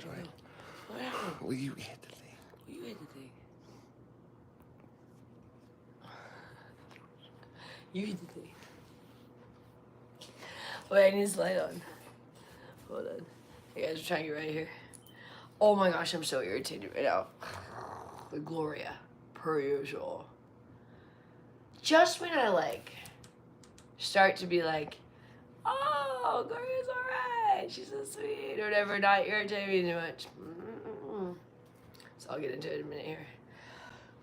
Where'd it go? What happened? Well, you hit the thing. You hit the thing. You hit the thing. Wait, I need this light on. Hold on. You guys are trying to get right here. Oh my gosh, I'm so irritated right now. The Gloria, per usual. Just when I like start to be like, oh, Gloria's alright, she's so sweet, or whatever, not irritate me too much. So I'll get into it in a minute here.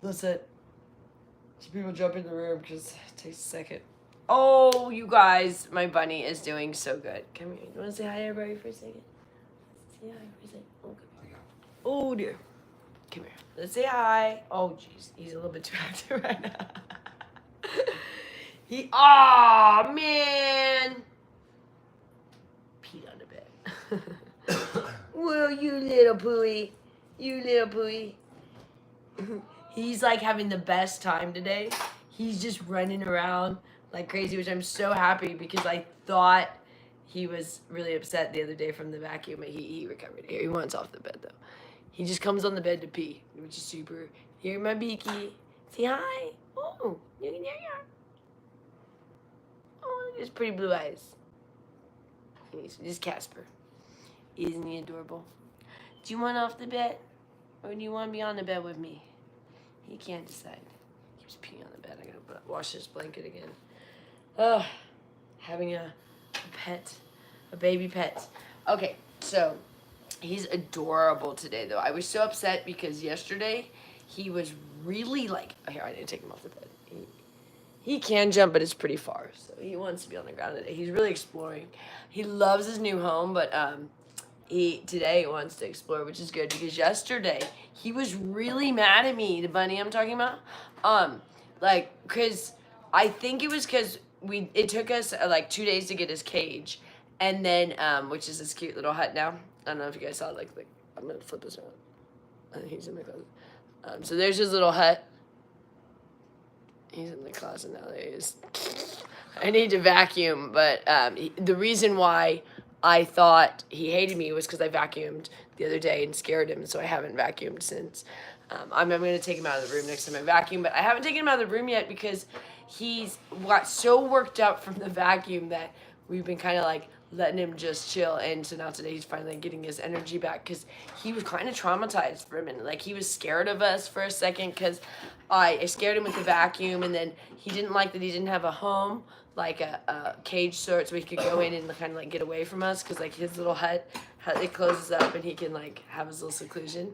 Listen, some people jump in the room because it takes a second. Oh, you guys, my bunny is doing so good. Come here. You want to say hi to everybody for a second? Say hi for a second. Oh, come here. Oh, dear. Come here. Let's say hi. Oh, jeez. He's a little bit too active right now. Oh, man. Peed on the bed. Well, you little pooey. You little pooey. He's like having the best time today. He's just running around like crazy, which I'm so happy because I thought he was really upset the other day from the vacuum, but he recovered. Here, he wants off the bed though. He just comes on the bed to pee, which is super. Here, my beaky. Say hi. Oh, there you are. Oh, look at his pretty blue eyes. This is Casper. Isn't he adorable? Do you want off the bed? Or do you want to be on the bed with me? He can't decide. He keeps peeing on the bed. I gotta wash this blanket again. Ugh. Having a pet. A baby pet. Okay, so he's adorable today, though. I was so upset because yesterday he was really like... Here, I didn't take him off the bed. He can jump, but it's pretty far. So he wants to be on the ground today. He's really exploring. He loves his new home, but today wants to explore, which is good because yesterday he was really mad at me, the bunny I'm talking about. Cause I think it was because it took us like 2 days to get his cage, and then which is this cute little hut now. I don't know if you guys saw it, like I'm gonna flip this around. He's in my closet. So there's his little hut. He's in the closet now. There he is. I need to vacuum, but the reason why I thought he hated me was because I vacuumed the other day and scared him, so I haven't vacuumed since. I'm going to take him out of the room next time I vacuum, but I haven't taken him out of the room yet because he's got so worked up from the vacuum that we've been kind of like letting him just chill, and so now today he's finally getting his energy back because he was kind of traumatized for a minute. Like, he was scared of us for a second because I scared him with the vacuum, and then he didn't like that he didn't have a home, like a cage sort, so he could go in and kind of like get away from us because like his little hut, it closes up and he can like have his little seclusion.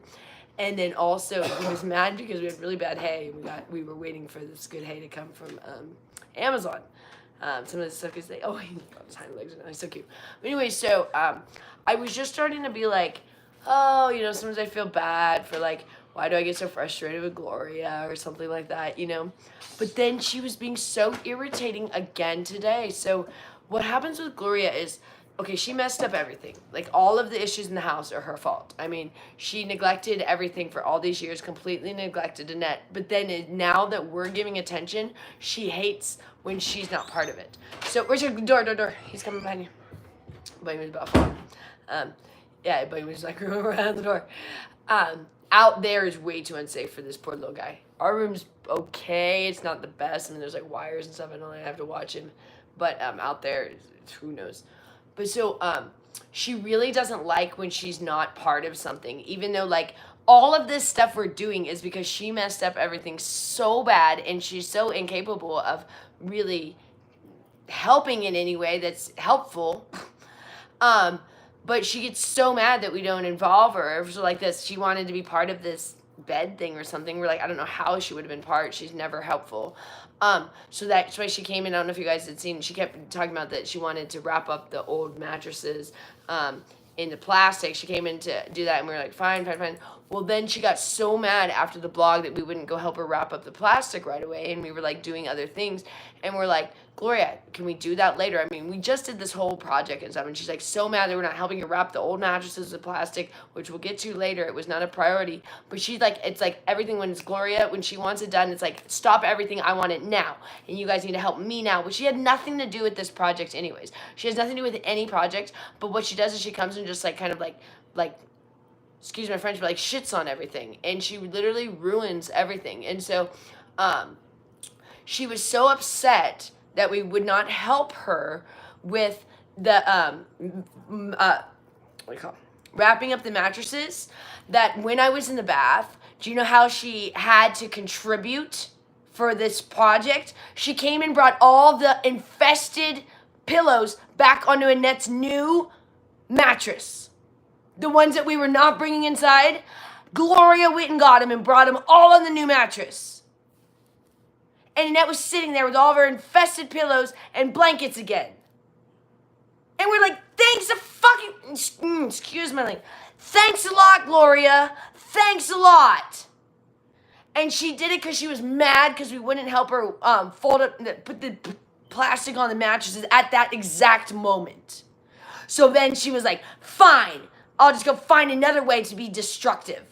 And then also he was mad because we had really bad hay. We were waiting for this good hay to come from Amazon. Some of the stuff because he got his hind legs and he's so cute. But anyway, so I was just starting to be like, oh, sometimes I feel bad for like, why do I get so frustrated with Gloria or something like that, But then she was being so irritating again today. So what happens with Gloria is, okay, she messed up everything. Like, all of the issues in the house are her fault. I mean, she neglected everything for all these years, completely neglected Annette. But then now that we're giving attention, she hates when she's not part of it. So, where's your door? He's coming behind you. Buddy was about to fall. Yeah, Buddy was like around the door. Out there is way too unsafe for this poor little guy. Our room's okay. It's not the best. I mean, there's like wires and stuff. I don't have to watch him. But out there, who knows. But so she really doesn't like when she's not part of something, even though like all of this stuff we're doing is because she messed up everything so bad and she's so incapable of really helping in any way that's helpful. But she gets so mad that we don't involve her. So like this, she wanted to be part of this bed thing or something. We're like, I don't know how she would have been part. She's never helpful. So that's why she came in. I don't know if you guys had seen, she kept talking about that she wanted to wrap up the old mattresses into plastic. She came in to do that and we were like, fine. Well, then she got so mad after the blog that we wouldn't go help her wrap up the plastic right away. And we were like doing other things. And we're like, Gloria, can we do that later? I mean, we just did this whole project and stuff. And she's like so mad that we're not helping her wrap the old mattresses with plastic, which we'll get to later. It was not a priority. But she's like, it's like everything when it's Gloria, when she wants it done, it's like, stop everything. I want it now. And you guys need to help me now. But she had nothing to do with this project anyways. She has nothing to do with any project. But what she does is she comes and just like kind of like excuse my French, but like shits on everything. And she literally ruins everything. And so she was so upset that we would not help her with the what do you call it? Wrapping up the mattresses, that when I was in the bath, do you know how she had to contribute for this project? She came and brought all the infested pillows back onto Annette's new mattress. The ones that we were not bringing inside, Gloria went and got them and brought them all on the new mattress. And Annette was sitting there with all of her infested pillows and blankets again. And we're like, thanks a fucking, excuse my language. Thanks a lot, Gloria. Thanks a lot. And she did it because she was mad because we wouldn't help her fold up, put the plastic on the mattresses at that exact moment. So then she was like, fine, I'll just go find another way to be destructive.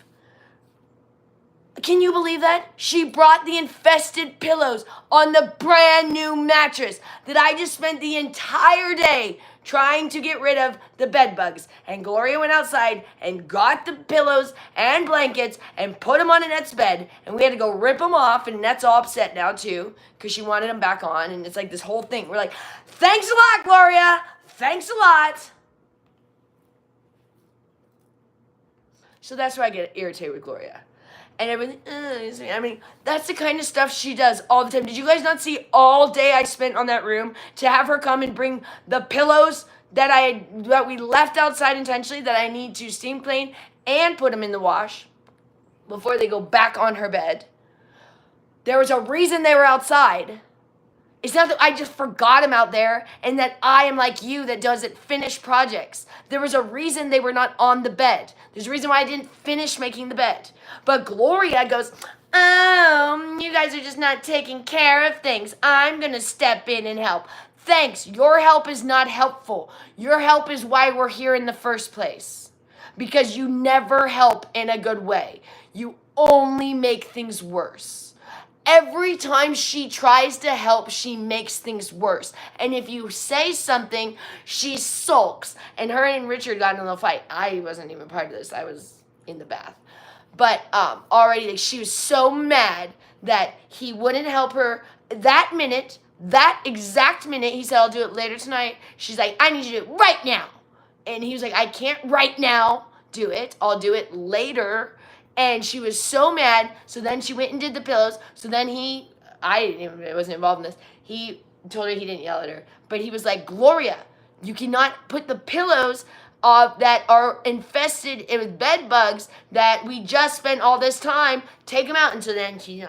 Can you believe that? She brought the infested pillows on the brand new mattress that I just spent the entire day trying to get rid of the bed bugs. And Gloria went outside and got the pillows and blankets and put them on Annette's bed. And we had to go rip them off. And Annette's all upset now too because she wanted them back on. And it's like this whole thing. We're like, thanks a lot, Gloria. Thanks a lot. So that's why I get irritated with Gloria. And everything, I mean, that's the kind of stuff she does all the time. Did you guys not see all day I spent on that room to have her come and bring the pillows that we left outside intentionally that I need to steam clean and put them in the wash before they go back on her bed? There was a reason they were outside. It's not that I just forgot them out there and that I am like you that doesn't finish projects. There was a reason they were not on the bed. There's a reason why I didn't finish making the bed. But Gloria goes, oh, you guys are just not taking care of things. I'm going to step in and help. Thanks. Your help is not helpful. Your help is why we're here in the first place. Because you never help in a good way. You only make things worse. Every time she tries to help, she makes things worse. And if you say something, she sulks. And her and Richard got in a little fight. I wasn't even part of this. I was in the bath. But already, like, she was so mad that he wouldn't help her that minute, that exact minute. He said, I'll do it later tonight. She's like, I need you to do it right now. And he was like, I can't right now do it. I'll do it later. And she was so mad. So then she went and did the pillows. So then I wasn't involved in this. He told her he didn't yell at her. But he was like, Gloria, you cannot put the pillows that are infested with bed bugs that we just spent all this time, take them out. And so then she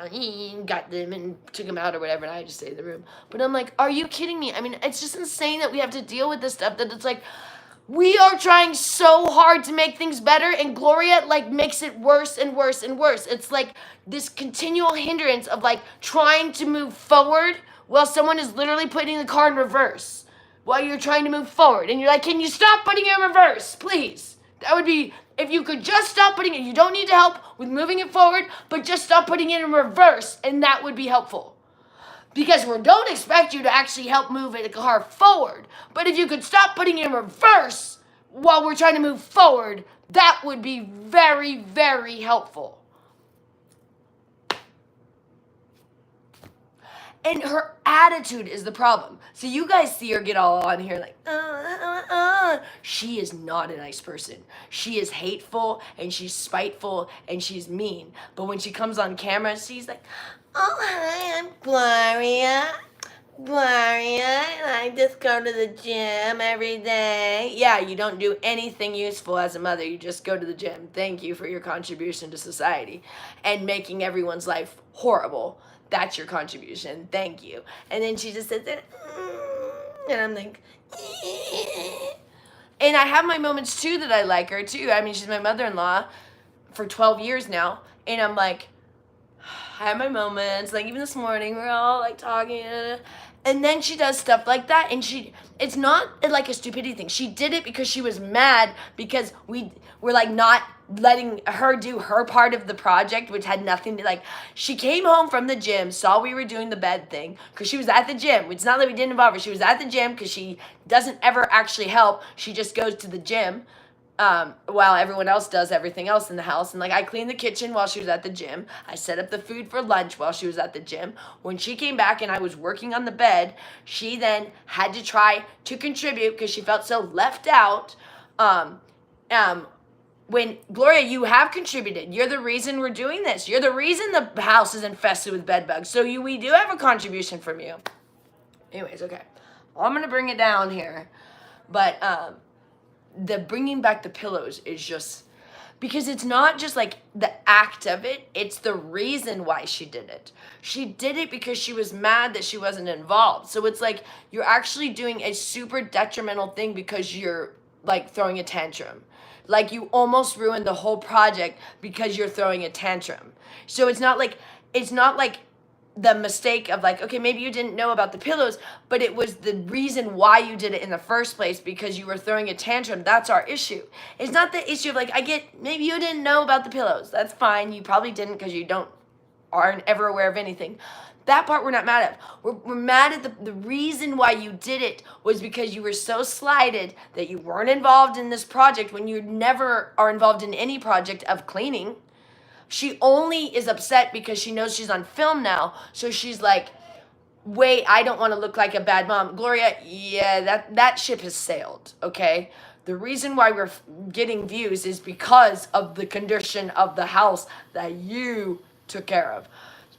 got them and took them out or whatever. And I just stayed in the room. But I'm like, are you kidding me? I mean, it's just insane that we have to deal with this stuff. That it's like, we are trying so hard to make things better, and Gloria, like, makes it worse and worse and worse. It's like this continual hindrance of, like, trying to move forward while someone is literally putting the car in reverse while you're trying to move forward. And you're like, can you stop putting it in reverse, please? That would be, if you could just stop putting it, you don't need to help with moving it forward, but just stop putting it in reverse, and that would be helpful. Because we don't expect you to actually help move the car forward. But if you could stop putting it in reverse while we're trying to move forward, that would be very, very helpful. And her attitude is the problem. So you guys see her get all on here like, She is not a nice person. She is hateful, and she's spiteful, and she's mean. But when she comes on camera, she's like, oh, hi, I'm Gloria. Gloria, I just go to the gym every day. Yeah, you don't do anything useful as a mother. You just go to the gym. Thank you for your contribution to society and making everyone's life horrible. That's your contribution. Thank you. And then she just sits there, and I'm like, and I have my moments too that I like her too. I mean, she's my mother-in-law for 12 years now, and I'm like, I have my moments. Like, even this morning, we're all like talking, and then she does stuff like that, and it's not like a stupidity thing. She did it because she was mad because we were like not letting her do her part of the project, which had nothing to, like, she came home from the gym, saw we were doing the bed thing because she was at the gym. It's not that we didn't involve her. She was at the gym because she doesn't ever actually help. She just goes to the gym while everyone else does everything else in the house. And like, I cleaned the kitchen while she was at the gym. I set up the food for lunch while she was at the gym. When she came back and I was working on the bed, she then had to try to contribute because she felt so left out. When Gloria, you have contributed. You're the reason we're doing this. You're the reason the house is infested with bed bugs. So we do have a contribution from you. Anyways, okay. I'm gonna bring it down here, but the bringing back the pillows is just because it's not just like the act of it, it's the reason why she did it. She did it because she was mad that she wasn't involved. So it's like you're actually doing a super detrimental thing because you're like throwing a tantrum. Like you almost ruined the whole project because you're throwing a tantrum. So it's not like the mistake of like, okay, maybe you didn't know about the pillows, but it was the reason why you did it in the first place because you were throwing a tantrum. That's our issue. It's not the issue of like, I get, maybe you didn't know about the pillows. That's fine. You probably didn't because you aren't ever aware of anything. That part we're not mad at. We're mad at the reason why you did it was because you were so slighted that you weren't involved in this project when you never are involved in any project of cleaning. She only is upset because she knows she's on film now. So she's like, wait, I don't want to look like a bad mom. Gloria, yeah, that ship has sailed, okay? The reason why we're getting views is because of the condition of the house that you took care of.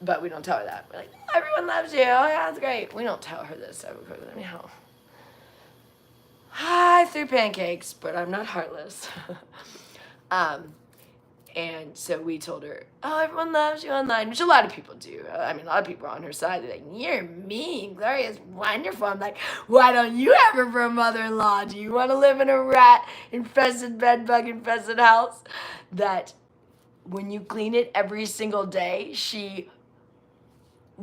But we don't tell her that. We're like, everyone loves you. Oh, yeah, that's great. We don't tell her this. Anyhow. I threw pancakes, but I'm not heartless. And so we told her, oh, everyone loves you online, which a lot of people do. I mean, a lot of people are on her side. They're like, you're mean. Gloria's wonderful. I'm like, why don't you have her for a mother-in-law? Do you want to live in a rat-infested, bed-bug-infested house? That when you clean it every single day, she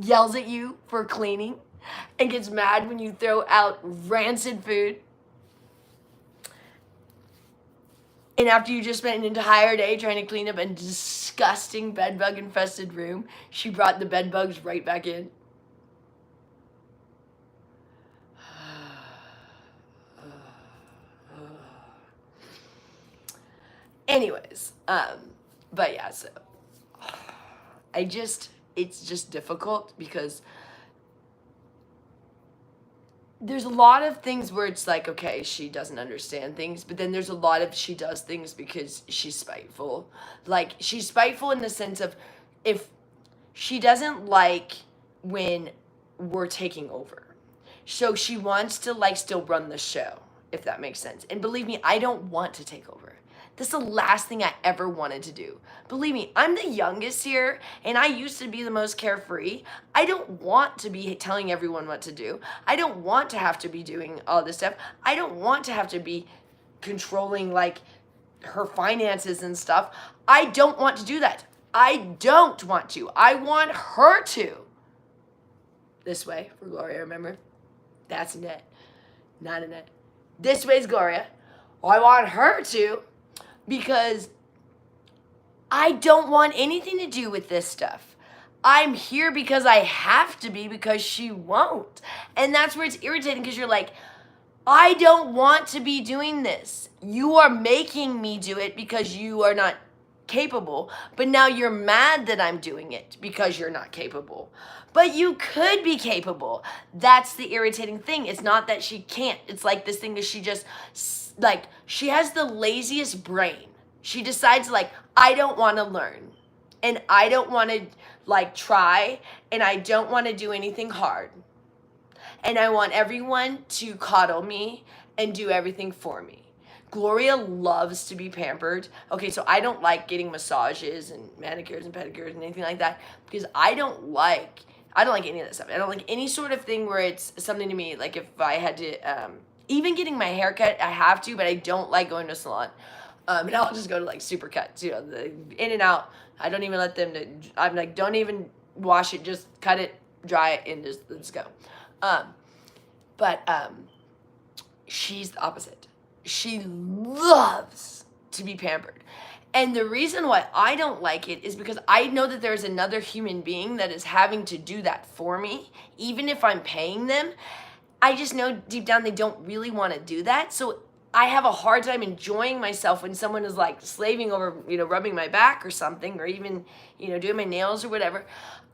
yells at you for cleaning and gets mad when you throw out rancid food. And after you just spent an entire day trying to clean up a disgusting bedbug infested room, she brought the bed bugs right back in. Anyways, but yeah, so it's just difficult because there's a lot of things where it's like, okay, she doesn't understand things, but then there's a lot of she does things because she's spiteful. Like, she's spiteful in the sense of if she doesn't like when we're taking over. So she wants to, like, still run the show, if that makes sense. And believe me, I don't want to take over. This is the last thing I ever wanted to do. Believe me, I'm the youngest here, and I used to be the most carefree. I don't want to be telling everyone what to do. I don't want to have to be doing all this stuff. I don't want to have to be controlling, like, her finances and stuff. I don't want to do that. I don't want to. I want her to. This way for Gloria, remember? That's a net, not a net. This way's Gloria. I want her to. Because I don't want anything to do with this stuff. I'm here because I have to be because she won't. And that's where it's irritating because you're like, I don't want to be doing this. You are making me do it because you are not capable. But now you're mad that I'm doing it because you're not capable. But you could be capable. That's the irritating thing. It's not that she can't. It's like this thing that she just, like, she has the laziest brain. She decides, like, I don't want to learn. And I don't want to, like, try. And I don't want to do anything hard. And I want everyone to coddle me and do everything for me. Gloria loves to be pampered. Okay, so I don't like getting massages and manicures and pedicures and anything like that because I don't like any of that stuff. I don't like any sort of thing where it's something to me. Like if I had to, even getting my hair cut, I have to, but I don't like going to a salon. And I'll just go to like Supercuts, you know, the in and out. I don't even let them, I'm like, don't even wash it, just cut it, dry it, and just let's go. But she's the opposite. She loves to be pampered. And the reason why I don't like it is because I know that there's another human being that is having to do that for me, even if I'm paying them. I just know deep down they don't really want to do that. So I have a hard time enjoying myself when someone is like slaving over, rubbing my back or something, or even, doing my nails or whatever.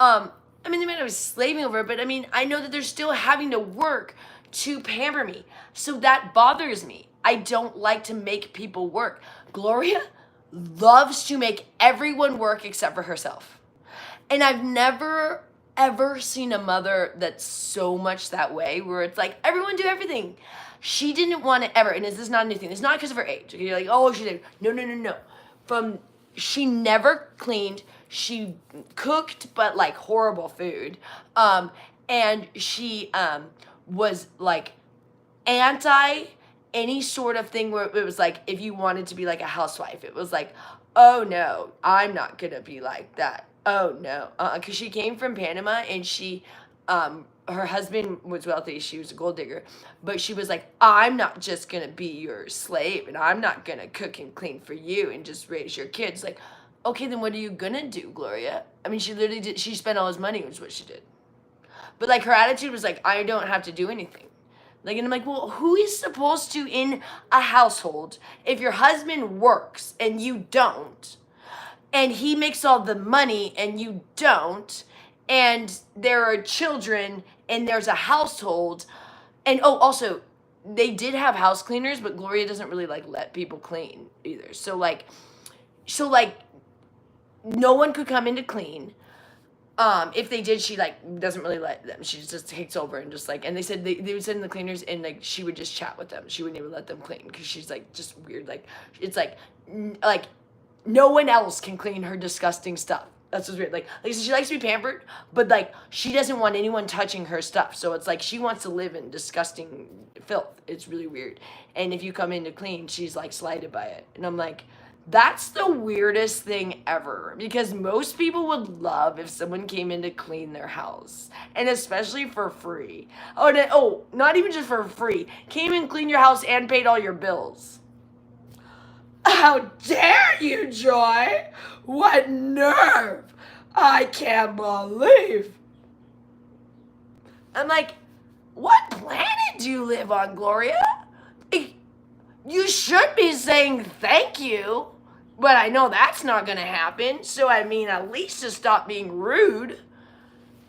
I mean, they might not be slaving over it, but I mean, I know that they're still having to work to pamper me. So that bothers me. I don't like to make people work. Gloria loves to make everyone work except for herself. And I've never ever seen a mother that's so much that way, where it's like, everyone do everything. She didn't want to ever, and this is not a new thing. It's not because of her age. Okay, you're like, oh, she did. No. She never cleaned. She cooked, but like horrible food. And she was like anti any sort of thing where it was like, if you wanted to be like a housewife, it was like, oh no, I'm not gonna be like that. Oh no, because she came from Panama, and her husband was wealthy. She was a gold digger, but she was like, I'm not just gonna be your slave, and I'm not gonna cook and clean for you and just raise your kids. Like, okay, then what are you gonna do, Gloria? I mean, she literally did. She spent all his money, was what she did. But like, her attitude was like, I don't have to do anything. Like, and I'm like, well, who is supposed to in a household if your husband works and you don't, and he makes all the money and you don't, and there are children and there's a household, and oh, also, they did have house cleaners, but Gloria doesn't really like let people clean either. So like, no one could come in to clean. If they did, she like doesn't really let them. She just takes over and just like, and they said they would send the cleaners, and like she would just chat with them. She wouldn't even let them clean because she's like just weird. Like, it's like no one else can clean her disgusting stuff. That's what's weird. Like she likes to be pampered, but like she doesn't want anyone touching her stuff. So it's like she wants to live in disgusting filth. It's really weird. And if you come in to clean, she's like slighted by it. And I'm like, that's the weirdest thing ever, because most people would love if someone came in to clean their house, and especially for free. Not even just for free. Came in, cleaned your house, and paid all your bills. How dare you, Joy? What nerve! I can't believe. I'm like, what planet do you live on, Gloria? You should be saying thank you, but I know that's not going to happen. So, I mean, at least to stop being rude,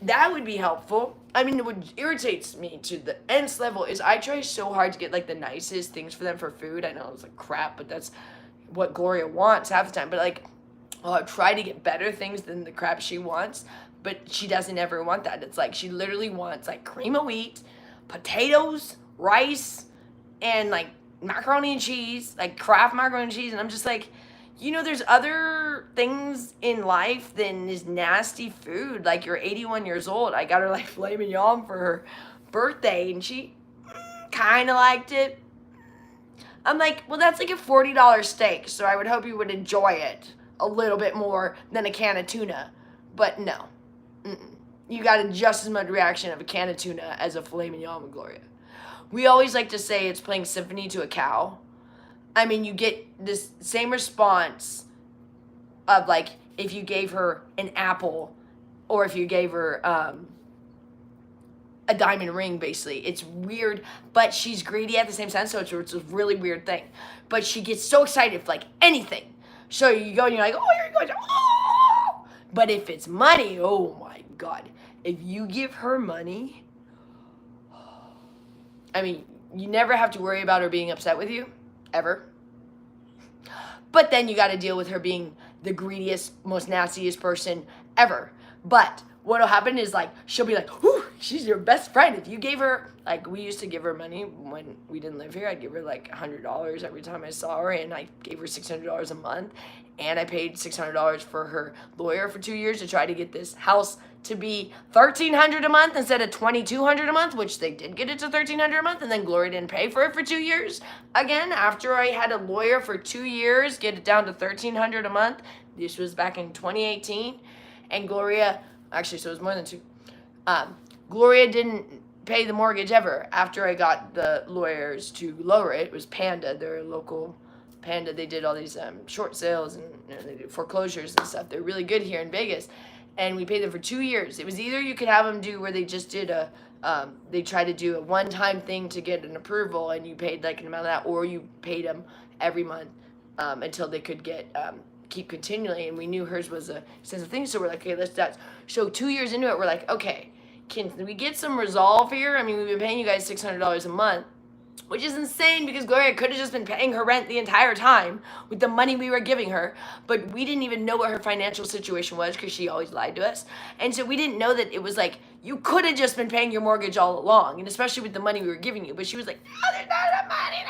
that would be helpful. I mean, what irritates me to the nth level is I try so hard to get like the nicest things for them for food. I know it's like crap, but that's what Gloria wants half the time. But like, I'll try to get better things than the crap she wants, but she doesn't ever want that. It's like she literally wants like cream of wheat, potatoes, rice, and like macaroni and cheese, like Kraft macaroni and cheese. And I'm just like, there's other things in life than this nasty food. Like, you're 81 years old. I got her like filet mignon for her birthday, and she kind of liked it. I'm like, well, that's like a $40 steak, so I would hope you would enjoy it a little bit more than a can of tuna. But no, you got just as much reaction of a can of tuna as a filet mignon with Gloria. We always like to say it's playing symphony to a cow. I mean, you get this same response of like if you gave her an apple, or if you gave her a diamond ring, basically. It's weird, but she's greedy at the same time, so it's a really weird thing. But she gets so excited for like anything. So you go and you're like, oh, here you go. Oh! But if it's money, oh my God. If you give her money, I mean, you never have to worry about her being upset with you, ever. But then you got to deal with her being the greediest, most nastiest person ever. But what'll happen is like, she'll be like, whew, she's your best friend. If you gave her, like, we used to give her money when we didn't live here. I'd give her like $100 every time I saw her, and I gave her $600 a month. And I paid $600 for her lawyer for 2 years to try to get this house to be $1,300 a month instead of $2,200 a month, which they did get it to $1,300 a month, and then Gloria didn't pay for it for 2 years. Again, after I had a lawyer for 2 years, get it down to $1,300 a month. This was back in 2018, and Gloria, actually, so it was more than two. Gloria didn't pay the mortgage ever after I got the lawyers to lower it. It was Panda, their local Panda. They did all these short sales, and they did foreclosures and stuff. They're really good here in Vegas. and we paid them for 2 years. It was either you could have them do where they just did they try to do a one-time thing to get an approval, and you paid like an amount of that, or you paid them every month until they could get keep continually. And we knew hers was a extensive thing, so we're like, okay, let's that. So 2 years into it, we're like, okay, can we get some resolve here? I mean, we've been paying you guys $600 a month, which is insane because Gloria could have just been paying her rent the entire time with the money we were giving her, but we didn't even know what her financial situation was because she always lied to us. And so we didn't know that it was like, you could have just been paying your mortgage all along, and especially with the money we were giving you. But she was like, no, there's not enough money.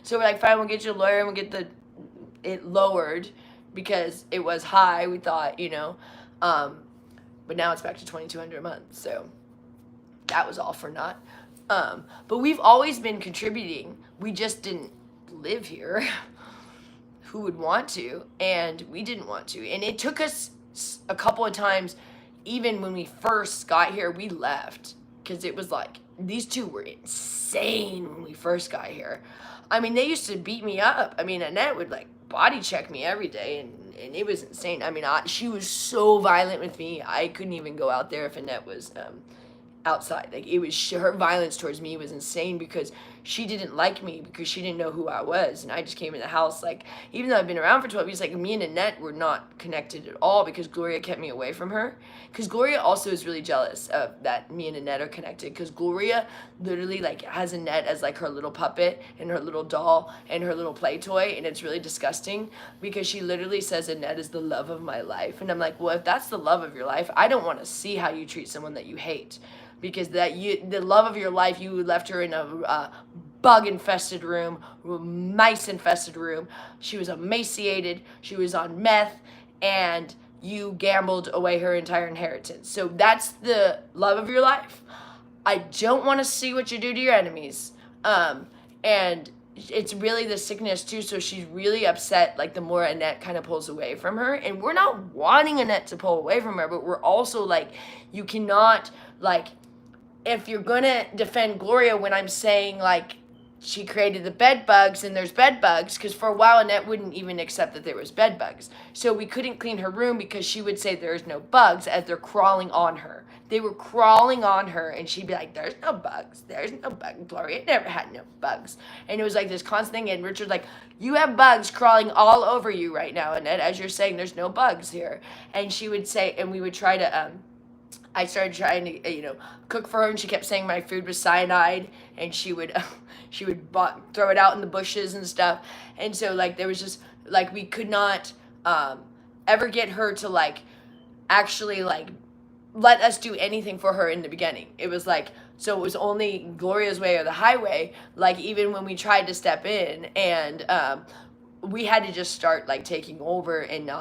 So we're like, fine, we'll get you a lawyer and we'll get it lowered because it was high, we thought, you know. But now it's back to $2,200 a month. So that was all for naught. But we've always been contributing. We just didn't live here. Who would want to? And we didn't want to. And it took us a couple of times, even when we first got here, we left. Because it was like, these two were insane when we first got here. I mean, they used to beat me up. I mean, Annette would like body check me every day, and it was insane. I mean, she was so violent with me. I couldn't even go out there if Annette was outside. Like, it was, her violence towards me was insane because she didn't like me because she didn't know who I was, and I just came in the house. Like, even though I've been around for 12 years, like, me and Annette were not connected at all because Gloria kept me away from her. Because Gloria also is really jealous of that me and Annette are connected, because Gloria literally like has Annette as like her little puppet and her little doll and her little play toy, and it's really disgusting because she literally says Annette is the love of my life. And I'm like, well, if that's the love of your life, I don't want to see how you treat someone that you hate, because the love of your life, you left her in a bug-infested room, mice-infested room. She was emaciated. She was on meth, and you gambled away her entire inheritance. So that's the love of your life. I don't want to see what you do to your enemies. And it's really the sickness too. So she's really upset, like, the more Annette kind of pulls away from her. And we're not wanting Annette to pull away from her, but we're also like, you cannot, like, if you're gonna defend Gloria when I'm saying like she created the bed bugs and there's bed bugs, because for a while Annette wouldn't even accept that there was bed bugs. So we couldn't clean her room because she would say there's no bugs as they're crawling on her. They were crawling on her, and she'd be like, there's no bugs. There's no bugs. Gloria never had no bugs. And it was like this constant thing, and Richard's like, you have bugs crawling all over you right now, Annette, as you're saying there's no bugs here. And she would say, and we would try to, I started trying to, cook for her, and she kept saying my food was cyanide, and she would throw it out in the bushes and stuff. And so, like, there was just, like, we could not ever get her to, like, actually, like, let us do anything for her in the beginning. It was like, so it was only Gloria's way or the highway. Like, even when we tried to step in, and we had to just start like taking over and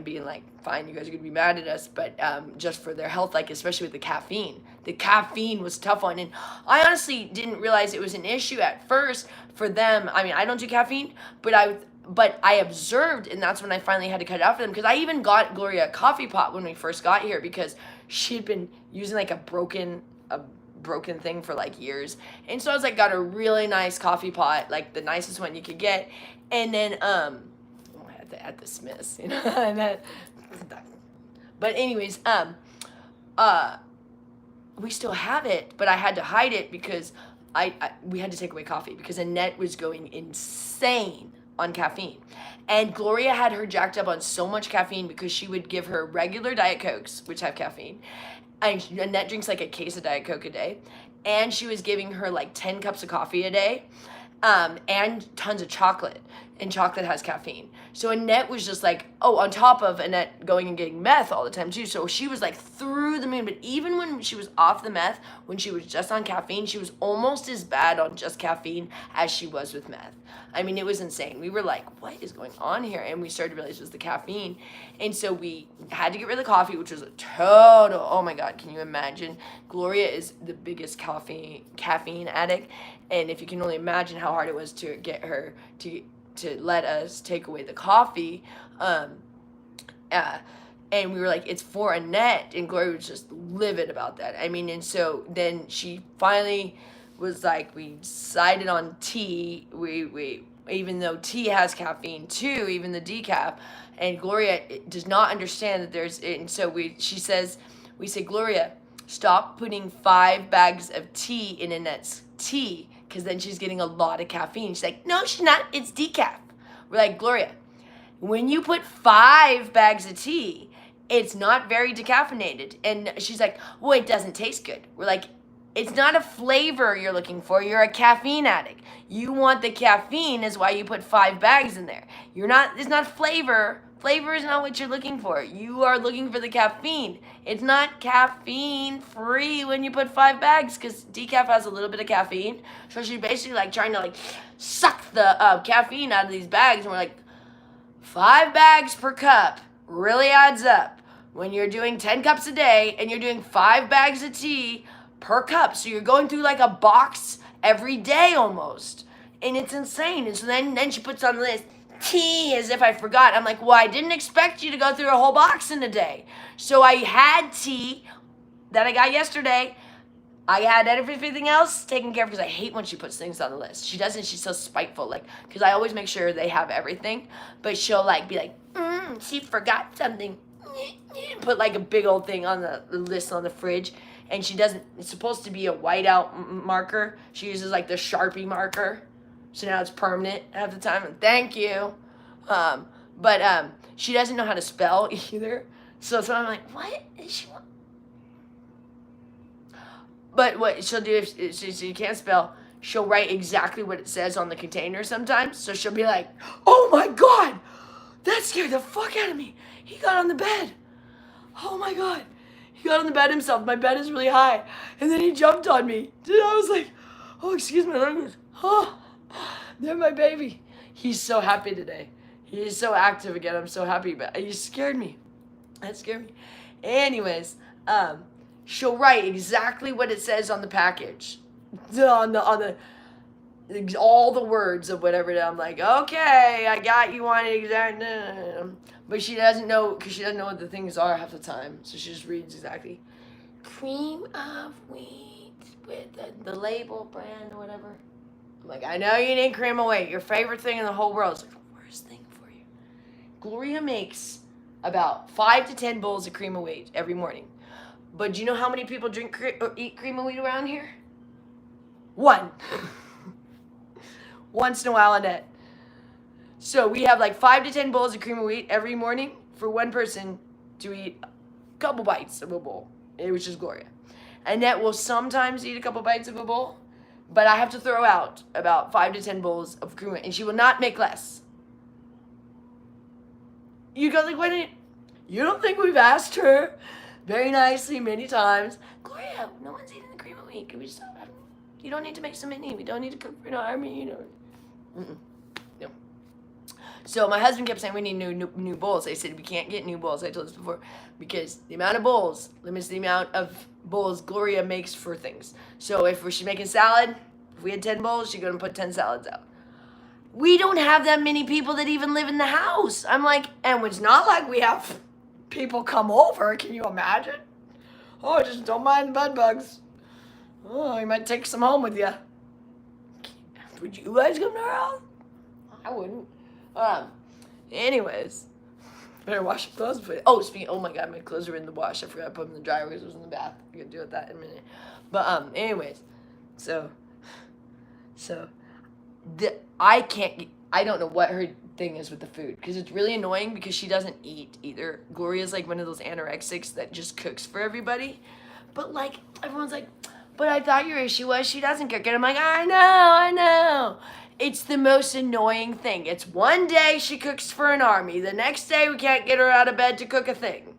being like, fine, you guys are gonna be mad at us, but just for their health, like, especially with the caffeine. The caffeine was tough on, and I honestly didn't realize it was an issue at first for them. I mean, I don't do caffeine, but I observed, and that's when I finally had to cut it out for them, because I even got Gloria a coffee pot when we first got here, because she'd been using like a broken thing for like years. And so I was like, got a really nice coffee pot, like the nicest one you could get. And then I had the Smiths, and that, but anyways, we still have it, but I had to hide it because we had to take away coffee because Annette was going insane on caffeine. And Gloria had her jacked up on so much caffeine because she would give her regular Diet Cokes, which have caffeine. And Annette drinks like a case of Diet Coke a day. And she was giving her like 10 cups of coffee a day, and tons of chocolate. And chocolate has caffeine. So Annette was just like, oh, on top of Annette going and getting meth all the time too. So she was like through the moon. But even when she was off the meth, when she was just on caffeine, she was almost as bad on just caffeine as she was with meth. I mean, it was insane. We were like, what is going on here? And we started to realize it was the caffeine. And so we had to get rid of the coffee, which was a total, oh my God, can you imagine? Gloria is the biggest caffeine addict. And if you can only imagine how hard it was to get her to let us take away the coffee, and we were like, it's for Annette, and Gloria was just livid about that. I mean, and so then she finally was like, we decided on tea. We even though tea has caffeine too, even the decaf. And Gloria does not understand that there's, and so we say, Gloria, stop putting 5 bags of tea in Annette's tea, because then she's getting a lot of caffeine. She's like, no, she's not, it's decaf. We're like, Gloria, when you put 5 bags of tea, it's not very decaffeinated. And she's like, well, it doesn't taste good. We're like, it's not a flavor you're looking for. You're a caffeine addict. You want the caffeine is why you put 5 bags in there. It's not flavor. Flavor is not what you're looking for. You are looking for the caffeine. It's not caffeine free when you put 5 bags, because decaf has a little bit of caffeine. So she's basically like trying to like suck the caffeine out of these bags. And we're like, 5 bags per cup really adds up. When you're doing 10 cups a day and you're doing 5 bags of tea per cup. So you're going through like a box every day almost. And it's insane. And so then she puts on the list, tea, as if I forgot. I'm like, well, I didn't expect you to go through a whole box in a day. So I had tea that I got yesterday. I had everything else taken care of, because I hate when she puts things on the list. She doesn't. She's so spiteful. Like, because I always make sure they have everything. But she'll like be like, she forgot something. Put like a big old thing on the list on the fridge. And she doesn't, it's supposed to be a whiteout marker. She uses like the Sharpie marker. So now it's permanent half the time. And thank you. But she doesn't know how to spell either. So I'm like, what is she want? But what she'll do, if she can't spell, she'll write exactly what it says on the container sometimes. So she'll be like, oh my God, that scared the fuck out of me. He got on the bed. Oh my God. He got on the bed himself. My bed is really high. And then he jumped on me. And I was like, oh, excuse my language. Oh, they're my baby. He's so happy today. He is so active again. I'm so happy. But he scared me. That scared me. Anyways, she'll write exactly what it says on the package. On the all the words of whatever. I'm like, okay, I got you on it exactly. But she doesn't know, because she doesn't know what the things are half the time. So she just reads exactly. Cream of wheat with the label brand or whatever. I'm like, I know you need cream of wheat. Your favorite thing in the whole world. It's like the worst thing for you. Gloria makes about 5 to 10 bowls of cream of wheat every morning. But do you know how many people eat cream of wheat around here? 1. Once in a while, Annette. So we have like 5 to 10 bowls of cream of wheat every morning for one person to eat a couple bites of a bowl, which is Gloria. Annette will sometimes eat a couple bites of a bowl, but I have to throw out about 5 to 10 bowls of cream of wheat, and she will not make less. You go like, why didn't you don't think we've asked her very nicely many times? Gloria, no one's eating the cream of wheat. Can we stop? You don't need to make so many. We don't need to cook for an army. No. So my husband kept saying we need new bowls. I said we can't get new bowls. I told this before, because the amount of bowls limits the amount of bowls Gloria makes for things. So if she's making salad, if we had 10 bowls, she's gonna put 10 salads out. We don't have that many people that even live in the house. I'm like, and it's not like we have people come over. Can you imagine? Oh, just don't mind bed bugs. Oh, you might take some home with you. Would you guys come to our house? I wouldn't. Anyways, better wash your clothes. Oh my God, my clothes are in the wash. I forgot to put them in the dryer because it was in the bath. I can do that in a minute. But anyways, I don't know what her thing is with the food, because it's really annoying because she doesn't eat either. Gloria's like one of those anorexics that just cooks for everybody. But like everyone's like, but I thought your issue was she doesn't cook. And I'm like, I know. It's the most annoying thing. It's one day she cooks for an army. The next day we can't get her out of bed to cook a thing.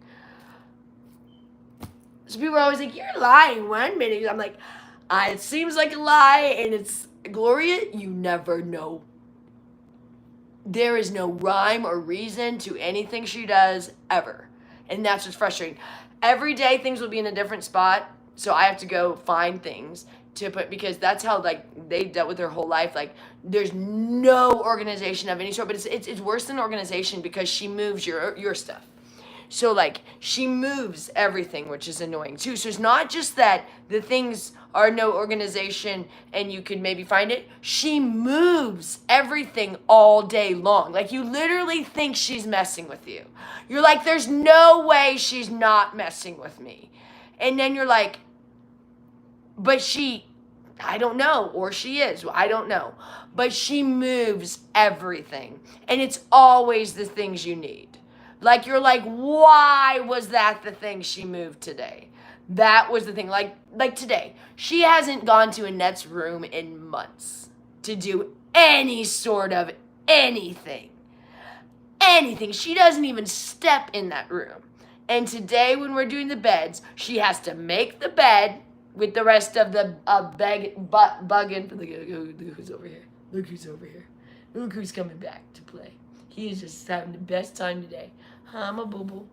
So people are always like, you're lying 1 minute. I'm like, it seems like a lie, and it's, Gloria, you never know. There is no rhyme or reason to anything she does ever. And that's what's frustrating. Every day things will be in a different spot. So I have to go find things to put, because that's how like they dealt with their whole life. Like there's no organization of any sort, but it's worse than organization, because she moves your stuff. So like she moves everything, which is annoying too. So it's not just that the things are no organization and you could maybe find it. She moves everything all day long. Like you literally think she's messing with you. You're like, there's no way she's not messing with me. And then you're like, but I don't know, or she is, I don't know. But she moves everything. And it's always the things you need. Like you're like, why was that the thing she moved today? That was the thing. Like today, she hasn't gone to Annette's room in months to do any sort of anything. Anything. She doesn't even step in that room. And today when we're doing the beds, she has to make the bed with the rest of the bug in. Look who's over here. Look who's over here. Look who's coming back to play. He's just having the best time today. I'm a boo-boo.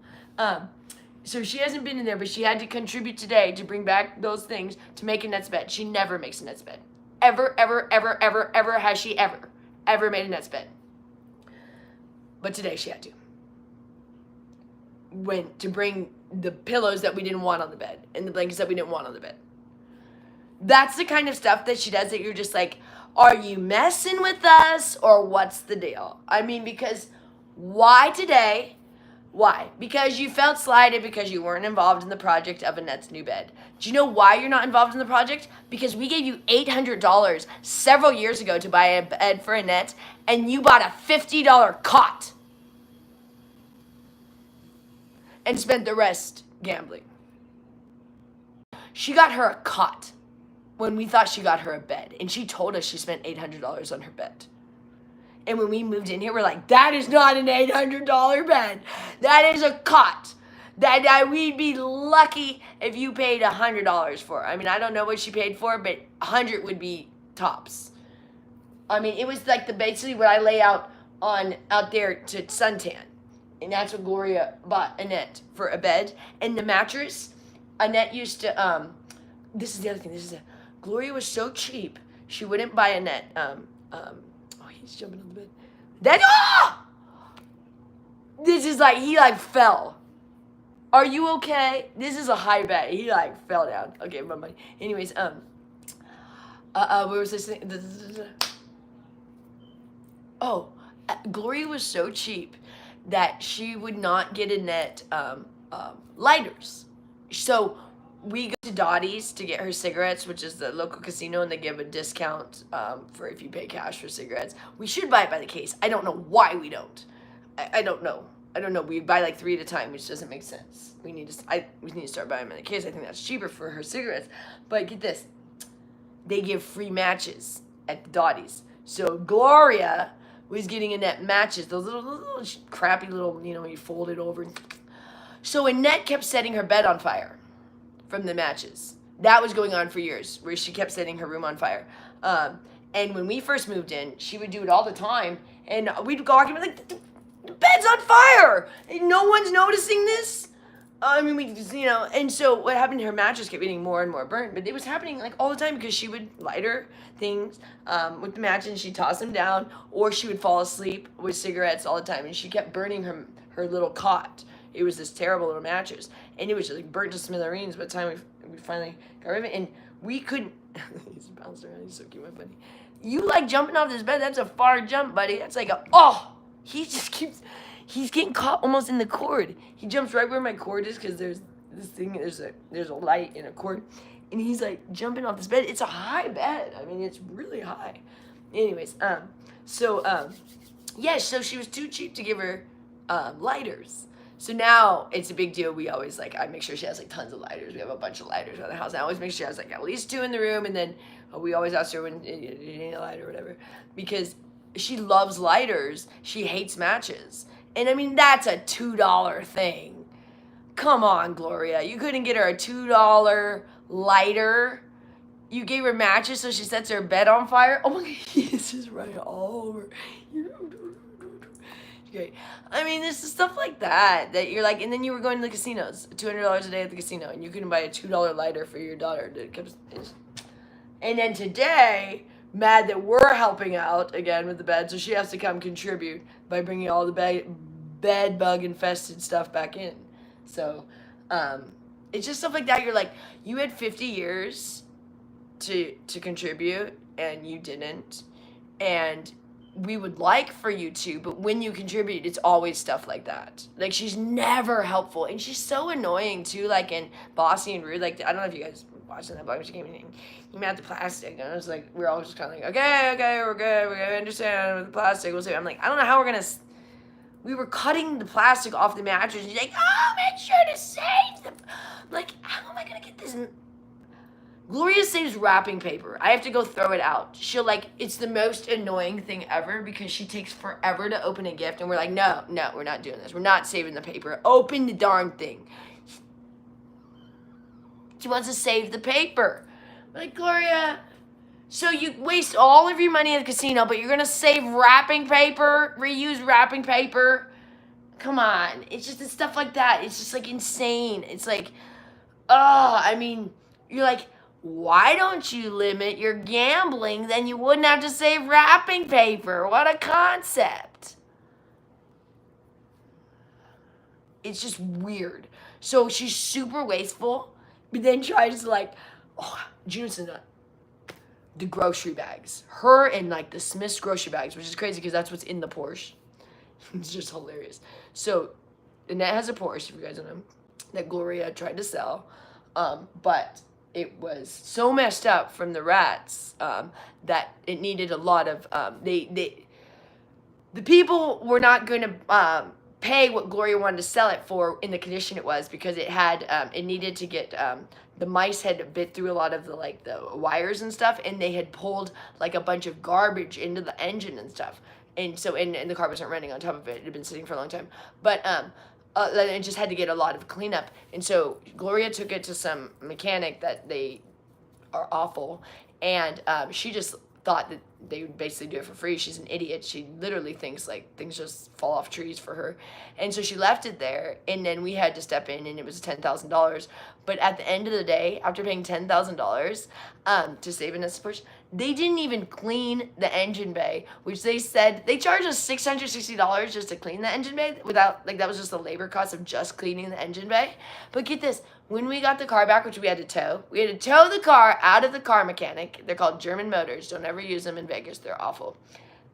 So she hasn't been in there, but she had to contribute today to bring back those things to make Annette's bed. She never makes Annette's bed. Ever has she ever made Annette's bed. But today she had to. Went to bring the pillows that we didn't want on the bed and the blankets that we didn't want on the bed. That's the kind of stuff that she does that you're just like, are you messing with us or what's the deal? I mean, because why today? Why? Because you felt slighted because you weren't involved in the project of Annette's new bed. Do you know why you're not involved in the project? Because we gave you $800 several years ago to buy a bed for Annette, and you bought a $50 cot and spent the rest gambling. She got her a cot when we thought she got her a bed, and she told us she spent $800 on her bed. And when we moved in here, we're like, that is not an $800 bed. That is a cot. That we'd be lucky if you paid $100 for. I mean, I don't know what she paid for, but $100 would be tops. I mean, it was like basically what I lay out there to suntan. And that's what Gloria bought Annette for a bed. And the mattress, Annette used to, this is the other thing. Gloria was so cheap, she wouldn't buy Annette, he's jumping on the bed. This is like, he like fell. Are you okay? This is a high bet. He like fell down. Okay, my money. Anyways, where was this thing? Gloria was so cheap that she would not get Annette lighters. So we go to Dottie's to get her cigarettes, which is the local casino, and they give a discount for if you pay cash for cigarettes. We should buy it by the case. I don't know why we don't. I don't know. We buy like 3 at a time, which doesn't make sense. We need to start buying them in the case. I think that's cheaper for her cigarettes. But get this. They give free matches at the Dottie's. So Gloria was getting Annette matches, those little crappy little, when you fold it over. So Annette kept setting her bed on fire from the matches. That was going on for years, where she kept setting her room on fire. And when we first moved in, she would do it all the time. And we'd go walking, like, the bed's on fire! And no one's noticing this? I mean, and so what happened, her mattress kept getting more and more burnt, but it was happening like all the time because she would light her things with the match and she'd toss them down, or she would fall asleep with cigarettes all the time, and she kept burning her little cot. It was this terrible little mattress, and it was just like burnt to smithereens by the time we finally got rid of it, and we couldn't. He's bounced around, he's so cute, my buddy. You like jumping off this bed, that's a far jump, buddy. That's like he's getting caught almost in the cord. He jumps right where my cord is because there's this thing, there's a light and a cord, and he's like jumping off this bed. It's a high bed. I mean, it's really high. Anyways, so she was too cheap to give her lighters. So now it's a big deal. We always I make sure she has like tons of lighters. We have a bunch of lighters around the house. I always make sure she has like at least 2 in the room, and then we always ask her when you need a lighter or whatever, because she loves lighters. She hates matches. And I mean, that's a $2 thing. Come on, Gloria. You couldn't get her a $2 lighter. You gave her matches so she sets her bed on fire. Oh my God, this is right all over. Okay. I mean, there's stuff like that you're like, and then you were going to the casinos, $200 a day at the casino, and you couldn't buy a $2 lighter for your daughter. And then today, mad that we're helping out again with the bed, so she has to come contribute by bringing all the bed bug infested stuff back in. So, it's just stuff like that. You're like, you had 50 years to contribute and you didn't, and we would like for you to, but when you contribute, it's always stuff like that. Like, she's never helpful, and she's so annoying too, like, and bossy and rude. Like, I don't know if you guys were watching that blog, but she came in and you made the plastic, and I was like, we're all just kind of like, okay, we're good, we understand with the plastic, we'll see. I'm like, I don't know how we're gonna we were cutting the plastic off the mattress, and she's like, oh, make sure to save the, I'm like, how am I gonna get this Gloria saves wrapping paper. I have to go throw it out. She'll like, it's the most annoying thing ever because she takes forever to open a gift, and we're like, no, we're not doing this. We're not saving the paper. Open the darn thing. She wants to save the paper. I'm like, Gloria, so you waste all of your money at the casino, but you're gonna save wrapping paper, reuse wrapping paper? Come on. It's just stuff like that. It's just like insane. It's like, I mean, you're like, why don't you limit your gambling? Then you wouldn't have to save wrapping paper. What a concept. It's just weird. So she's super wasteful, but then tries to like, June's in the grocery bags. Her and like the Smith's grocery bags, which is crazy because that's what's in the Porsche. It's just hilarious. So Annette has a Porsche, if you guys don't know, that Gloria tried to sell, but it was so messed up from the rats that it needed a lot of the people were not going to pay what Gloria wanted to sell it for in the condition it was, because it had it needed to get the mice had bit through a lot of the wires and stuff, and they had pulled like a bunch of garbage into the engine and stuff, and so and the car wasn't running on top of it. It had been sitting for a long time, but it just had to get a lot of cleanup. And so Gloria took it to some mechanic that they are awful, and she just thought that they would basically do it for free. She's an idiot. She literally thinks like things just fall off trees for her. And so she left it there, and then we had to step in, and it was $10,000. But at the end of the day, after paying $10,000 to save in this Porsche, they didn't even clean the engine bay, which they said they charged us $660 just to clean the engine bay without, like, that was just the labor cost of just cleaning the engine bay. But get this, when we got the car back, which we had to tow the car out of the car mechanic. They're called German Motors. Don't ever use them in Vegas. They're awful.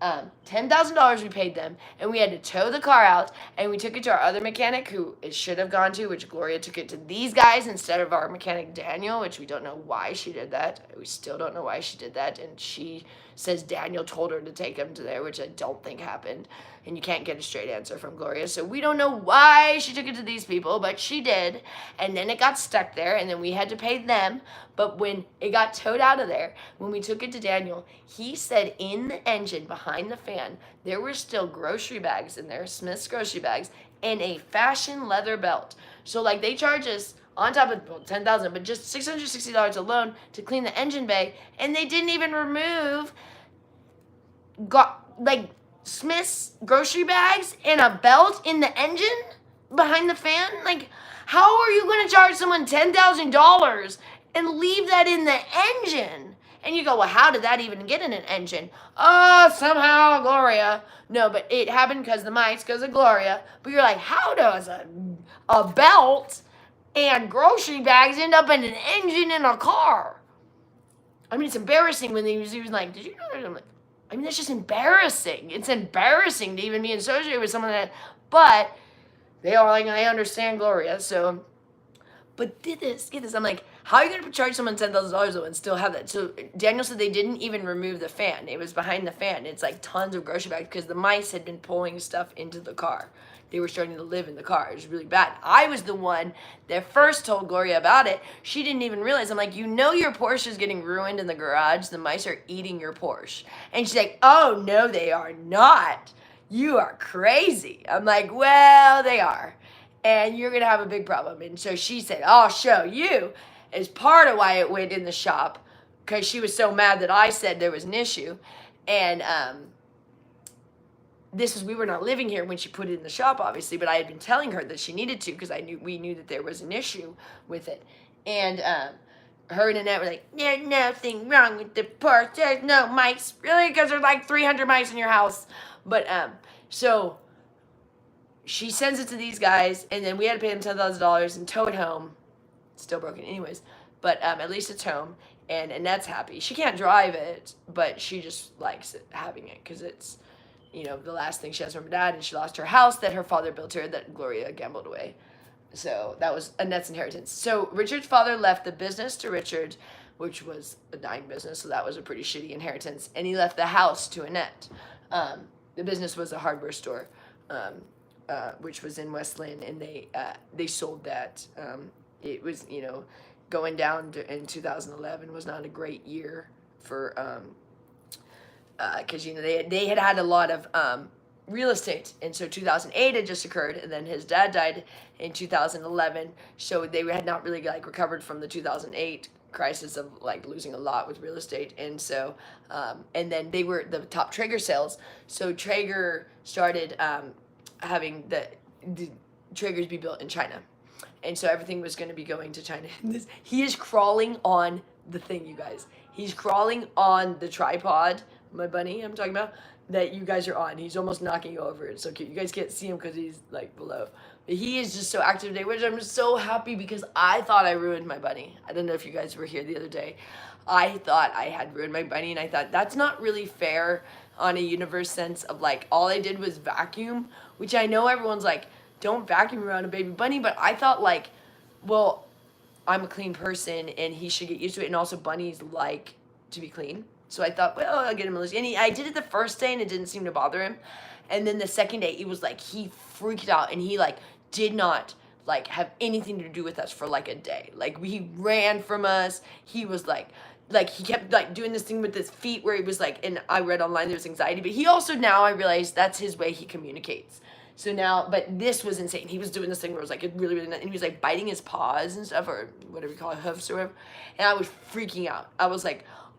$10,000 we paid them, and we had to tow the car out, and we took it to our other mechanic, who it should have gone to, which Gloria took it to these guys instead of our mechanic Daniel, which we don't know why she did that. We still don't know why she did that, and she says Daniel told her to take him to there, which I don't think happened, and you can't get a straight answer from Gloria, so we don't know why she took it to these people, but she did, and then it got stuck there, and then we had to pay them. But when it got towed out of there, when we took it to Daniel, he said in the engine behind the fan, there were still grocery bags in there, Smith's grocery bags, and a fashion leather belt. So like they charge us on top of $10,000, but just $660 alone to clean the engine bay, and they didn't even remove Smith's grocery bags and a belt in the engine behind the fan. Like, how are you going to charge someone $10,000 and leave that in the engine? And you go, well, how did that even get in an engine? Somehow Gloria. No, but it happened because the mice, because of Gloria. But you're like, how does a belt and grocery bags end up in an engine in a car? I mean, it's embarrassing when he was like, did you know that? I'm like, I mean, that's just embarrassing. It's embarrassing to even be associated with someone that, but they are like, I understand Gloria, so. But get this, I'm like, how are you going to charge someone $10,000 though and still have that? So Daniel said they didn't even remove the fan. It was behind the fan. It's like tons of grocery bags because the mice had been pulling stuff into the car. They were starting to live in the car. It was really bad. I was the one that first told Gloria about it. She didn't even realize. I'm like, you know your Porsche is getting ruined in the garage. The mice are eating your Porsche. And she's like, oh, no, they are not. You are crazy. I'm like, well, they are. And you're going to have a big problem. And so she said, I'll show you, as part of why it went in the shop, because she was so mad that I said there was an issue. And we were not living here when she put it in the shop, obviously, but I had been telling her that she needed to because we knew that there was an issue with it. And her and Annette were like, there's nothing wrong with the Porsche. There's no mice. Really? Because there's like 300 mice in your house. But so she sends it to these guys, and then we had to pay them $10,000 and tow it home. Still broken, anyways. But at least it's home, and Annette's happy. She can't drive it, but she just likes having it because it's, the last thing she has from her dad, and she lost her house that her father built her that Gloria gambled away. So that was Annette's inheritance. So Richard's father left the business to Richard, which was a dying business, so that was a pretty shitty inheritance. And he left the house to Annette. The business was a hardware store, which was in West Lynn, and they sold that. It was, going down in 2011 was not a great year for, because, they had a lot of real estate, and so 2008 had just occurred, and then his dad died in 2011, so they had not really recovered from the 2008 crisis of losing a lot with real estate, and so and then they were the top Traeger sales, so Traeger started having the Traegers be built in China, and so everything was going to be going to China. He is crawling on the thing, you guys. He's crawling on the tripod, my bunny I'm talking about, that you guys are on. He's almost knocking you over. It's so cute. You guys can't see him because he's below. But he is just so active today, which I'm so happy because I thought I ruined my bunny. I don't know if you guys were here the other day. I thought I had ruined my bunny, and I thought that's not really fair on a universe sense of all I did was vacuum, which I know everyone's don't vacuum around a baby bunny, but I thought well, I'm a clean person and he should get used to it, and also bunnies like to be clean. So I thought, well, I'll get him a list. And I did it the first day and it didn't seem to bother him. And then the second day, it was he freaked out, and he did not have anything to do with us for a day. He ran from us. He was he kept doing this thing with his feet where he was and I read online there was anxiety, but he also, now I realize that's his way he communicates. So now, but this was insane. He was doing this thing where it was it really, really, and he was biting his paws and stuff, or whatever you call it, hoofs or whatever. And I was freaking out. I was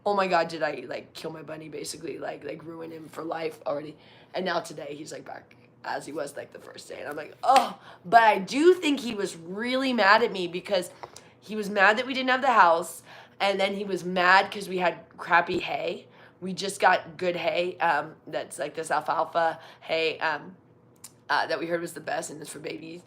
oh my God, did I kill my bunny, basically, ruin him for life already. And now today he's back as he was the first day. And I'm oh, but I do think he was really mad at me because he was mad that we didn't have the house. And then he was mad because we had crappy hay. We just got good hay. That's this alfalfa hay, that we heard was the best, and it's for baby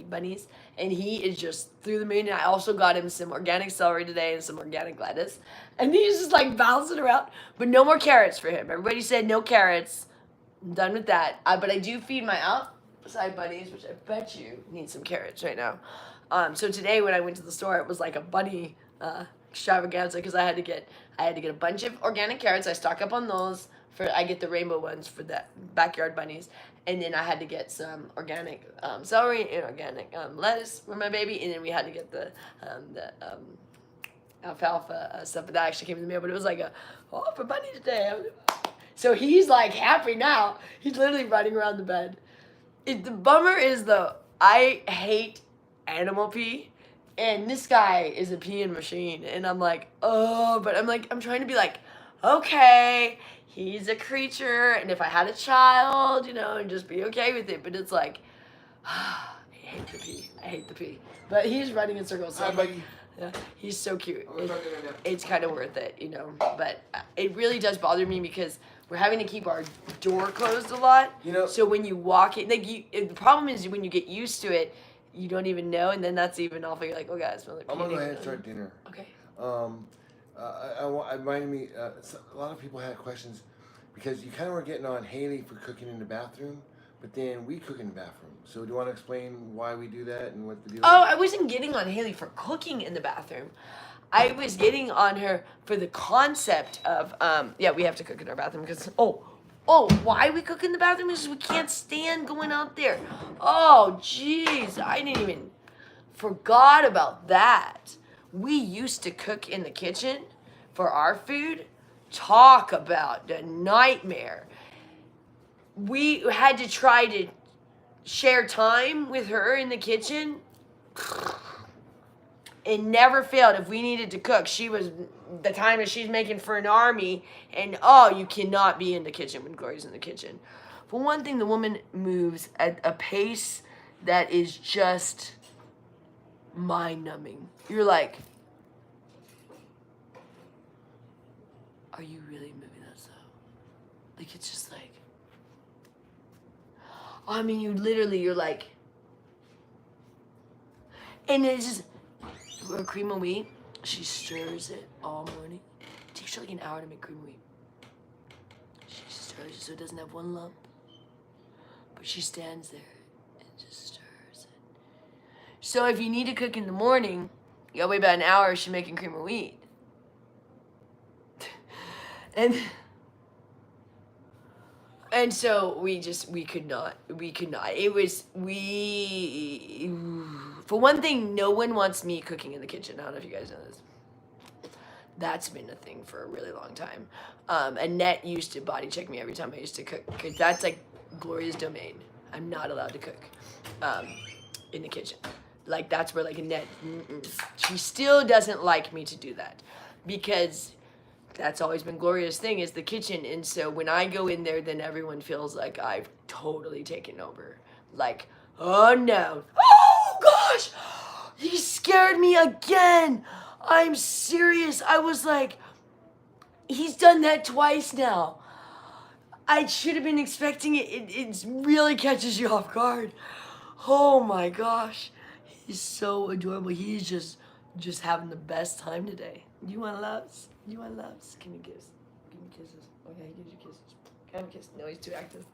bunnies. And he is just through the moon. And I also got him some organic celery today and some organic lettuce. And he's just bouncing around. But no more carrots for him. Everybody said no carrots. I'm done with that. But I do feed my outside bunnies, which I bet you need some carrots right now. So today when I went to the store, it was a bunny extravaganza because I had to get a bunch of organic carrots. I stock up on those. I get the rainbow ones for the backyard bunnies, and then I had to get some organic celery and organic lettuce for my baby, and then we had to get the alfalfa stuff. But that actually came in the mail, but it was for bunny today. So he's happy now. He's literally running around the bed. The bummer is though, I hate animal pee. And this guy is a peeing machine, and I'm oh, but I'm trying to be okay, he's a creature, and if I had a child, and just be okay with it, but it's I hate the pee, but he's running in circles, so yeah, he's so cute. It's kind of worth it, but it really does bother me because we're having to keep our door closed a lot, so when you walk in, the problem is when you get used to it, you don't even know, and then that's even awful. You're oh God, it smells like. I'm gonna go ahead and start dinner. Okay. It reminded me. A lot of people had questions because you kind of were getting on Haley for cooking in the bathroom, but then we cook in the bathroom. So do you want to explain why we do that and what the deal? Oh, I wasn't getting on Haley for cooking in the bathroom. I was getting on her for the concept of we have to cook in our bathroom because why we cook in the bathroom is we can't stand going out there. Oh, jeez, I didn't even forgot about that. We used to cook in the kitchen for our food. Talk about the nightmare. We had to try to share time with her in the kitchen. It never failed. If we needed to cook, she was the time that she's making for an army, and you cannot be in the kitchen when Gloria's in the kitchen. For one thing, the woman moves at a pace that is just mind-numbing. You're are you really moving that slow? It's just I mean, you're like, and it's just, her cream of wheat, she stirs it all morning. It takes her like an hour to make cream of wheat. She stirs it so it doesn't have one lump. But she stands there and just stirs it. So if you need to cook in the morning, you gotta wait about an hour, she's making cream of wheat. And so we could not. It was, for one thing, no one wants me cooking in the kitchen. I don't know if you guys know this. That's been a thing for a really long time. Annette used to body check me every time I used to cook, because that's like Gloria's domain. I'm not allowed to cook in the kitchen. Like, that's where, like, Annette, she still doesn't like me to do that, because that's always been Gloria's thing, is the kitchen. And so when I go in there, then everyone feels like I've totally taken over. Like, oh no. Oh gosh! He scared me again! I'm serious. I was like, he's done that twice now. I should have been expecting it. It really catches you off guard. Oh my gosh. He's so adorable. He's just having the best time today. You want loves? You want loves? Give me a kiss. Give me kisses. Okay, he gives you kisses. Can I have a kiss? No, he's too active.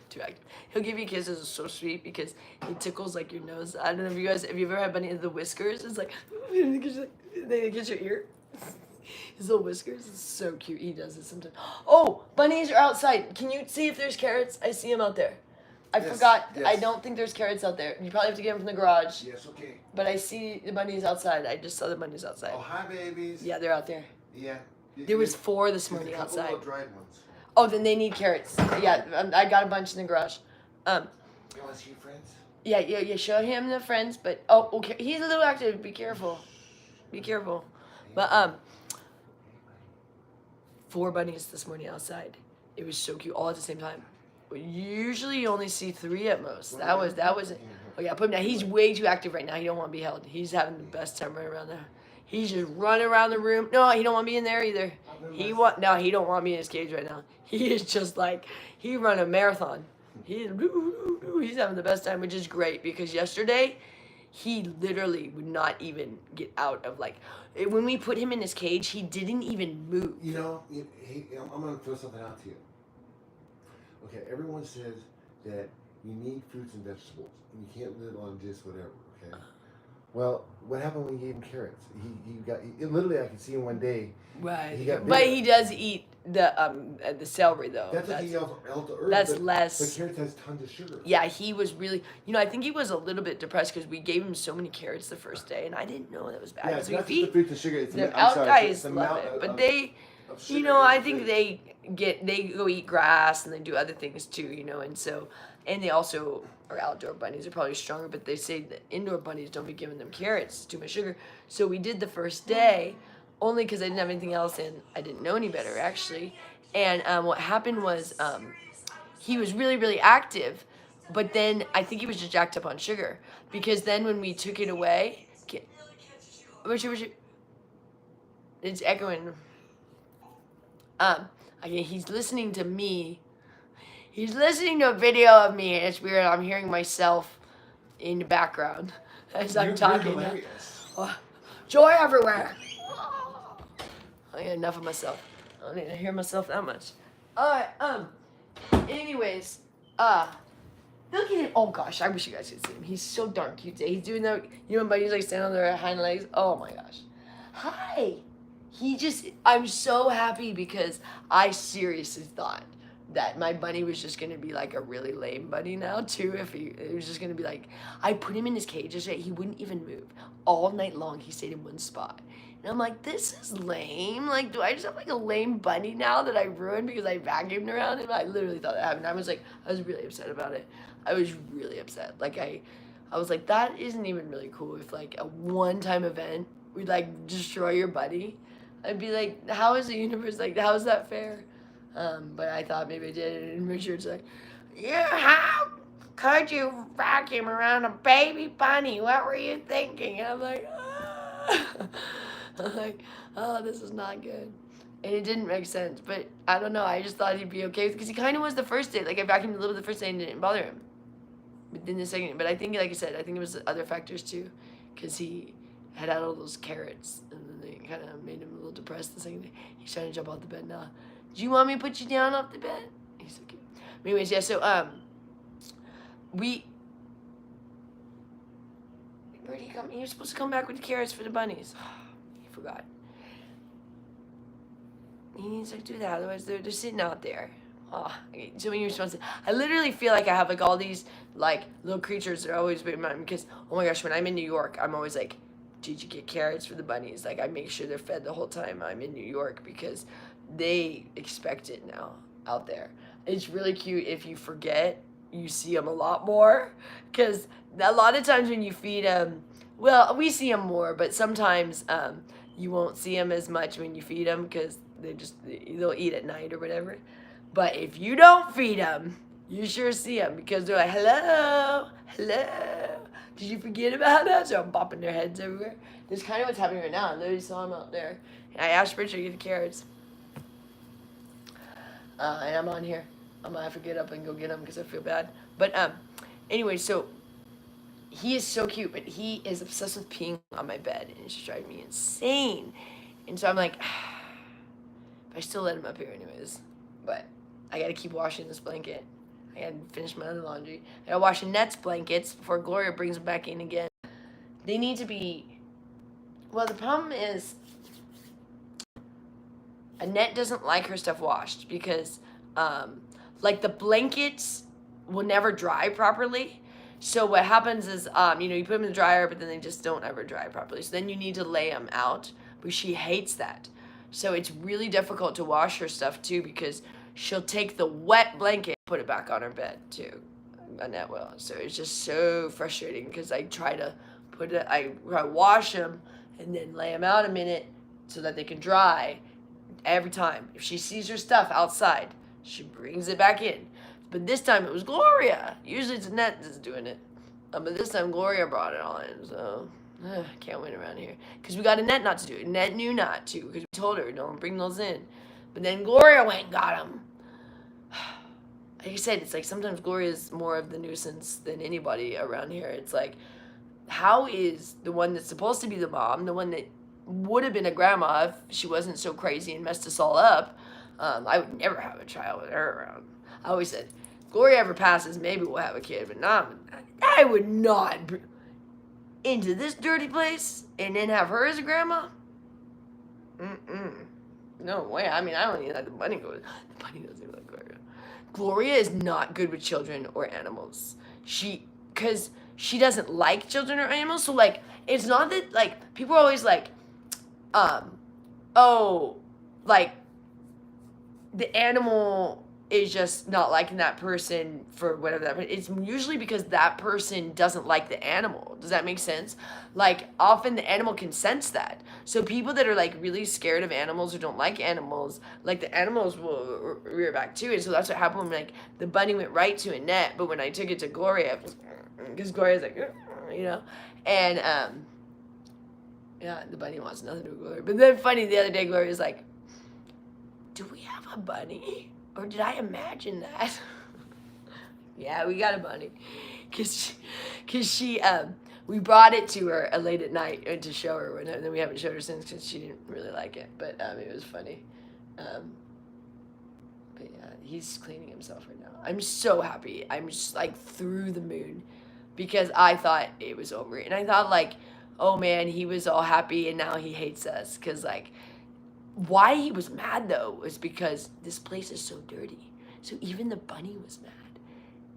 Too active. He'll give you kisses. It's so sweet because he tickles like your nose. I don't know if you guys, have you ever had Bunny the whiskers? It's like, they get your ear. His little whiskers is so cute. He does it sometimes. Oh, bunnies are outside. Can you see if there's carrots? I see them out there. I forgot. Yes. I don't think there's carrots out there. You probably have to get them from the garage. Yes, okay. But I see the bunnies outside. I just saw the bunnies outside. Oh, hi, babies. Yeah, they're out there. Yeah. There was 4 this morning outside. Of dried ones. Oh, then they need carrots. Yeah, I got a bunch in the garage. You want to see your friends? Yeah. Show him the friends, but okay. He's a little active. Be careful. Be careful. But 4 bunnies this morning outside. It was so cute, all at the same time. Usually you only see 3 at most. That was. Oh yeah, put him down. He's way too active right now. He don't want to be held. He's having the best time running around there. He's just running around the room. No, he don't want to be in there either. He don't want me in his cage right now. He is just like, he run a marathon. He's having the best time, which is great, because yesterday he literally would not even get out of, like, when we put him in his cage, he didn't even move. You know, I'm going to throw something out to you. Okay, everyone says that you need fruits and vegetables, and you can't live on just whatever, okay? Well, what happened when you gave him carrots? Literally, I could see him one day. Right. He got bigger. But he does eat the celery, though. That's what he also earned. That's but, less. But carrots has tons of sugar. Yeah, he was really, I think he was a little bit depressed because we gave him so many carrots the first day, and I didn't know that was bad. Yeah, it's not just the fruits and sugar. It's the out guys love it, but they, I think they go eat grass and they do other things too, and so, and they also are outdoor bunnies. They're probably stronger, but they say that indoor bunnies don't be giving them carrots. It's too much sugar. So we did the first day, only because I didn't have anything else and I didn't know any better, actually. And what happened was he was really, really active, but then I think he was just jacked up on sugar, because then when we took it away, it's echoing. Again, he's listening to me. He's listening to a video of me, and it's weird. I'm hearing myself in the background as I'm talking. Joy everywhere. I got enough of myself. I don't need to hear myself that much. Alright, anyways, look at him. Oh gosh, I wish you guys could see him. He's so darn cute today. He's doing that, when buddies like stand on their hind legs. Oh my gosh. Hi. I'm so happy, because I seriously thought that my bunny was just gonna be like a really lame bunny now too. It was just gonna be like, I put him in his cage yesterday, he wouldn't even move. All night long he stayed in one spot. And I'm like, this is lame. Like, do I just have like a lame bunny now that I ruined because I vacuumed around him? I literally thought that happened. I was really upset about it. I was really upset. Like, I was like, that isn't even really cool if like a one-time event would like destroy your bunny. I'd be like, how is the universe, like, how is that fair? But I thought maybe I did it, and Richard's like, yeah, how could you vacuum around a baby bunny? What were you thinking? And I'm like, oh, this is not good. And it didn't make sense, but I don't know, I just thought he'd be okay, because he kind of was the first day. Like, I vacuumed a little the first day and it didn't bother him. But then the second, but I think, like I said, I think it was other factors too, because he had all those carrots, and then they kind of made him a little depressed the second day. He's trying to jump off the bed now. Do you want me to put you down off the bed? He's so cute. But anyways, yeah. So we. Where did he come? He was supposed to come back with the carrots for the bunnies. He forgot. He needs to do that, otherwise they're sitting out there. Oh, so many responses. I literally feel like I have like all these like little creatures that are always with me, because oh my gosh, when I'm in New York, I'm always like, did you get carrots for the bunnies? Like I make sure they're fed the whole time I'm in New York, because they expect it now out there. It's really cute. If you forget, you see them a lot more, because a lot of times when you feed them, well, we see them more, but sometimes you won't see them as much when you feed them, because they'll eat at night or whatever. But if you don't feed them, you sure see them, because they're like, hello, hello, did you forget about us? So I'm bopping their heads everywhere. That's kind of what's happening right now. I literally saw them out there. And I asked Richard to get the carrots. And I'm on here. I'm gonna have to get up and go get them because I feel bad. But anyway, so he is so cute, but he is obsessed with peeing on my bed, and it's just driving me insane. And so I'm like, I still let him up here anyways. But I gotta keep washing this blanket. I gotta finish my other laundry. I gotta wash Annette's blankets before Gloria brings them back in again. They need to be, well, the problem is Annette doesn't like her stuff washed, because like the blankets will never dry properly. So what happens is, you put them in the dryer, but then they just don't ever dry properly. So then you need to lay them out, but she hates that. So it's really difficult to wash her stuff too, because she'll take the wet blanket, put it back on her bed too. Annette will. So it's just so frustrating, because I try to I wash them and then lay them out a minute so that they can dry every time. If she sees her stuff outside, she brings it back in. But this time it was Gloria. Usually it's Annette that's doing it. But this time Gloria brought it on, so can't win around here. Because we got Annette not to do it. Annette knew not to, because we told her, don't bring those in. But then Gloria went and got them. Like I said, it's like sometimes Gloria's more of the nuisance than anybody around here. It's like, how is the one that's supposed to be the mom, the one that would have been a grandma if she wasn't so crazy and messed us all up? I would never have a child with her around. I always said, if Gloria ever passes, maybe we'll have a kid, but not. I would not into this dirty place and then have her as a grandma. No way. I mean, I don't even let the bunny go. The bunny doesn't even like Gloria. Gloria is not good with children or animals. Because she doesn't like children or animals. So, like, it's not that, like, people are always like, oh, like, the animal is just not liking that person for whatever that person. It's usually because that person doesn't like the animal. Does that make sense? Like, often the animal can sense that. So people that are like really scared of animals or don't like animals, like the animals will rear back too. And so that's what happened when like the bunny went right to Annette, but when I took it to Gloria, because Gloria's like, and yeah, the bunny wants nothing to do with Gloria. But then funny, the other day Gloria's like, do we have a bunny? Or did I imagine that? Yeah, we got a bunny. Cause she we brought it to her late at night to show her, and then we haven't showed her since because she didn't really like it. But it was funny. But yeah, he's cleaning himself right now. I'm so happy. I'm just like through the moon, because I thought it was over, and I thought like, oh man, he was all happy and now he hates us, because like, why he was mad though was because this place is so dirty. So even the bunny was mad.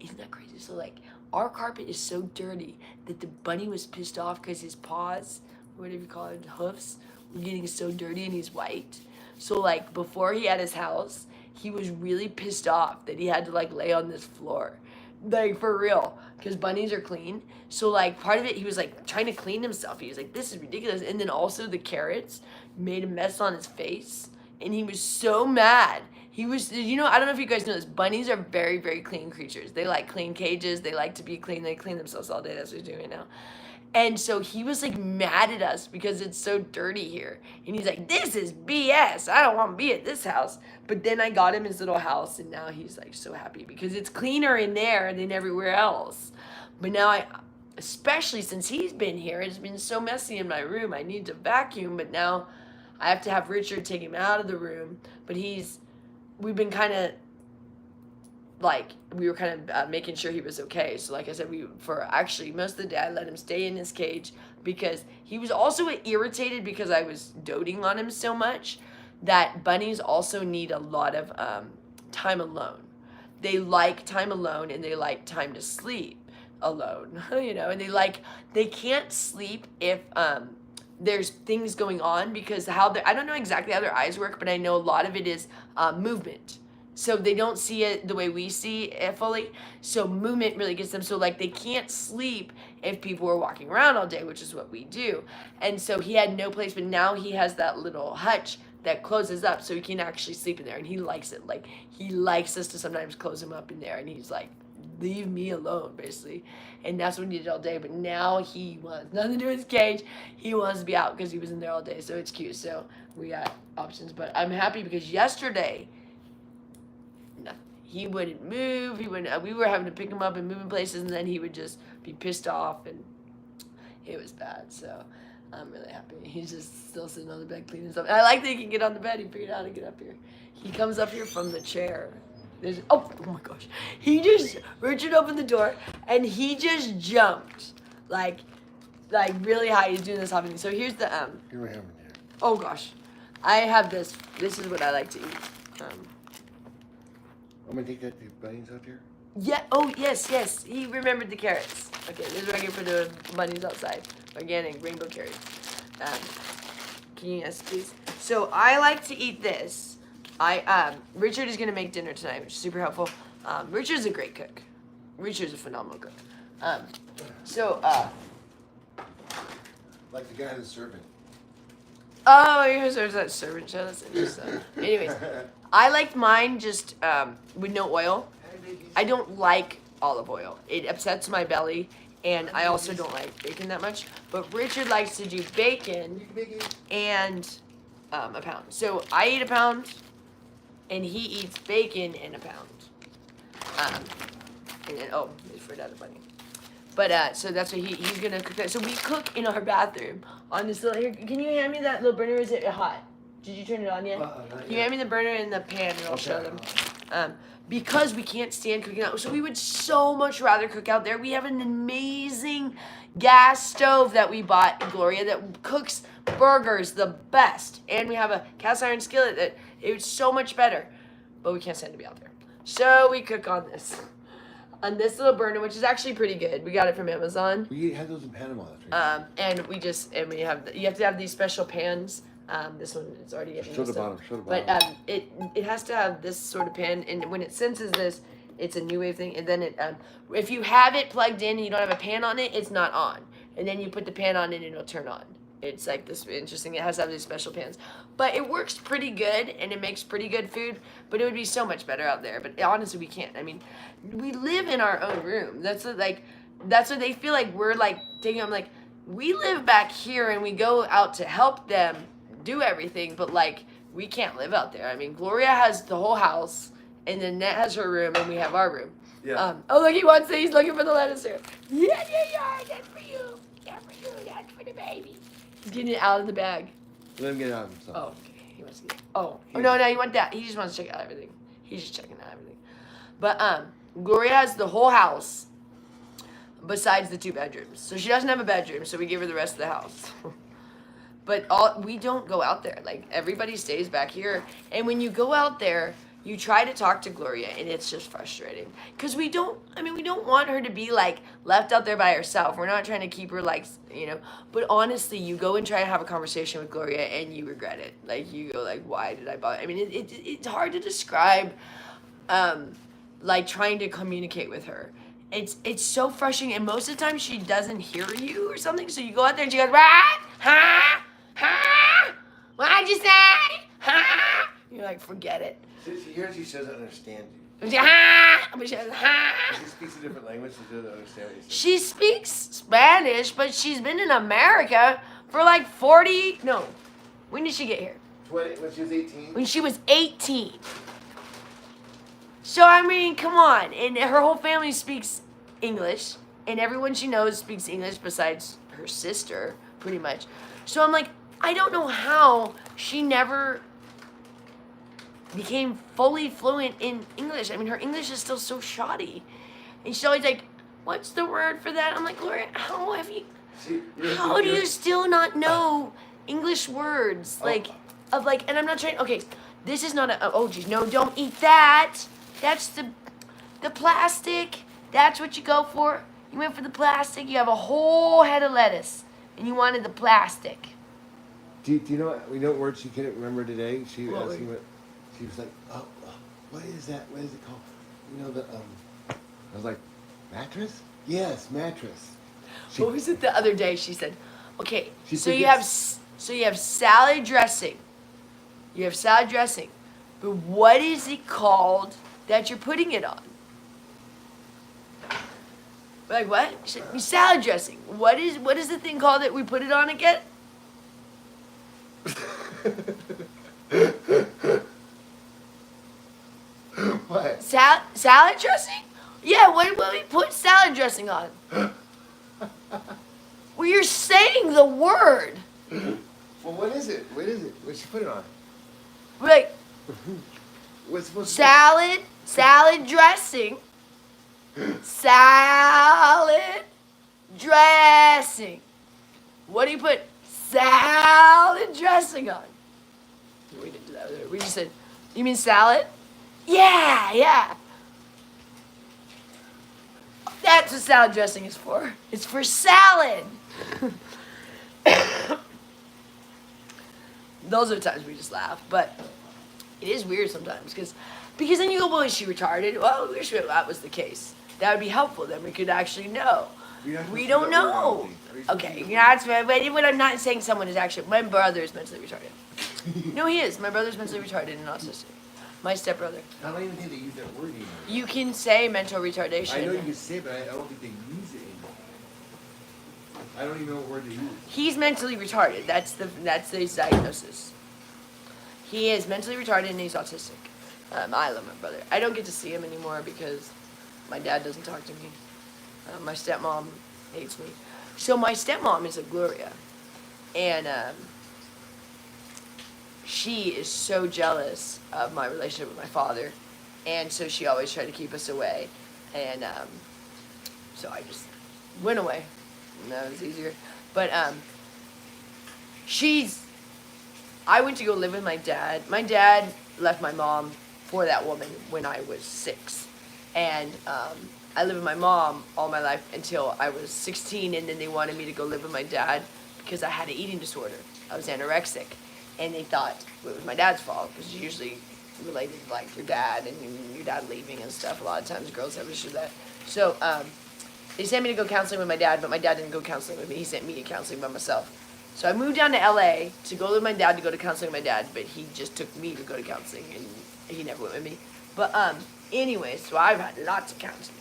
Isn't that crazy? So like, our carpet is so dirty that the bunny was pissed off because his paws, whatever you call it, hoofs, were getting so dirty, and he's white. So like, before he had his house, he was really pissed off that he had to like lay on this floor. Like, for real, because bunnies are clean. So like, part of it, he was like trying to clean himself. He was like, this is ridiculous. And then also the carrots made a mess on his face, and he was so mad. He was, I don't know if you guys know this, bunnies are very, very clean creatures. They like clean cages. They like to be clean. They clean themselves all day. That's what he's doing right now. And so he was like mad at us because it's so dirty here. And he's like, this is BS. I don't want to be at this house. But then I got him his little house, and now he's like so happy because it's cleaner in there than everywhere else. But now especially since he's been here, it's been so messy in my room. I need to vacuum, but now I have to have Richard take him out of the room. But we've been kind of like, we were kind of making sure he was okay. So like I said, for actually most of the day I let him stay in his cage because he was also irritated because I was doting on him so much that bunnies also need a lot of time alone. They like time alone and they like time to sleep alone, and they can't sleep if there's things going on because I don't know exactly how their eyes work, but I know a lot of it is movement. So they don't see it the way we see it fully. So movement really gets them. So like they can't sleep if people are walking around all day, which is what we do. And so he had no place, but now he has that little hutch that closes up so he can actually sleep in there. And he likes it. Like he likes us to sometimes close him up in there. And he's like, leave me alone, basically. And that's what he did all day. But now he wants nothing to do with his cage. He wants to be out because he was in there all day. So it's cute. So we got options. But I'm happy because yesterday, he wouldn't move. We were having to pick him up and move in places, and then he would just be pissed off, and it was bad. So I'm really happy. He's just still sitting on the bed cleaning stuff. And I like that he can get on the bed. He figured out how to get up here. He comes up here from the chair. Oh my gosh. Richard opened the door, and he just jumped like really high. He's doing this hopping. So here's the Here we have it here. Oh gosh, I have this. This is what I like to eat. I'm gonna take the bunnies out there. Yeah. Oh yes. He remembered the carrots. Okay, this is what I get for the bunnies outside. Organic rainbow carrots. Can you yes, please? So I like to eat this. Richard is gonna make dinner tonight, which is super helpful. Richard's a great cook. Richard's a phenomenal cook. Like the guy that's serving. Oh, here's that servant show. That's interesting. Anyways, I like mine just with no oil. I don't like olive oil. It upsets my belly, and I also don't like bacon that much. But Richard likes to do bacon and a pound. So I eat a pound, and he eats bacon in a pound. And then, it's for another bunny. But so that's what he's gonna cook that. So we cook in our bathroom on this little. Here, can you hand me that little burner? Is it hot? Did you turn it on yet? Can you hand me the burner and the pan, and I'll show them. Because we can't stand cooking out, so we would so much rather cook out there. We have an amazing gas stove that we bought in Gloria that cooks burgers the best, and we have a cast iron skillet that it's so much better. But we can't stand to be out there, so we cook on this. On this little burner, which is actually pretty good. We got it from Amazon. We had those in Panama. That's And you have to have these special pans. This one is already getting Show the bottom. But it has to have this sort of pan, and when it senses this, it's a new wave thing. And then if you have it plugged in and you don't have a pan on it, it's not on. And then you put the pan on it and it'll turn on. It's like this interesting. It has to have these special pans, but it works pretty good and it makes pretty good food. But it would be so much better out there. But honestly, we can't. I mean, we live in our own room. That's what they feel like we're like taking. I'm like, we live back here and we go out to help them do everything, but like we can't live out there. I mean, Gloria has the whole house, and then Net has her room, and we have our room. Yeah. Look, he's looking for the lettuce here. Yeah, that's for you. That's for you. That's for the baby. He's getting it out of the bag. Let him get it out of himself. Oh, okay. He wants to get. Oh no, you want that? He just wants to check out everything. He's just checking out everything. But Gloria has the whole house, besides the 2 bedrooms. So she doesn't have a bedroom. So we give her the rest of the house. But we don't go out there. Like, everybody stays back here. And when you go out there, you try to talk to Gloria, and it's just frustrating. Because we don't want her to be, like, left out there by herself. We're not trying to keep her, like, But honestly, you go and try to have a conversation with Gloria, and you regret it. Like, you go, like, why did I bother? I mean, it's hard to describe, like, trying to communicate with her. It's so frustrating, and most of the time, she doesn't hear you or something. So you go out there, and she goes, what? Huh? What'd you say? Huh? You're like, forget it. She hears you, she doesn't understand you. But she goes, She speaks a different language, she doesn't understand what you say. She speaks Spanish, but she's been in America for like 40. No. When did she get here? 20, when she was 18? When she was 18. So, I mean, come on. And her whole family speaks English. and everyone she knows speaks English besides her sister, pretty much. So I'm like, I don't know how she never became fully fluent in English. I mean, her English is still so shoddy. And she's always like, what's the word for that? I'm like, Gloria, how do you still not know English words? Like, and I'm not trying, okay, this is not oh geez, no, don't eat that. That's the plastic. That's what you go for. You went for the plastic. You have a whole head of lettuce, and you wanted the plastic. Do you know what word she couldn't remember today? She What asked me word? she was like, what is that? What is it called? You know, I was like, mattress? Yes, mattress. What was it the other day? She said, okay, She so you have salad dressing. You have salad dressing. But what is it called that you're putting it on? We're like, what? She said, salad dressing. What is the thing called that we put it on again? What? Salad dressing? Yeah, what do we put salad dressing on? Well, you're saying the word. Well, what is it? What is it? What'd she put it on? We're like, What's supposed to salad dressing, salad dressing. What do you put salad dressing on? We didn't do that. We just said, you mean salad? Yeah. That's what salad dressing is for. It's for salad. Those are the times we just laugh, but it is weird sometimes because then you go, well, is she retarded? Well, we wish that was the case. That would be helpful. Then we could actually know. We don't know. Okay, that's right. But when I'm not saying someone is actually, my brother is mentally retarded. No, he is. My brother's mentally retarded and autistic. My stepbrother. I don't even think they use that word anymore. You can say mental retardation. I know you can say it, but I don't think they use it anymore. I don't even know what word they use. He's mentally retarded. That's his diagnosis. He is mentally retarded and he's autistic. I love my brother. I don't get to see him anymore because my dad doesn't talk to me. My stepmom hates me. So my stepmom is a Gloria, and she is so jealous of my relationship with my father, and so she always tried to keep us away, and so I just went away, and that was easier. But I went to go live with my dad. My dad left my mom for that woman when I was 6, and I lived with my mom all my life until I was 16, and then they wanted me to go live with my dad because I had an eating disorder. I was anorexic, and they thought it was my dad's fault because it's usually related to like your dad and your dad leaving and stuff. A lot of times girls have issues with that. So they sent me to go counseling with my dad, but my dad didn't go counseling with me. He sent me to counseling by myself. So I moved down to LA to go with my dad to go to counseling with my dad, but he just took me to go to counseling, and he never went with me. But anyway, so I've had lots of counseling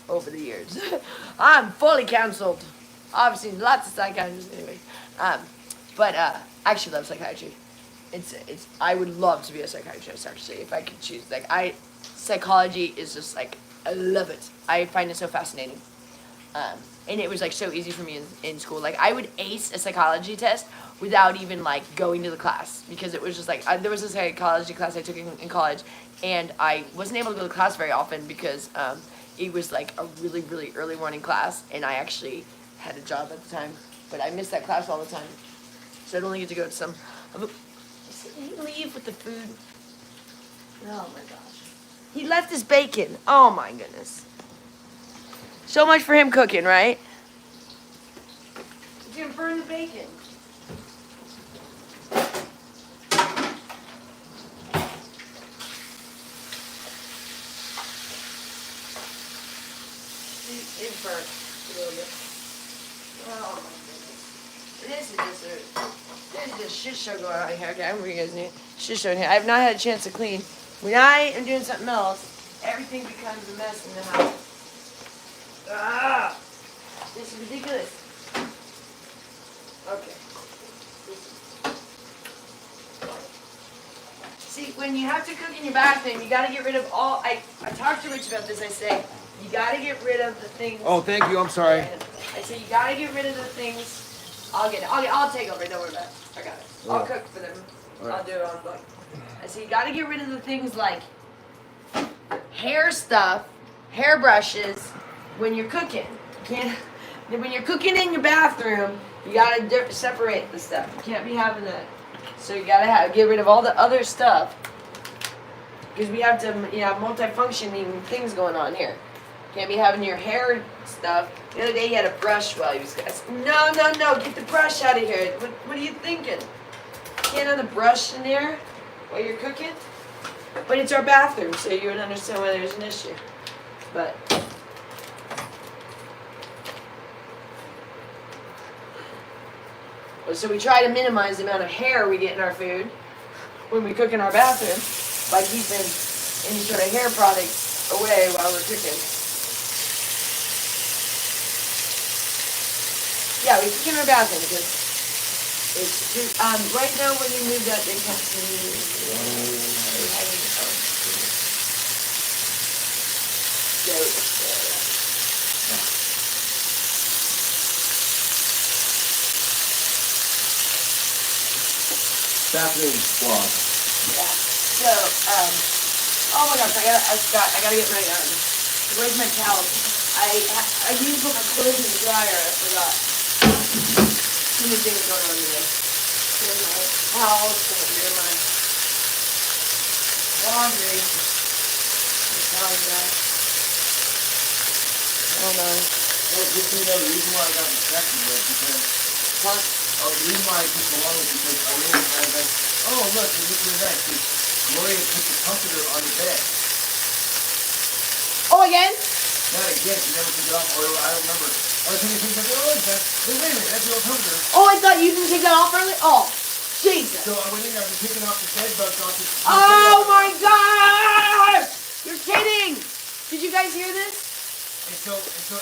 over the years. I'm fully counseled. I've seen lots of psychiatrists anyway. But I actually love psychiatry. It's I would love to be a psychiatrist actually if I could choose. Psychology is just like I love it. I find it so fascinating. And it was like so easy for me in school. Like I would ace a psychology test without even like going to the class because it was just like there was a psychology class I took in college, and I wasn't able to go to class very often because it was like a really, really early morning class, and I actually had a job at the time, but I missed that class all the time. So I'd only get to go to some. Did he leave with the food? Oh my gosh. He left his bacon. Oh my goodness. So much for him cooking, right? He's gonna burn the bacon. It's burnt a little bit. Oh my goodness. This is a shit show going on here. Okay, I'm gonna guys need shit show in here. I have not had a chance to clean. When I am doing something else, everything becomes a mess in the house. Ah! This is ridiculous. Okay. See, when you have to cook in your bathroom, you gotta get rid of all. I talked to Rich about this. I say, You gotta get rid of the things. Oh, thank you. I'm sorry. I said you gotta get rid of the things. I'll take over. Don't worry about it. I got it. I'll cook for them. I'll do it on like. I said you gotta get rid of the things like hair stuff, hairbrushes when you're cooking. You can't. When you're cooking in your bathroom, you gotta separate the stuff. You can't be having that. So you gotta get rid of all the other stuff because we have to, multifunctioning things going on here. Can't be having your hair stuff. The other day he had a brush while he was. No, get the brush out of here. What are you thinking? Can't have the brush in there while you're cooking. But it's our bathroom, so you would understand why there's an issue. But. So we try to minimize the amount of hair we get in our food when we cook in our bathroom by keeping any sort of hair products away while we're cooking. Yeah, we cook in our bathroom because it's too, right now when you move that, they can't see. Bathroom squad. Yeah. So, oh my gosh, I gotta get ready. Where's my towels? I used put my clothes in the dryer. I forgot. Too many things going on today. Here's my towels. Here's my laundry. My towels back. Hold on. Well, just so you know, the reason why I got distracted was because. Huh? Oh, the reason why I took so long was because I was like, oh look, this is nice. Gloria put the comforter on the bed. Oh, again? Not again. She never took it off. Or I don't remember. I was thinking things like, oh, look, wait a minute, that's the old comforter. Oh, I thought you didn't take that off early. Oh, Jesus. So I went in there, I've been taking off the bed bugs off the. Oh my God! You're kidding! Did you guys hear this?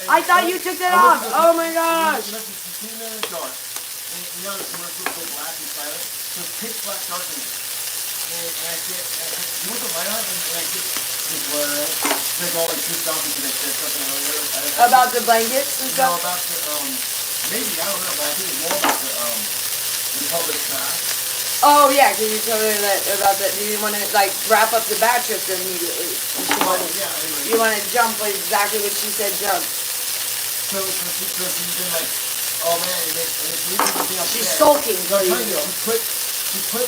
I thought you took that off. Oh my gosh! It's 15 minutes dark. And you know the commercials go black and silent. So it's pitch black dark in there. And I said, you want the light on? And I said, like all like pissed off because they said something earlier. About the blankets and No, stuff? about the, maybe, I don't know, but I think it's more about the public trash. Oh yeah, because you told her that about that you didn't want to like wrap up the battress immediately. And she wanted, Anyway. you want to jump like exactly what she said jump. So she's been like, oh man, and it's leaving the thing upstairs. She's sulking. No, I'm telling you, she put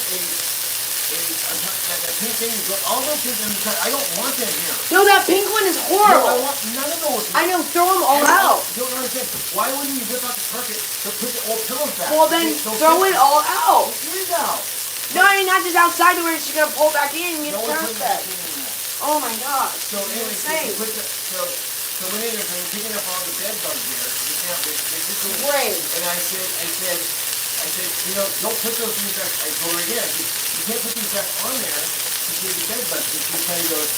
that pink thing, all those things in the car. I don't want them here. No, that pink one is horrible. No, I want none of those. I know, throw them all out. You don't understand. Why wouldn't you rip out the carpet to put the old pillows back? Well then, throw it all out. It is out. No, I mean not just outside to where she's gonna pull back in and get No one past puts that. it in. Oh my gosh. So anyway, Insane. so when they were picking up all the bed bugs there, Great. and I said, you know, don't put those things back. I told her again, I said, you can't put these back on there to see the bed bugs. And she kind of goes,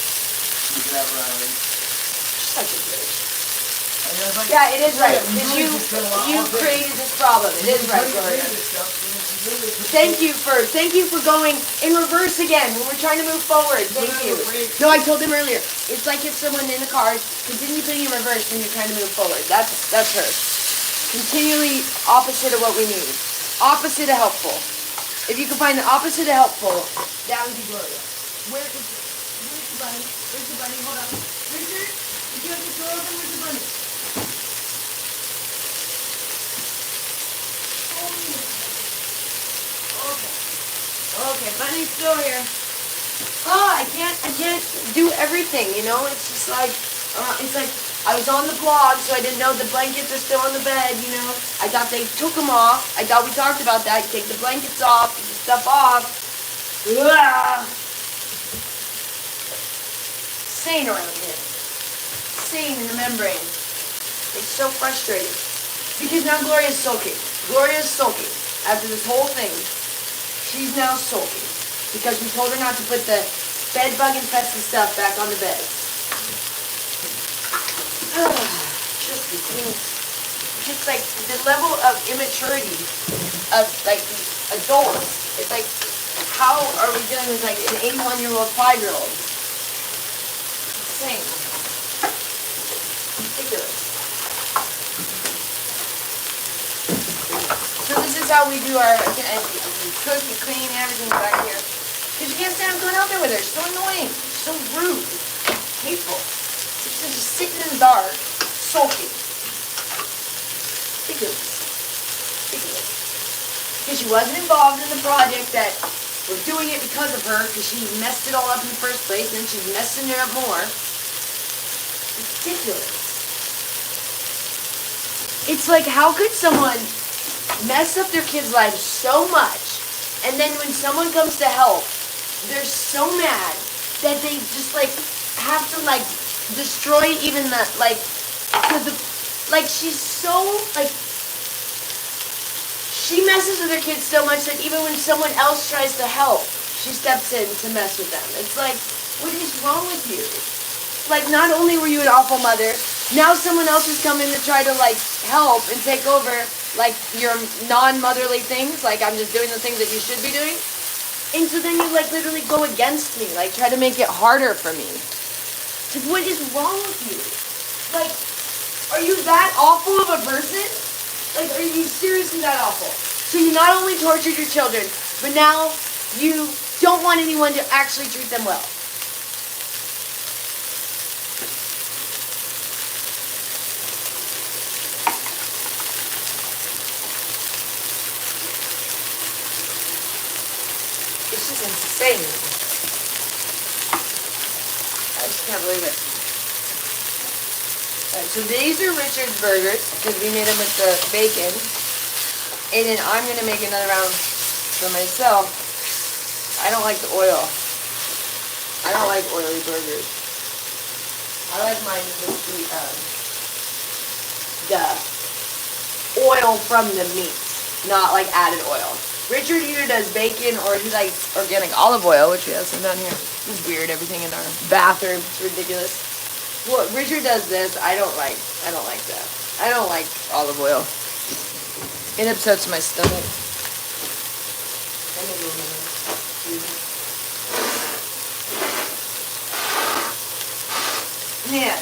look at that, Riley. Such a bitch. I mean, I was like, Yeah, it is right. yeah, Because really just spent a lot you more created this problem. It is right, Gloria. Thank you for going in reverse again when we're trying to move forward. Thank you. No, I told him earlier. It's like if someone in the car continue putting in reverse when you're trying to move forward. That's her. Continually opposite of what we need. Opposite of helpful. If you can find the opposite of helpful, that would be Gloria. Where's the bunny? Where's the bunny? Hold on. Richard, did you have the door open? Where's the bunny? Okay, bunny's still here. Oh, I can't do everything, you know? It's just like, I was on the blog, so I didn't know the blankets are still on the bed, you know? I thought they took them off. I thought we talked about that. You take the blankets off, get the stuff off. Ugh. Sane around here. Sane in the membrane. It's so frustrating. Because now Gloria's sulking. Gloria's sulking. After this whole thing, she's now sulking. Because we told her not to put the bed bug infested stuff back on the bed. Just the thing. Just like the level of immaturity of like these adults. It's like, how are we dealing with like an 81-year-old 5-year-old? Insane. is how we do our, we cook, we clean, everything back here. Because you can't stand up going out there with her. It's so annoying. So rude. Hateful. Just sitting in the dark, sulking. Ridiculous. Ridiculous. Because she wasn't involved in the project that we're doing it because of her, because she messed it all up in the first place, and she's messing it up more. Ridiculous. It's like, how could someone mess up their kid's life so much, and then when someone comes to help, they're so mad that they just like have to like destroy even the like she's so like she messes with her kids so much that even when someone else tries to help, she steps in to mess with them. It's like, what is wrong with you? Like, not only were you an awful mother, now someone else is coming to try to like help and take over like your non-motherly things. Like, I'm just doing the things that you should be doing. And so then you like literally go against me, like try to make it harder for me. It's like, what is wrong with you? Like, are you that awful of a person? Like, are you seriously that awful? So you not only tortured your children, but now you don't want anyone to actually treat them well. It's just insane. I just can't believe it. Alright, so these are Richard's burgers, because we made them with the bacon. And then I'm going to make another round for myself. I don't like the oil. I don't like oily burgers. I like mine with the oil from the meat, not like added oil. Richard either does bacon or he likes organic olive oil, which we have some down here. It's weird, everything in our bathroom. It's ridiculous. Well, Richard does this. I don't like that. I don't like olive oil. It upsets my stomach. Man,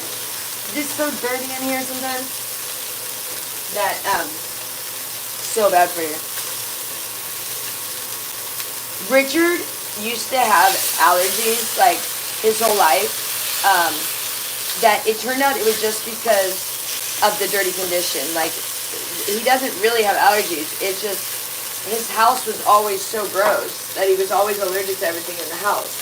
this is so dirty in here sometimes. That, so bad for you. Richard used to have allergies, like, his whole life. That it turned out it was just because of the dirty condition. Like, he doesn't really have allergies. It's just his house was always so gross that he was always allergic to everything in the house.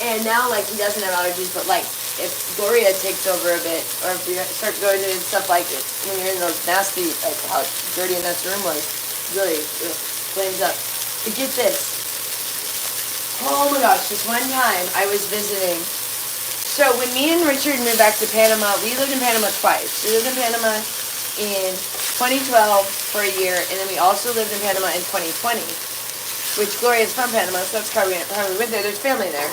And now, like, he doesn't have allergies, but, like, if Gloria takes over a bit, or if you start going into stuff like it, when you're in those nasty, like, how dirty and nasty room was, really flames up. But get this. Oh my gosh, this one time I was visiting. So when me and Richard moved back to Panama, we lived in Panama twice. We lived in Panama in 2012 for a year, and then we also lived in Panama in 2020, which Gloria is from Panama, so that's how we went there. There's family there.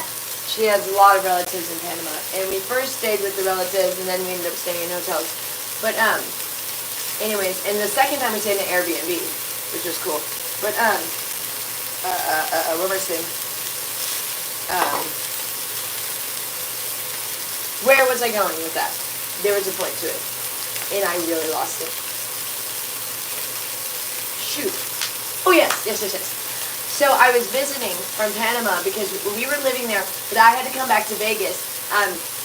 She has a lot of relatives in Panama, and we first stayed with the relatives, and then we ended up staying in hotels. But anyways, and the second time we stayed in an Airbnb, which was cool. But what am I saying? Where was I going with that? There was a point to it, and I really lost it. Shoot. Oh yes. So I was visiting from Panama because we were living there, but I had to come back to Vegas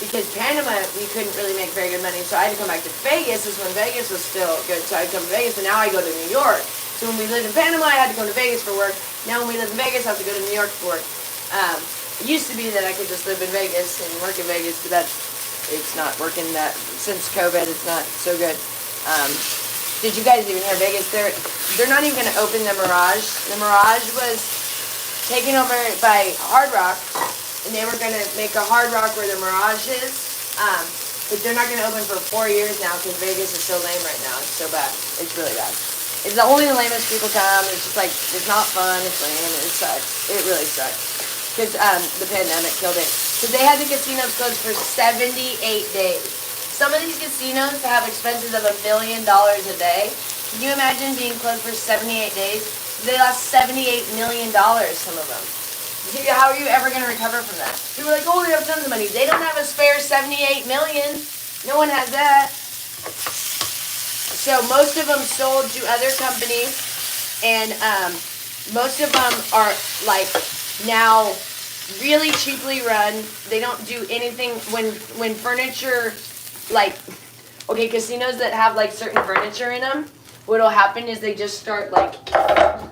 because Panama we couldn't really make very good money, so I had to come back to Vegas. This is when Vegas was still good, so I'd come to Vegas, but now I go to New York. So when we lived in Panama, I had to come to Vegas for work. Now when we live in Vegas, I have to go to New York for work. It used to be that I could just live in Vegas and work in Vegas, but it's not working. That since COVID, it's not so good. Did you guys even hear Vegas? They're not even going to open the Mirage. The Mirage was taken over by Hard Rock, and they were going to make a Hard Rock where the Mirage is. But they're not going to open for 4 years now because Vegas is so lame right now. It's so bad. It's really bad. It's only the lamest people come. It's just like, it's not fun. It's lame. It sucks. It really sucks. Because the pandemic killed it. Because they had the casinos closed for 78 days. Some of these casinos have expenses of $1 million a day. Can you imagine being closed for 78 days? They lost $78 million, some of them. How are you ever going to recover from that? People are like, oh, they have tons of money. They don't have a spare $78 million. No one has that. So most of them sold to other companies and most of them are like now really cheaply run. They don't do anything when furniture, like, okay, casinos that have like certain furniture in them, what'll happen is they just start like,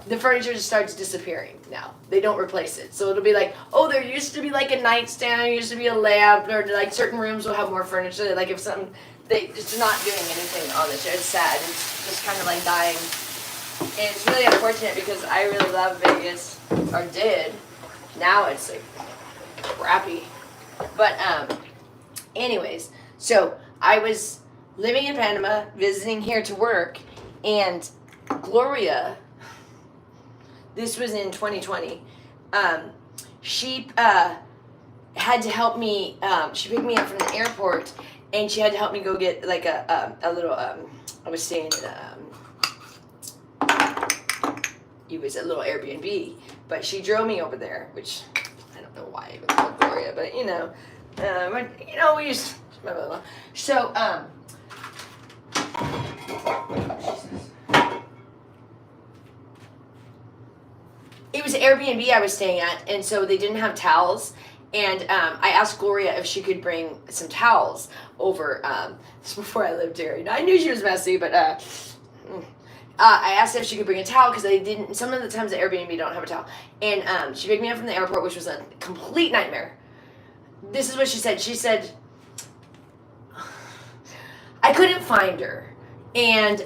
the furniture just starts disappearing now. They don't replace it. So it'll be like, oh, there used to be like a nightstand, there used to be a lamp, or like certain rooms will have more furniture. Like if something, they just not doing anything on the chair. It's sad. It's just kind of like dying. And it's really unfortunate because I really love Vegas, or did. Now it's like crappy. But anyways, so I was living in Panama, visiting here to work, and Gloria, this was in 2020, she had to help me, she picked me up from the airport, and she had to help me go get like a little, I was staying in it was a little Airbnb, but she drove me over there, which I don't know why I even called Gloria, but we used, blah, blah, blah. So, it was Airbnb I was staying at, and so they didn't have towels, and I asked Gloria if she could bring some towels over. This was before I lived here. I knew she was messy, but I asked if she could bring a towel because they didn't. Some of the times the Airbnb don't have a towel, and she picked me up from the airport, which was a complete nightmare. This is what she said. She said, I couldn't find her, and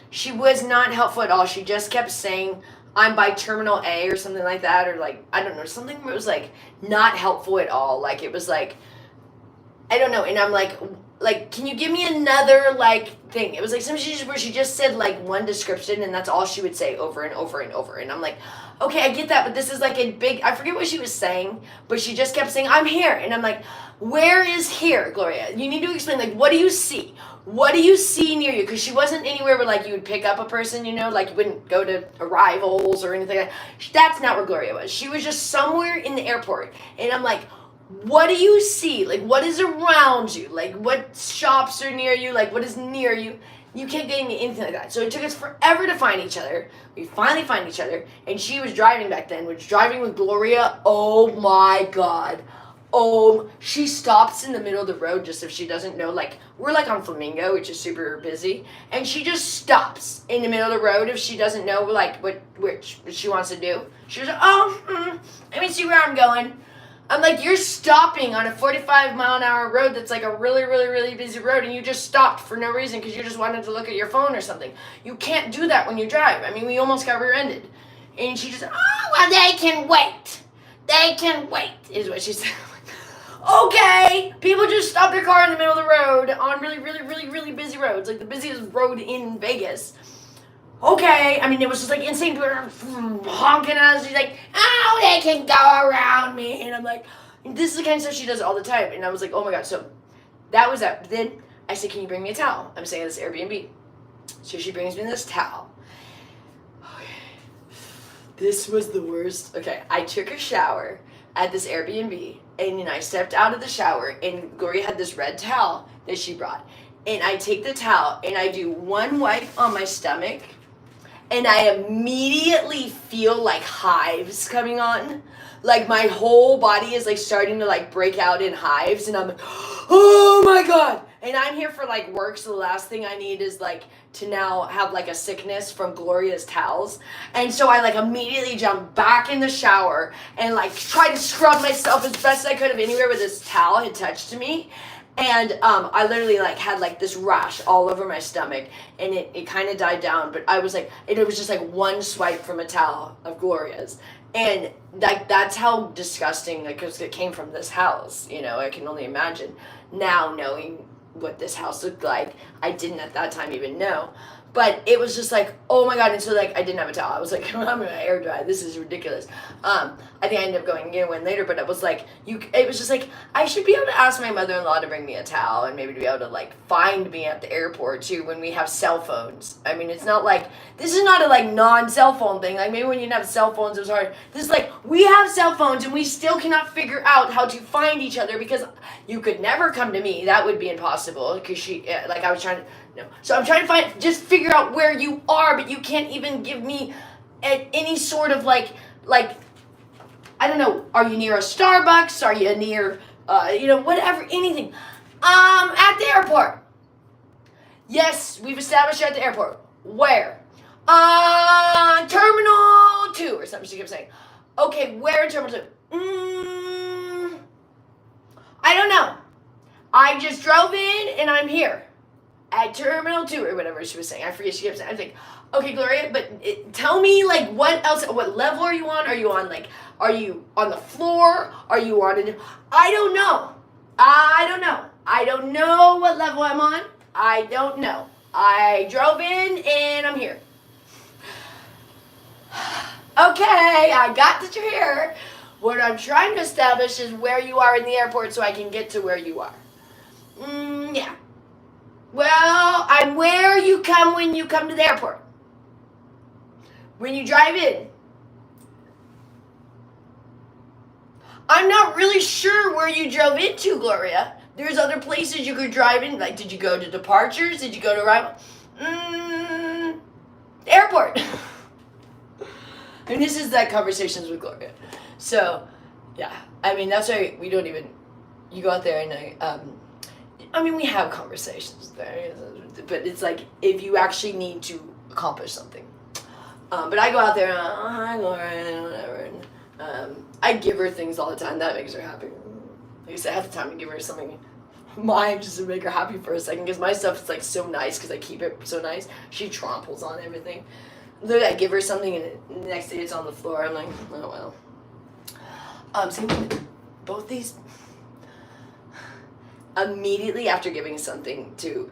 she was not helpful at all. She just kept saying, I'm by Terminal A or something like that, or like, I don't know, something that was like not helpful at all. Like it was like, I don't know, and I'm like, can you give me another like thing? It was like something where she just said like one description, and that's all she would say over and over and over. And I'm like, okay, I get that, but this is like a big, I forget what she was saying, but she just kept saying, I'm here. And I'm like, where is here, Gloria? You need to explain, like, what do you see? What do you see near you? Because she wasn't anywhere where like you would pick up a person, like you wouldn't go to Arrivals or anything like that. That's not where Gloria was. She was just somewhere in the airport. And I'm like, what do you see? Like, what is around you? Like, what shops are near you? Like, what is near you? You can't get into anything like that. So it took us forever to find each other. We finally find each other. And she was driving back then, was driving with Gloria. Oh my God. Oh, she stops in the middle of the road just if she doesn't know, like, we're like on Flamingo, which is super busy, and she just stops in the middle of the road if she doesn't know, like, what she wants to do. She was like, let me see where I'm going. I'm like, you're stopping on a 45-mile-an-hour road that's like a really, really, really busy road, and you just stopped for no reason because you just wanted to look at your phone or something. You can't do that when you drive. I mean, we almost got rear-ended. And she just, well, they can wait. They can wait, is what she said. Okay, people just stop their car in the middle of the road on really, really, really, really busy roads, like the busiest road in Vegas. Okay, I mean, it was just like insane. People were honking at us. She's like, they can go around me. And I'm like, this is the kind of stuff she does all the time. And I was like, oh my God. So that was that. Then I said, can you bring me a towel? I'm staying at this Airbnb. So she brings me this towel. Okay. This was the worst. Okay, I took a shower at this Airbnb. And I stepped out of the shower, and Gloria had this red towel that she brought. And I take the towel, and I do one wipe on my stomach, and I immediately feel like hives coming on. Like my whole body is like starting to like break out in hives, and I'm like, oh my God. And I'm here for like work, so the last thing I need is like to now have like a sickness from Gloria's towels. And so I like immediately jump back in the shower and like try to scrub myself as best I could of anywhere where this towel had touched me. And I literally like had like this rash all over my stomach, and it kind of died down, but I was like, it was just like one swipe from a towel of Gloria's. And like that's how disgusting, like, because it came from this house, I can only imagine now knowing what this house looked like. I didn't at that time even know, but it was just like, oh my God. And so like I didn't have a towel. I was like, I'm gonna air dry, this is ridiculous. I think I ended up going and getting one later, but it was like, it was just like, I should be able to ask my mother-in-law to bring me a towel, and maybe to be able to like find me at the airport too when we have cell phones. I mean, it's not like, this is not a like non-cell phone thing. Like maybe when you didn't have cell phones it was hard. This is like, we have cell phones and we still cannot figure out how to find each other, because you could never come to me. That would be impossible, because I was trying to, No. So I'm trying to just figure out where you are, but you can't even give me any sort of like, I don't know, are you near a Starbucks? Are you near, whatever, anything. At the airport. Yes, we've established you're at the airport. Where? Terminal 2 or something she kept saying. Okay, where in Terminal 2? I don't know. I just drove in and I'm here. At Terminal 2 or whatever she was saying. I forget, she kept saying. I was like, okay, Gloria, but tell me, like, what else, what level are you on? Are you on, like, are you on the floor? Are you on I don't know. I don't know. I don't know what level I'm on. I don't know. I drove in and I'm here. Okay, I got that you're here. What I'm trying to establish is where you are in the airport so I can get to where you are. Yeah. Well, I'm where you come when you come to the airport. When you drive in. I'm not really sure where you drove into, Gloria. There's other places you could drive in. Like, did you go to departures? Did you go to arrival? The airport. And this is that conversations with Gloria. So, yeah. I mean, that's why we don't even, you go out there and we have conversations there. But it's like, if you actually need to accomplish something. But I go out there and, hi, Gloria, whatever. And, I give her things all the time. That makes her happy. Like I said, half the time I give her something mine just to make her happy for a second. Because my stuff is like so nice because I keep it so nice. She tramples on everything. Literally, I give her something and the next day it's on the floor. I'm like, oh well. Same thing. Both these. Immediately after giving something to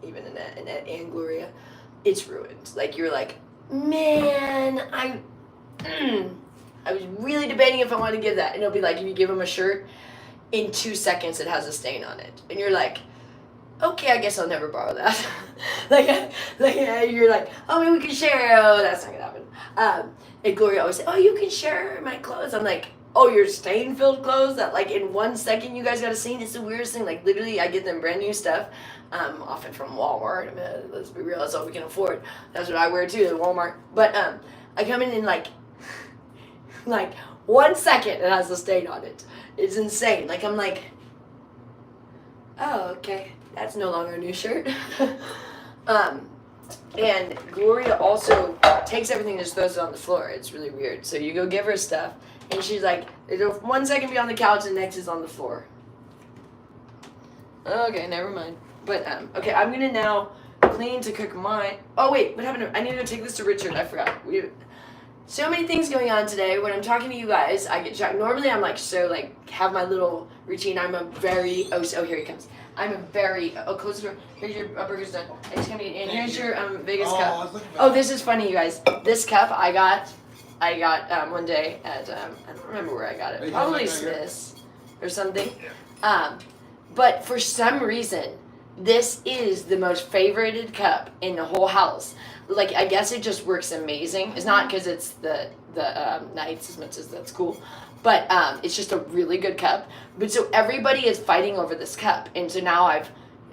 even Annette and Gloria, it's ruined. Like you're like, man, I was really debating if I wanted to give that. And it'll be like, if you give them a shirt, in 2 seconds it has a stain on it. And you're like, okay, I guess I'll never borrow that. You're like, oh, maybe we can share. Oh, that's not gonna happen. And Gloria always say, oh, you can share my clothes. I'm like, oh, your stain-filled clothes that like in 1 second you guys got a stain? It's the weirdest thing. Like literally I get them brand new stuff, often from Walmart. I mean, let's be real, that's all we can afford. That's what I wear too, at Walmart. But I come in like 1 second it has a stain on it. It's insane. Like I'm like, oh, okay, that's no longer a new shirt. And Gloria also takes everything and just throws it on the floor. It's really weird. So you go give her stuff, and she's like, it'll 1 second be on the couch, and next is on the floor. Okay, never mind. But, okay, I'm gonna now clean to cook mine. Oh, wait, what happened? I need to take this to Richard. I forgot. So many things going on today. When I'm talking to you guys, I get shocked. Normally, I'm like, have my little routine. I'm a very, here he comes. I'm a very, close the door. Here's your burger's done. I just come in, and here's your Vegas cup. Oh, this is funny, you guys. This cup I got one day at, I don't remember where I got it. Probably Smith's or something. But for some reason, this is the most favorited cup in the whole house. Like, I guess it just works amazing. It's not because it's the Knights as much as that's cool. But it's just a really good cup. But so everybody is fighting over this cup. And so now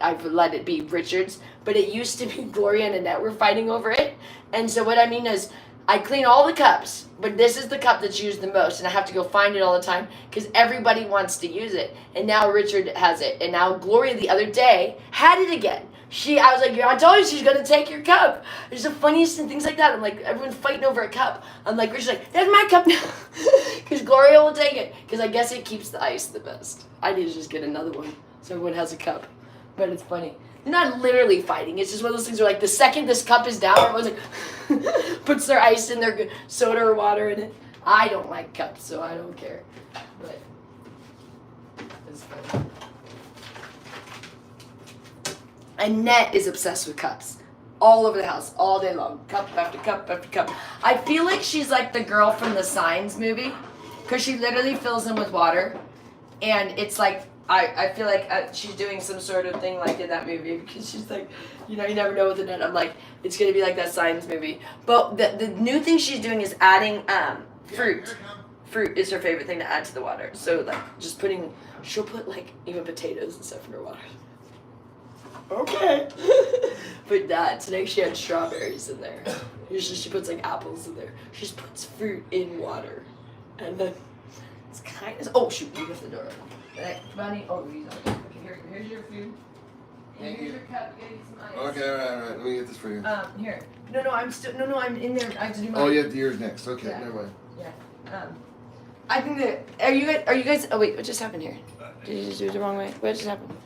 I've let it be Richard's. But it used to be Gloria and Annette were fighting over it. And so what I mean is I clean all the cups. But this is the cup that's used the most. And I have to go find it all the time. Because everybody wants to use it. And now Richard has it. And now Gloria the other day had it again. I was like, I told you she's going to take your cup. It's the funniest and things like that. I'm like, everyone's fighting over a cup. I'm like, Richard's like, that's my cup now. Because Gloria will take it. Because I guess it keeps the ice the best. I need to just get another one. So everyone has a cup. But it's funny. They're not literally fighting. It's just one of those things where like the second this cup is down, everyone's like, puts their ice in their soda or water in it. I don't like cups, so I don't care. But it's funny. Annette is obsessed with cups. All over the house, all day long. Cup after cup after cup. I feel like she's like the girl from the Signs movie. Because she literally fills them with water. And it's like, I feel like she's doing some sort of thing like in that movie. Because she's like, you never know with Annette. I'm like, it's going to be like that Signs movie. But the new thing she's doing is adding fruit. Fruit is her favorite thing to add to the water. So like, she'll put like even potatoes and stuff in her water. Okay. But today she had strawberries in there. Usually she puts like apples in there. She just puts fruit in water. And then it's kind of, oh shoot, you left the door open. Hey, Bunny, oh, okay, here's your food. And here's your cup, you gotta get some ice. Okay, all right. Let me get this for you. Here. No, I'm in there. I have to do my. Oh, you have yours next. Okay, Yeah. never mind. Yeah. I think that, are you guys, oh wait, what just happened here? Did you just do it the wrong way? What just happened?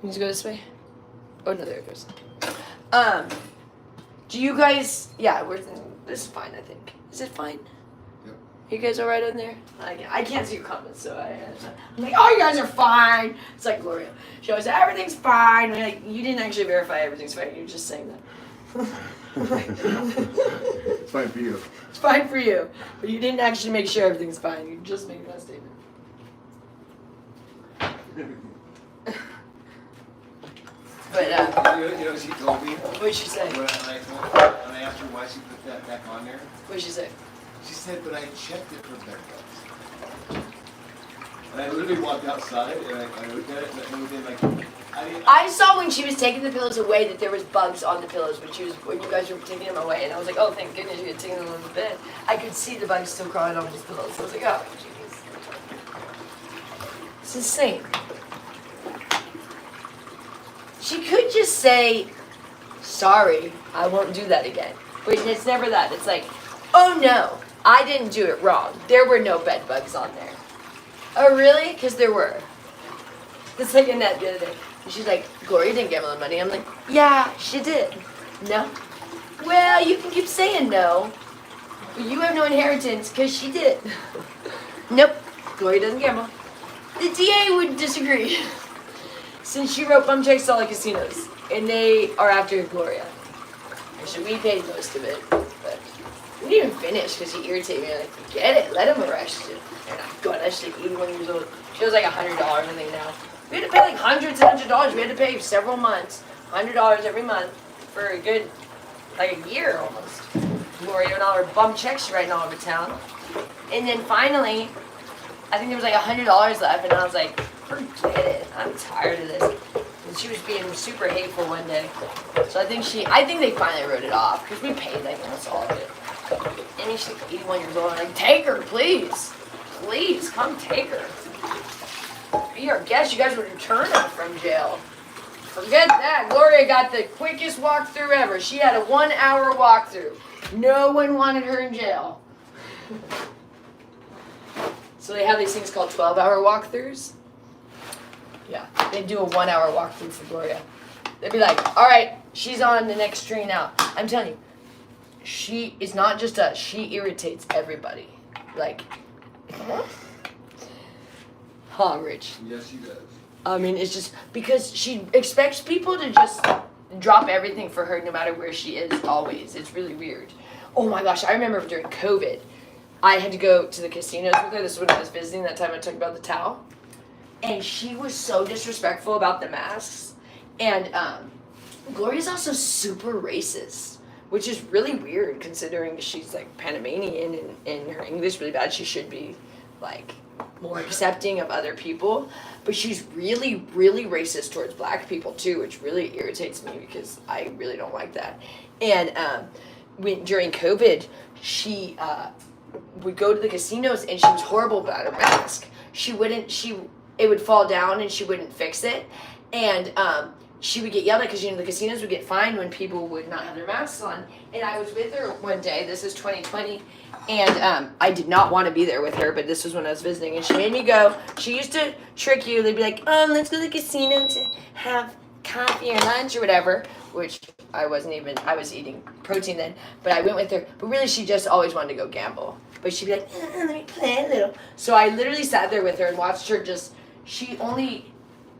You need to go this way? Oh no, there it goes. Do you guys, yeah, this is fine, I think. Is it fine? Yep. You guys all right in there? I can't see your comments, so I'm like, oh, you guys are fine. It's like Gloria. She always says, everything's fine. We're like, you didn't actually verify everything's fine. You're just saying that. It's fine for you. It's fine for you, but you didn't actually make sure everything's fine. You just made that statement. But you know what she told me? what did she say? When I asked her why she put that back on there, What did she say? she said, "But I checked it for bed bugs." And I literally walked outside and I looked at it and within like, I saw when she was taking the pillows away that there was bugs on the pillows when you guys were taking them away, and I was like, oh, thank goodness you had taken them on the bed. I could see the bugs still crawling on his pillows. I was like, oh, jeez. It's insane. She could just say, sorry, I won't do that again. But it's never that. It's like, oh no, I didn't do it wrong. There were no bed bugs on there. Oh really? Because there were. It's like Annette the other day. She's like, Gloria didn't gamble on money. I'm like, yeah, she did. No. Well, you can keep saying no, but you have no inheritance because she did. Nope, Gloria doesn't gamble. The DA would disagree. Since she wrote bum checks to all the casinos, and they are after Gloria. Actually, we paid most of it, but we didn't even finish because he irritated me. I'm like, get it, let him arrest you. And I'm going, she's like 81 years old. She was like $100, I think now. We had to pay like hundreds and hundreds of dollars. We had to pay several months, $100 every month for a good, like a year almost. Gloria and all her bum checks she writing all over town. And then finally, I think there was like $100 left, and I was like, forget it. I'm tired of this. And she was being super hateful one day. So I think they finally wrote it off because we paid like almost all of it. I mean, she's like 81 years old. I'm like, take her, please. Please, come take her. Be our guest. You guys would return her from jail. Forget that. Gloria got the quickest walkthrough ever. She had a 1 hour walkthrough. No one wanted her in jail. So they have these things called 12-hour walkthroughs. Yeah, they do a 1 hour walkthrough for Gloria. They'd be like, all right, she's on the next tree now. I'm telling you, she is not just us. She irritates everybody. Like, huh, Rich? yes, she does. I mean, it's just because she expects people to just drop everything for her no matter where she is always. It's really weird. Oh my gosh, I remember during COVID, I had to go to the casinos with her. This is when I was visiting, that time I talked about the towel. And she was so disrespectful about the masks. And Gloria's also super racist, which is really weird considering she's like Panamanian and her English really bad. She should be like more accepting of other people. But she's really, really racist towards black people too, which really irritates me because I really don't like that. And during COVID, she would go to the casinos and she was horrible about her mask. It would fall down and she wouldn't fix it. And she would get yelled at because, the casinos would get fined when people would not have their masks on. And I was with her one day, this is 2020, and I did not want to be there with her, but this was when I was visiting, and she made me go. She used to trick you. They'd be like, let's go to the casino to have coffee or lunch or whatever, which I was eating protein then, but I went with her. But really, she just always wanted to go gamble. But she'd be like, let me play a little. So I literally sat there with her and watched her she only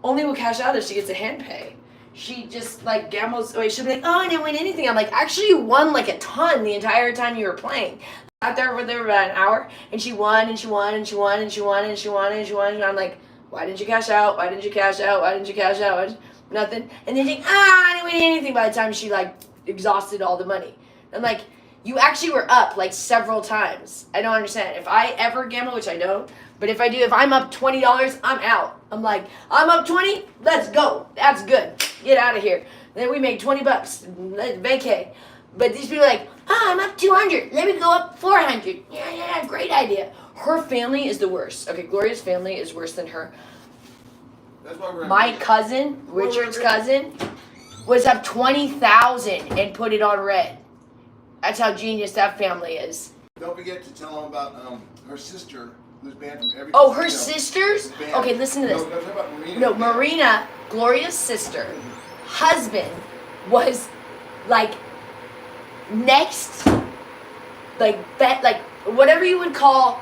will cash out if she gets a hand pay. She just like gambles away. She'll be like, I didn't win anything. I'm like, actually you won like a ton the entire time you were playing. I sat there with her about an hour and she won and she won and she won and she won and she won and she won. And I'm like, why didn't you cash out? Why didn't you cash out? Why didn't you cash out? Nothing. And then think, I didn't win anything by the time she like exhausted all the money. I'm like, you actually were up like several times. I don't understand. If I ever gamble, which I don't, but if I'm up $20, I'm out. I'm like, I'm up 20, let's go. That's good. get out of here. Then we make $20, vacay. But these people are like, I'm up 200. Let me go up 400. Yeah, great idea. Her family is the worst. Okay, Gloria's family is worse than her. That's why we're My cousin, Richard's cousin, was up 20,000 and put it on red. That's how genius that family is. Don't forget to tell them about her sister, who's banned from every. Oh, her sisters? Okay, listen to this. No, talk about Marina. No, Marina, Gloria's sister, husband, was like next, like whatever you would call,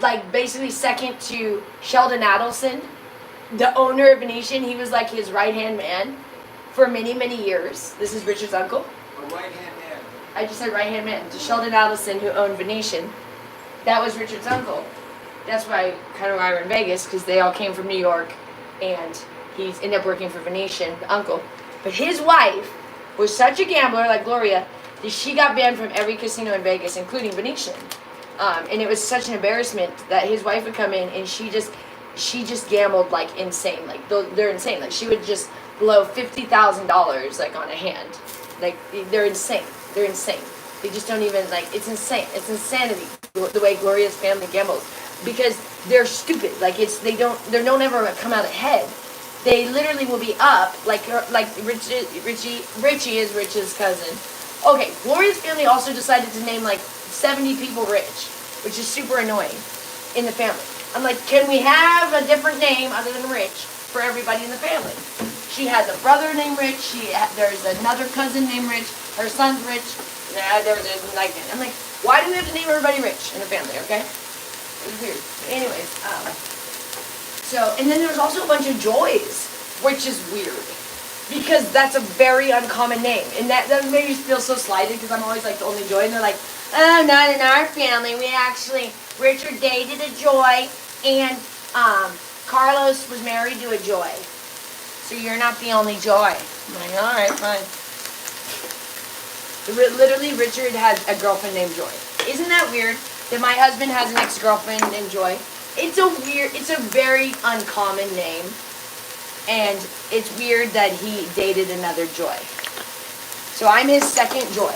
like basically second to Sheldon Adelson, the owner of Venetian. He was like his right-hand man for many, many years. This is Richard's uncle. A right-hand man. I just said right-hand man. To Sheldon Adelson, who owned Venetian. That was Richard's uncle. That's why we're in Vegas, because they all came from New York, and he ended up working for Venetian, the uncle. But his wife was such a gambler, like Gloria, that she got banned from every casino in Vegas, including Venetian. And it was such an embarrassment that his wife would come in and she just gambled like insane. Like they're insane. Like she would just blow $50,000 like on a hand. Like they're insane. They're insane. They just don't even like. It's insane. It's insanity the way Gloria's family gambles, because they're stupid. Like they don't ever come out ahead. They literally will be up like Richie is Rich's cousin. Okay, Gloria's family also decided to name like 70 people Rich, which is super annoying in the family. I'm like, can we have a different name other than Rich for everybody in the family? She has a brother named Rich. There's another cousin named Rich. Her son's Rich. There's like, I'm like, why do we have to name everybody Rich in the family? Okay, it's weird. Anyways, so and then there's also a bunch of Joys, which is weird, because that's a very uncommon name, and that made me feel so slighted, because I'm always like the only Joy, and they're like, oh, not in our family. Richard dated a Joy, and Carlos was married to a Joy, so you're not the only Joy. I'm like, all right, fine. Literally, Richard had a girlfriend named Joy. Isn't that weird that my husband has an ex-girlfriend named Joy? It's a very uncommon name. And it's weird that he dated another Joy. So I'm his second Joy.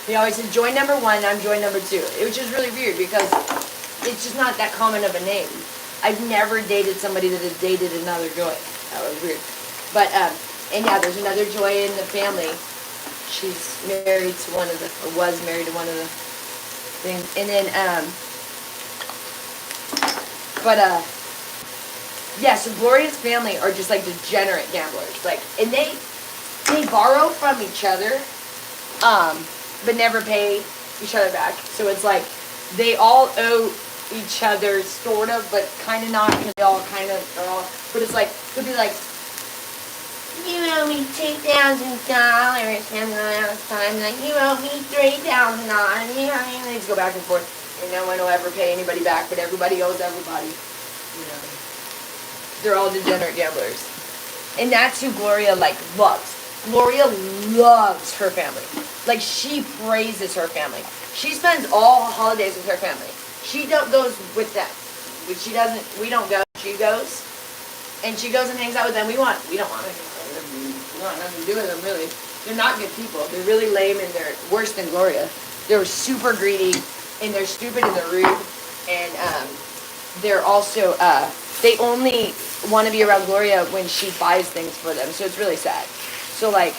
He always said Joy number 1, I'm Joy number 2. Which is really weird, because it's just not that common of a name. I've never dated somebody that had dated another Joy. That was weird. But, and yeah, there's another Joy in the family. She's married to or was married to one of the things. And then, yeah, so Gloria's family are just like degenerate gamblers. Like, and they borrow from each other, but never pay each other back. So it's like they all owe each other, sort of, but kind of not, because they all kind of are all. But it's like, could be like, you owe me $2,000, and last time, like, you owe me $3,000, and they just go back and forth, and no one will ever pay anybody back, but everybody owes everybody, you know. They're all degenerate gamblers. And that's who Gloria, like, loves. Gloria loves her family. Like, she praises her family. She spends all holidays with her family. She goes with them. She doesn't, we don't go, she goes. And she goes and hangs out with them. We don't want nothing to do with them, really. They're not good people. They're really lame, and they're worse than Gloria. They're super greedy, and they're stupid, and they're rude. And they're also, they only want to be around Gloria when she buys things for them. So it's really sad. So, like,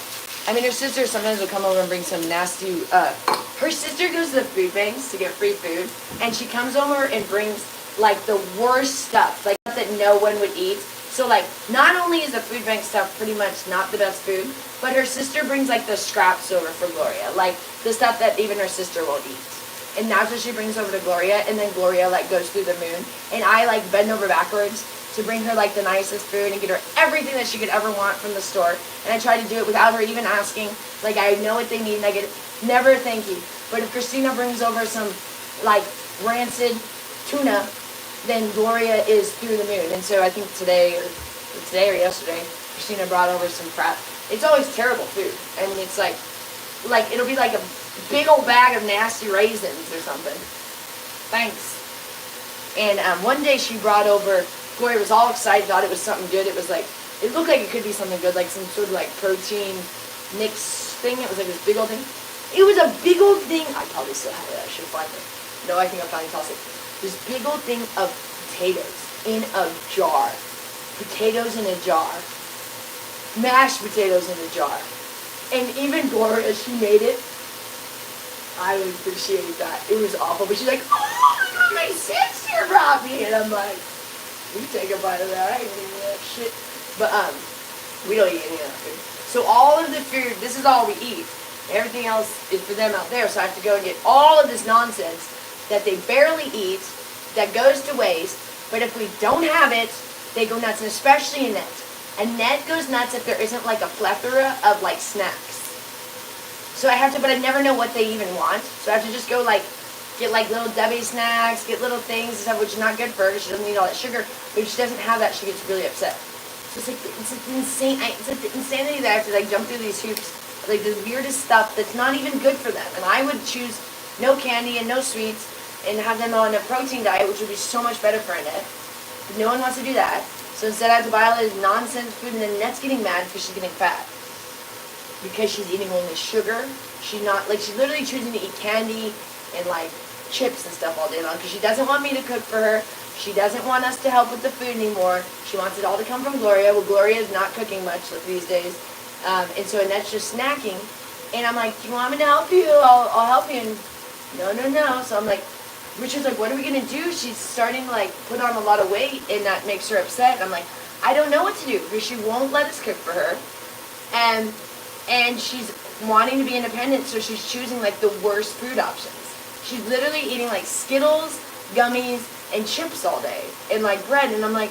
I mean, her sister sometimes will come over and bring some nasty, her sister goes to the food banks to get free food, and she comes over and brings, like, the worst stuff, like, stuff that no one would eat. So, like, not only is the food bank stuff pretty much not the best food, but her sister brings, like, the scraps over for Gloria. Like, the stuff that even her sister won't eat. And that's what she brings over to Gloria, and then Gloria, like, goes through the moon. And I, like, bend over backwards to bring her, like, the nicest food and get her everything that she could ever want from the store. And I try to do it without her even asking. Like, I know what they need, and I get never a thank you. But if Christina brings over some, like, rancid tuna, then Gloria is through the moon. And so I think today or yesterday, Christina brought over some crap. It's always terrible food. And it's like it'll be like a big old bag of nasty raisins or something. Thanks. And one day she brought over, Gloria was all excited, thought it was something good. It was like It looked like it could be something good, like some sort of like protein mix thing. It was like this big old thing. It was a big old thing. I probably still have it. I should find it. No, I think I finally tossed it. This big old thing of potatoes in a jar. Potatoes in a jar. Mashed potatoes in a jar. And even Gloria, she made it. I would appreciate that. It was awful. But she's like, oh my God, my sister brought me. And I'm like, you take a bite of that. I ain't eating that shit. But we don't eat any of that food. So all of the food, this is all we eat. Everything else is for them out there. So I have to go and get all of this nonsense that they barely eat, that goes to waste. But if we don't have it, they go nuts, and especially Annette. Annette goes nuts if there isn't like a plethora of like snacks. So I have to, but I never know what they even want. So I have to just go like, get like little Debbie snacks, get little things and stuff, which is not good for her. She doesn't need all that sugar. But if she doesn't have that, she gets really upset. So it's like insane. It's like the insanity that I have to like jump through these hoops, like the weirdest stuff that's not even good for them. And I would choose no candy and no sweets and have them on a protein diet, which would be so much better for Annette. But no one wants to do that. So instead I have to buy all this nonsense food, and then Annette's getting mad because she's getting fat. Because she's eating only sugar. She's not, like, she's literally choosing to eat candy and like chips and stuff all day long because she doesn't want me to cook for her. She doesn't want us to help with the food anymore. She wants it all to come from Gloria. Well, Gloria is not cooking much these days. And so Annette's just snacking. And I'm like, do you want me to help you? I'll help you. And no. So I'm like, Richard's like, what are we going to do? She's starting to like put on a lot of weight, and that makes her upset. And I'm like, I don't know what to do because she won't let us cook for her. And she's wanting to be independent, so she's choosing like the worst food options. She's literally eating like Skittles, gummies, and chips all day, and like bread. And I'm like,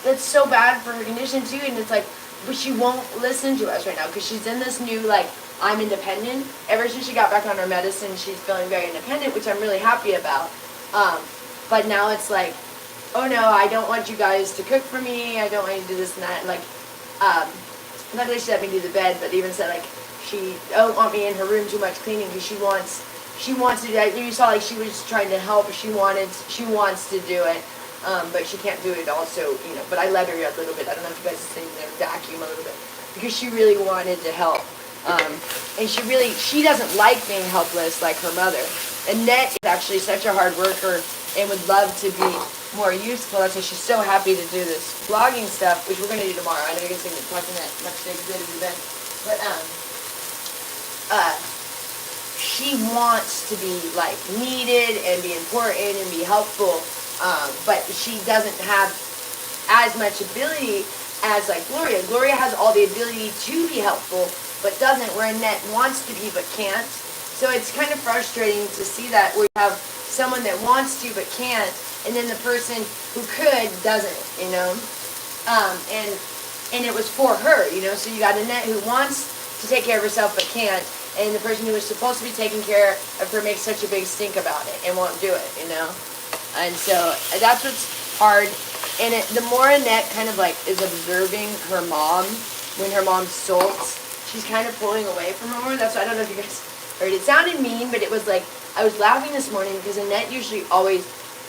that's so bad for her condition too. And it's like, but she won't listen to us right now because she's in this new like, I'm independent. Ever since she got back on her medicine, she's feeling very independent, which I'm really happy about. But now it's like, oh no, I don't want you guys to cook for me. I don't want you to do this and that. And like, not that she let me do the bed, but even said like, she don't want me in her room too much cleaning because she wants to do that. You saw like she was trying to help. She wants to do it, but she can't do it also, you know. But I let her a little bit. I don't know if you guys are seeing there, vacuum a little bit because she really wanted to help. And she doesn't like being helpless like her mother. Annette is actually such a hard worker and would love to be more useful. That's why she's so happy to do this vlogging stuff, which we're going to do tomorrow. I know you're going to see me talking that much today because I did the event. But she wants to be like needed and be important and be helpful, but she doesn't have as much ability as like Gloria. Gloria has all the ability to be helpful, but doesn't, where Annette wants to be but can't. So it's kind of frustrating to see that where you have someone that wants to but can't, and then the person who could doesn't, you know. And it was for her, you know. So you got Annette who wants to take care of herself but can't, and the person who is supposed to be taking care of her makes such a big stink about it and won't do it, you know. And so that's what's hard. And the more Annette kind of like is observing her mom when her mom sulks, she's kind of pulling away from her more. That's why I don't know if you guys heard. It sounded mean, but it was like, I was laughing this morning because Annette usually always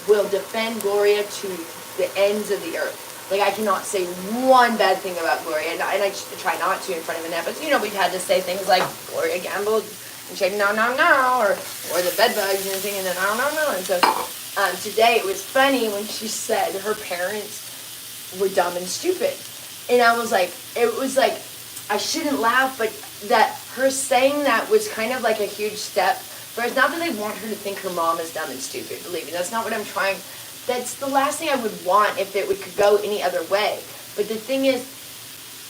will defend Gloria to the ends of the earth. Like, I cannot say one bad thing about Gloria, and I try not to in front of Annette, but, you know, we've had to say things like, Gloria gambled, and she said, no, or the bed bugs and everything, and then, no. And so, today it was funny when she said her parents were dumb and stupid. And I was like, it was like, I shouldn't laugh, but that her saying that was kind of like a huge step. But it's not that I want her to think her mom is dumb and stupid, believe me. That's not what I'm trying. That's the last thing I would want if it could go any other way. But the thing is,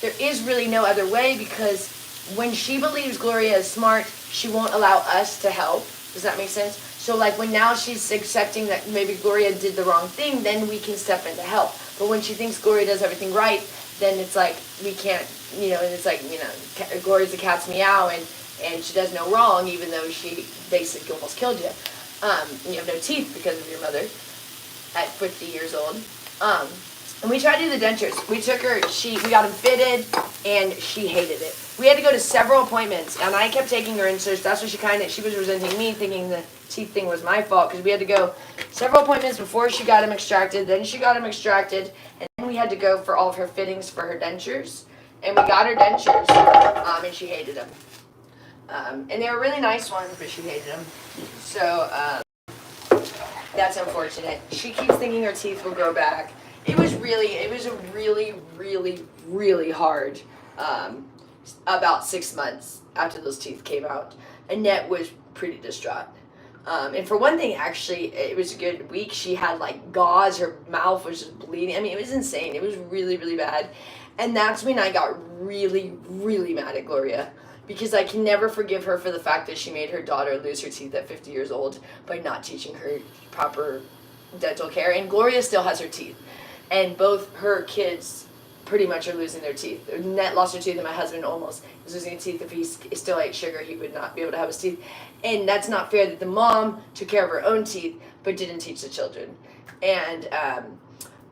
there is really no other way because when she believes Gloria is smart, she won't allow us to help. Does that make sense? So like when now she's accepting that maybe Gloria did the wrong thing, then we can step in to help. But when she thinks Gloria does everything right, then it's like we can't, you know, and it's like, you know, Gloria's a cat's meow and she does no wrong even though she basically almost killed you. You have no teeth because of your mother at 50 years old. And we tried to do the dentures. We took her, we got them fitted, and she hated it. We had to go to several appointments, and I kept taking her in, so that's what she was resenting me, thinking the teeth thing was my fault, because we had to go several appointments before she got them extracted, then she got them extracted, and then we we had to go for all of her fittings for her dentures, and we got her dentures, and she hated them. And they were really nice ones, but she hated them. So that's unfortunate. She keeps thinking her teeth will grow back. It was a really, really, really hard about 6 months after those teeth came out. Annette was pretty distraught. And for one thing, actually, it was a good week. She had like gauze, her mouth was just bleeding. I mean, it was insane. It was really, really bad. And that's when I got really, really mad at Gloria, because I can never forgive her for the fact that she made her daughter lose her teeth at 50 years old by not teaching her proper dental care. And Gloria still has her teeth. And both her kids pretty much are losing their teeth. Annette lost her teeth, and my husband almost is losing his teeth. If he still ate sugar, he would not be able to have his teeth. And that's not fair that the mom took care of her own teeth but didn't teach the children. And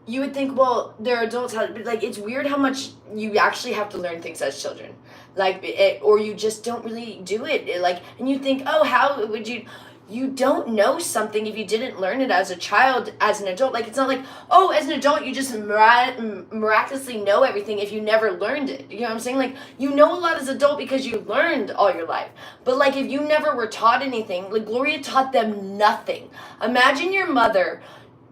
you would think, well, they're adults, but like, it's weird how much you actually have to learn things as children, like or you just don't really do it. Like, and you think, oh, how would you? You don't know something if you didn't learn it as a child, as an adult. Like, it's not like, oh, as an adult, you just miraculously know everything if you never learned it. You know what I'm saying? Like, you know a lot as an adult because you learned all your life. But, like, if you never were taught anything, like, Gloria taught them nothing. Imagine your mother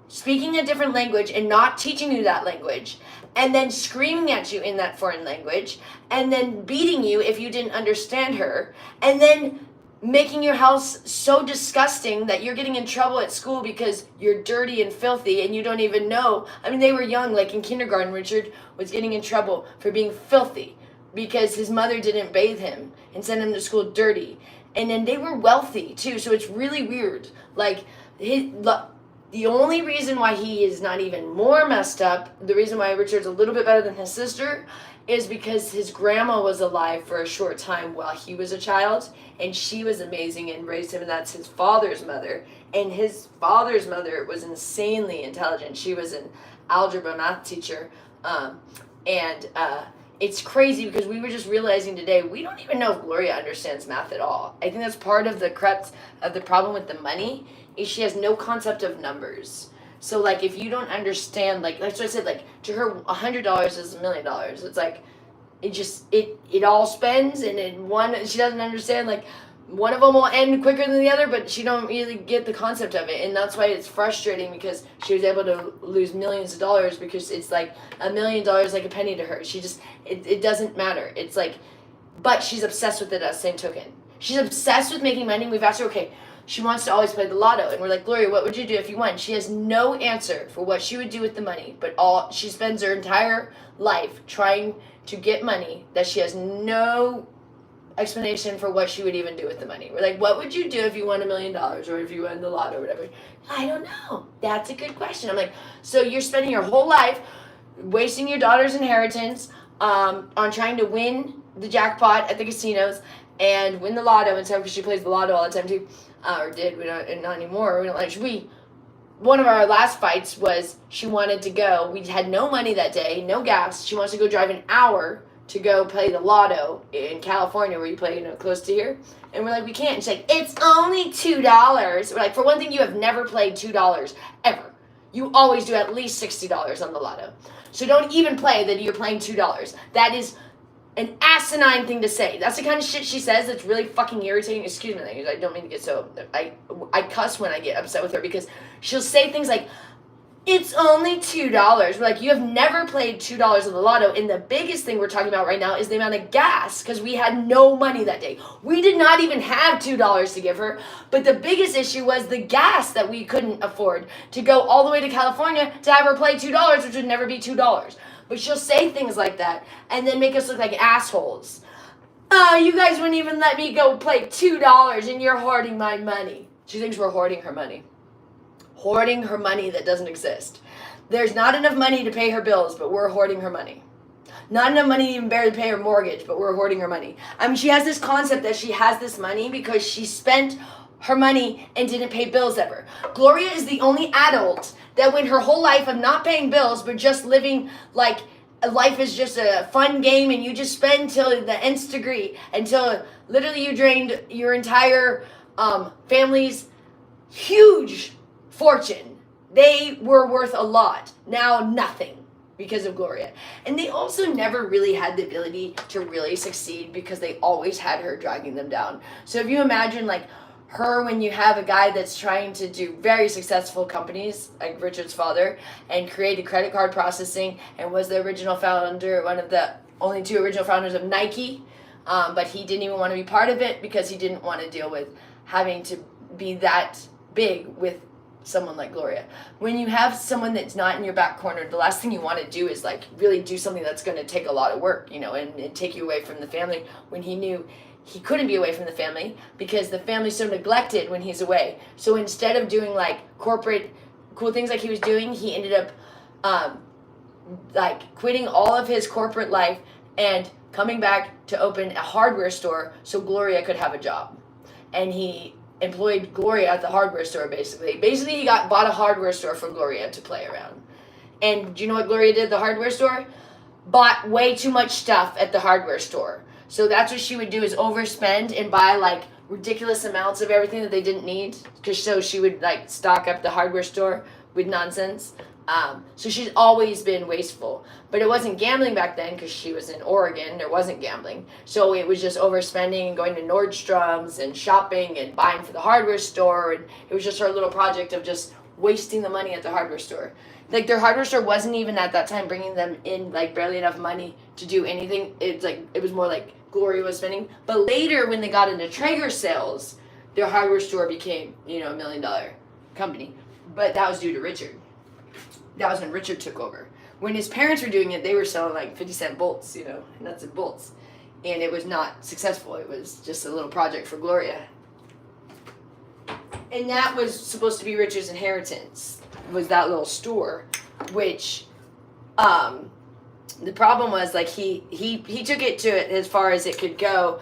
speaking a different language and not teaching you that language, and then screaming at you in that foreign language, and then beating you if you didn't understand her, and then making your house so disgusting that you're getting in trouble at school because you're dirty and filthy and you don't even know. I mean, they were young, like in kindergarten, Richard was getting in trouble for being filthy because his mother didn't bathe him and send him to school dirty. And then they were wealthy too, so it's really weird. Like, the only reason why he is not even more messed up, the reason why Richard's a little bit better than his sister, is because his grandma was alive for a short time while he was a child, and she was amazing and raised him, and that's his father's mother. And his father's mother was insanely intelligent. She was an algebra math teacher. It's crazy because we were just realizing today, we don't even know if Gloria understands math at all. I think that's part of the crux of the problem with the money, is she has no concept of numbers. So, like, if you don't understand, like what I said, like, to her, $100 is $1 million. It's like, it all spends, and in one, she doesn't understand, like, one of them will end quicker than the other, but she don't really get the concept of it. And that's why it's frustrating, because she was able to lose millions of dollars, because it's like $1 million like a penny to her. She just, it doesn't matter. It's like, but she's obsessed with it at the same token. She's obsessed with making money. We've asked her, okay, she wants to always play the lotto, and we're like, Gloria, what would you do if you won? She has no answer for what she would do with the money, but she spends her entire life trying to get money that she has no explanation for what she would even do with the money. We're like, what would you do if you won $1 million, or if you won the lotto or whatever? I don't know. That's a good question. I'm like, so you're spending your whole life wasting your daughter's inheritance on trying to win the jackpot at the casinos and win the lotto and stuff, because she plays the lotto all the time too. Or did, we don't, not anymore. We don't like, one of our last fights was she wanted to go. We had no money that day, no gas. She wants to go drive an hour to go play the lotto in California, where you play, close to here. And we're like, we can't. And she's like, it's only $2. We're like, for one thing, you have never played $2 ever. You always do at least $60 on the lotto. So don't even play that you're playing $2. That is an asinine thing to say. That's the kind of shit she says that's really fucking irritating. Excuse me, I don't mean to get so... I cuss when I get upset with her, because she'll say things like, it's only $2. We're like, you have never played $2 on the lotto, and the biggest thing we're talking about right now is the amount of gas, because we had no money that day. We did not even have $2 to give her, but the biggest issue was the gas that we couldn't afford to go all the way to California to have her play $2, which would never be $2. But she'll say things like that and then make us look like assholes. Oh, you guys wouldn't even let me go play $2 and you're hoarding my money. She thinks we're hoarding her money. Hoarding her money that doesn't exist. There's not enough money to pay her bills, but we're hoarding her money. Not enough money to even barely pay her mortgage, but we're hoarding her money. I mean, she has this concept that she has this money because she spent her money and didn't pay bills ever. Gloria is the only adult that went her whole life of not paying bills, but just living like life is just a fun game, and you just spend till the nth degree, until literally you drained your entire family's huge fortune. They were worth a lot. Now nothing. because of Gloria. And they also never really had the ability to really succeed because they always had her dragging them down. So if you imagine like her when you have a guy that's trying to do very successful companies like Richard's father and created credit card processing and was the original founder, one of the only 2 original founders of Nike, but he didn't even want to be part of it because he didn't want to deal with having to be that big with someone like Gloria. When you have someone that's not in your back corner, the last thing you want to do is like really do something that's going to take a lot of work, and take you away from the family, when he knew he couldn't be away from the family because the family's so neglected when he's away. So instead of doing like corporate cool things like he was doing, he ended up like quitting all of his corporate life and coming back to open a hardware store so Gloria could have a job. And he employed Gloria at the hardware store, basically. Basically, he bought a hardware store for Gloria to play around. And do you know what Gloria did at the hardware store? Bought way too much stuff at the hardware store. So that's what she would do, is overspend and buy like ridiculous amounts of everything that they didn't need. So she would like stock up the hardware store with nonsense. So she's always been wasteful. But it wasn't gambling back then because she was in Oregon. There wasn't gambling. So it was just overspending and going to Nordstrom's and shopping and buying for the hardware store. And it was just her little project of just wasting the money at the hardware store. Like their hardware store wasn't even at that time bringing them in like barely enough money to do anything. It's like it was more like Gloria was spending. But later when they got into Traeger sales, their hardware store became, $1 million company. But that was due to Richard. That was when Richard took over. When his parents were doing it, they were selling like 50-cent bolts, nuts and bolts. And it was not successful. It was just a little project for Gloria. And that was supposed to be Richard's inheritance, was that little store, which the problem was like he took it to it as far as it could go,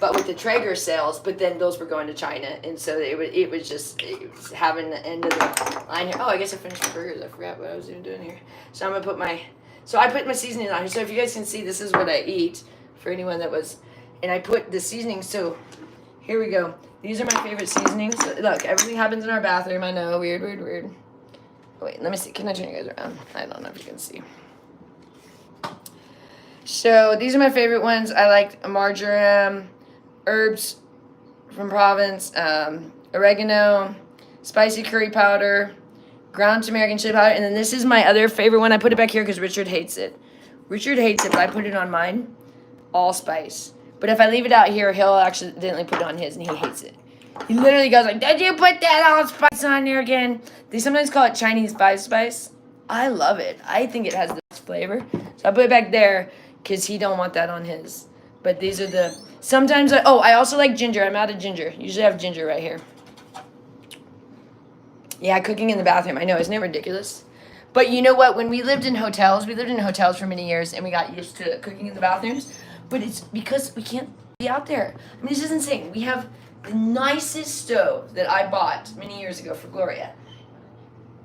but with the Traeger sales, but then those were going to China, and so it was having the end of the line here. Oh, I guess I finished my burgers. I forgot what I was even doing here. So I'm gonna put I put my seasoning on here. So if you guys can see, this is what I eat for anyone that was, and I put the seasoning. So here we go. These are my favorite seasonings. Look, everything happens in our bathroom. I know, weird. Wait, let me see. Can I turn you guys around? I don't know if you can see. So these are my favorite ones. I like marjoram, herbs from Provence, oregano, spicy curry powder, ground American chili powder, and then this is my other favorite one. I put it back here because Richard hates it. Richard hates it, but I put it on mine, allspice. But if I leave it out here, he'll accidentally put it on his, and he hates it. He literally goes like, "Did you put that allspice on there again?" They sometimes call it Chinese five spice. I love it. I think it has the best flavor. So I put it back there because he don't want that on his. But these are the, sometimes, I also like ginger. I'm out of ginger. Usually I have ginger right here. Yeah, cooking in the bathroom. I know, isn't it ridiculous? But you know what? When we lived in hotels for many years, and we got used to cooking in the bathrooms. But it's because we can't be out there. I mean, this is insane. We have the nicest stove that I bought many years ago for Gloria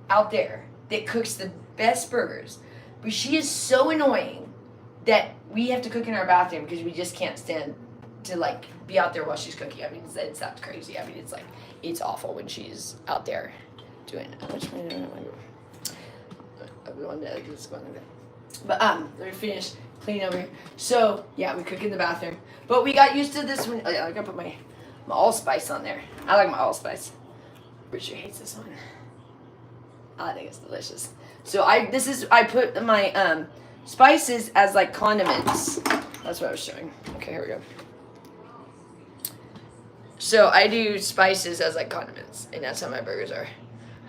out there that cooks the best burgers. But she is so annoying that we have to cook in our bathroom because we just can't stand to like be out there while she's cooking. I mean, it's that crazy. I mean, it's like, it's awful when she's out there doing it. Which one am I going to just going there? But let me finish cleaning over here. So yeah, we cook in the bathroom. But we got used to this one. Oh yeah, I gotta put my allspice on there. I like my allspice. Richard hates this one. I think it's delicious. So I put my spices as like condiments. That's what I was showing. Okay, here we go. So I do spices as like condiments, and that's how my burgers are.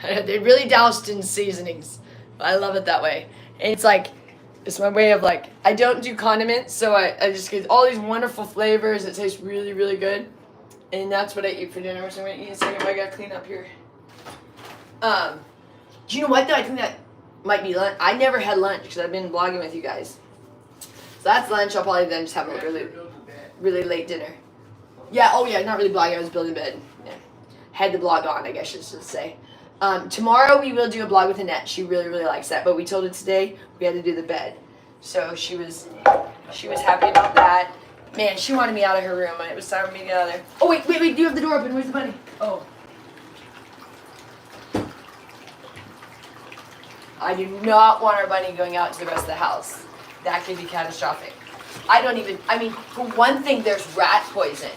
They're really doused in seasonings. I love it that way. And it's like, it's my way of like, I don't do condiments, so I just get all these wonderful flavors. It tastes really, really good. And that's what I eat for dinner. So I'm gonna eat in a second, but I gotta clean up here. Do you know what though? I think that might be lunch. I never had lunch because I've been vlogging with you guys. So that's lunch. I'll probably then just have a really, really late dinner. Yeah, oh yeah, not really vlogging. I was building bed. Yeah. Had the blog on, I guess I should say. Tomorrow we will do a blog with Annette. She really, really likes that. But we told her today we had to do the bed. So she was happy about that. Man, she wanted me out of her room, and it was time for me to get out of there. Oh, wait, do you have the door open? Where's the bunny? Oh. I do not want our bunny going out to the rest of the house. That could be catastrophic. For one thing, there's rat poison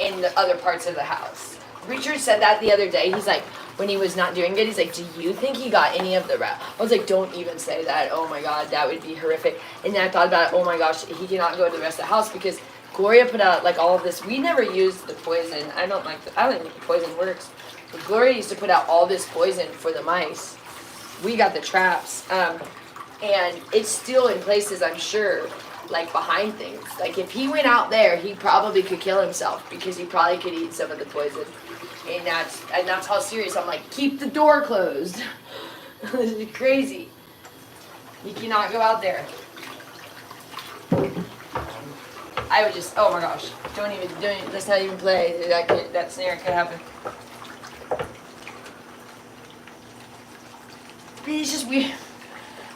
in the other parts of the house. Richard said that the other day. He's like, when he was not doing good, he's like, do you think he got any of the rat? I was like, don't even say that. Oh my God, that would be horrific. And then I thought about it. Oh my gosh, he cannot go to the rest of the house because Gloria put out like all of this. We never used the poison. I don't think the poison works. But Gloria used to put out all this poison for the mice. We got the traps. And it's still in places, I'm sure, like behind things. Like if he went out there, he probably could kill himself because he probably could eat some of the poison. And that's how serious. I'm like, keep the door closed. This is crazy. You cannot go out there. I would just, oh my gosh, don't even, let's not even play. That snare could happen. It's just weird.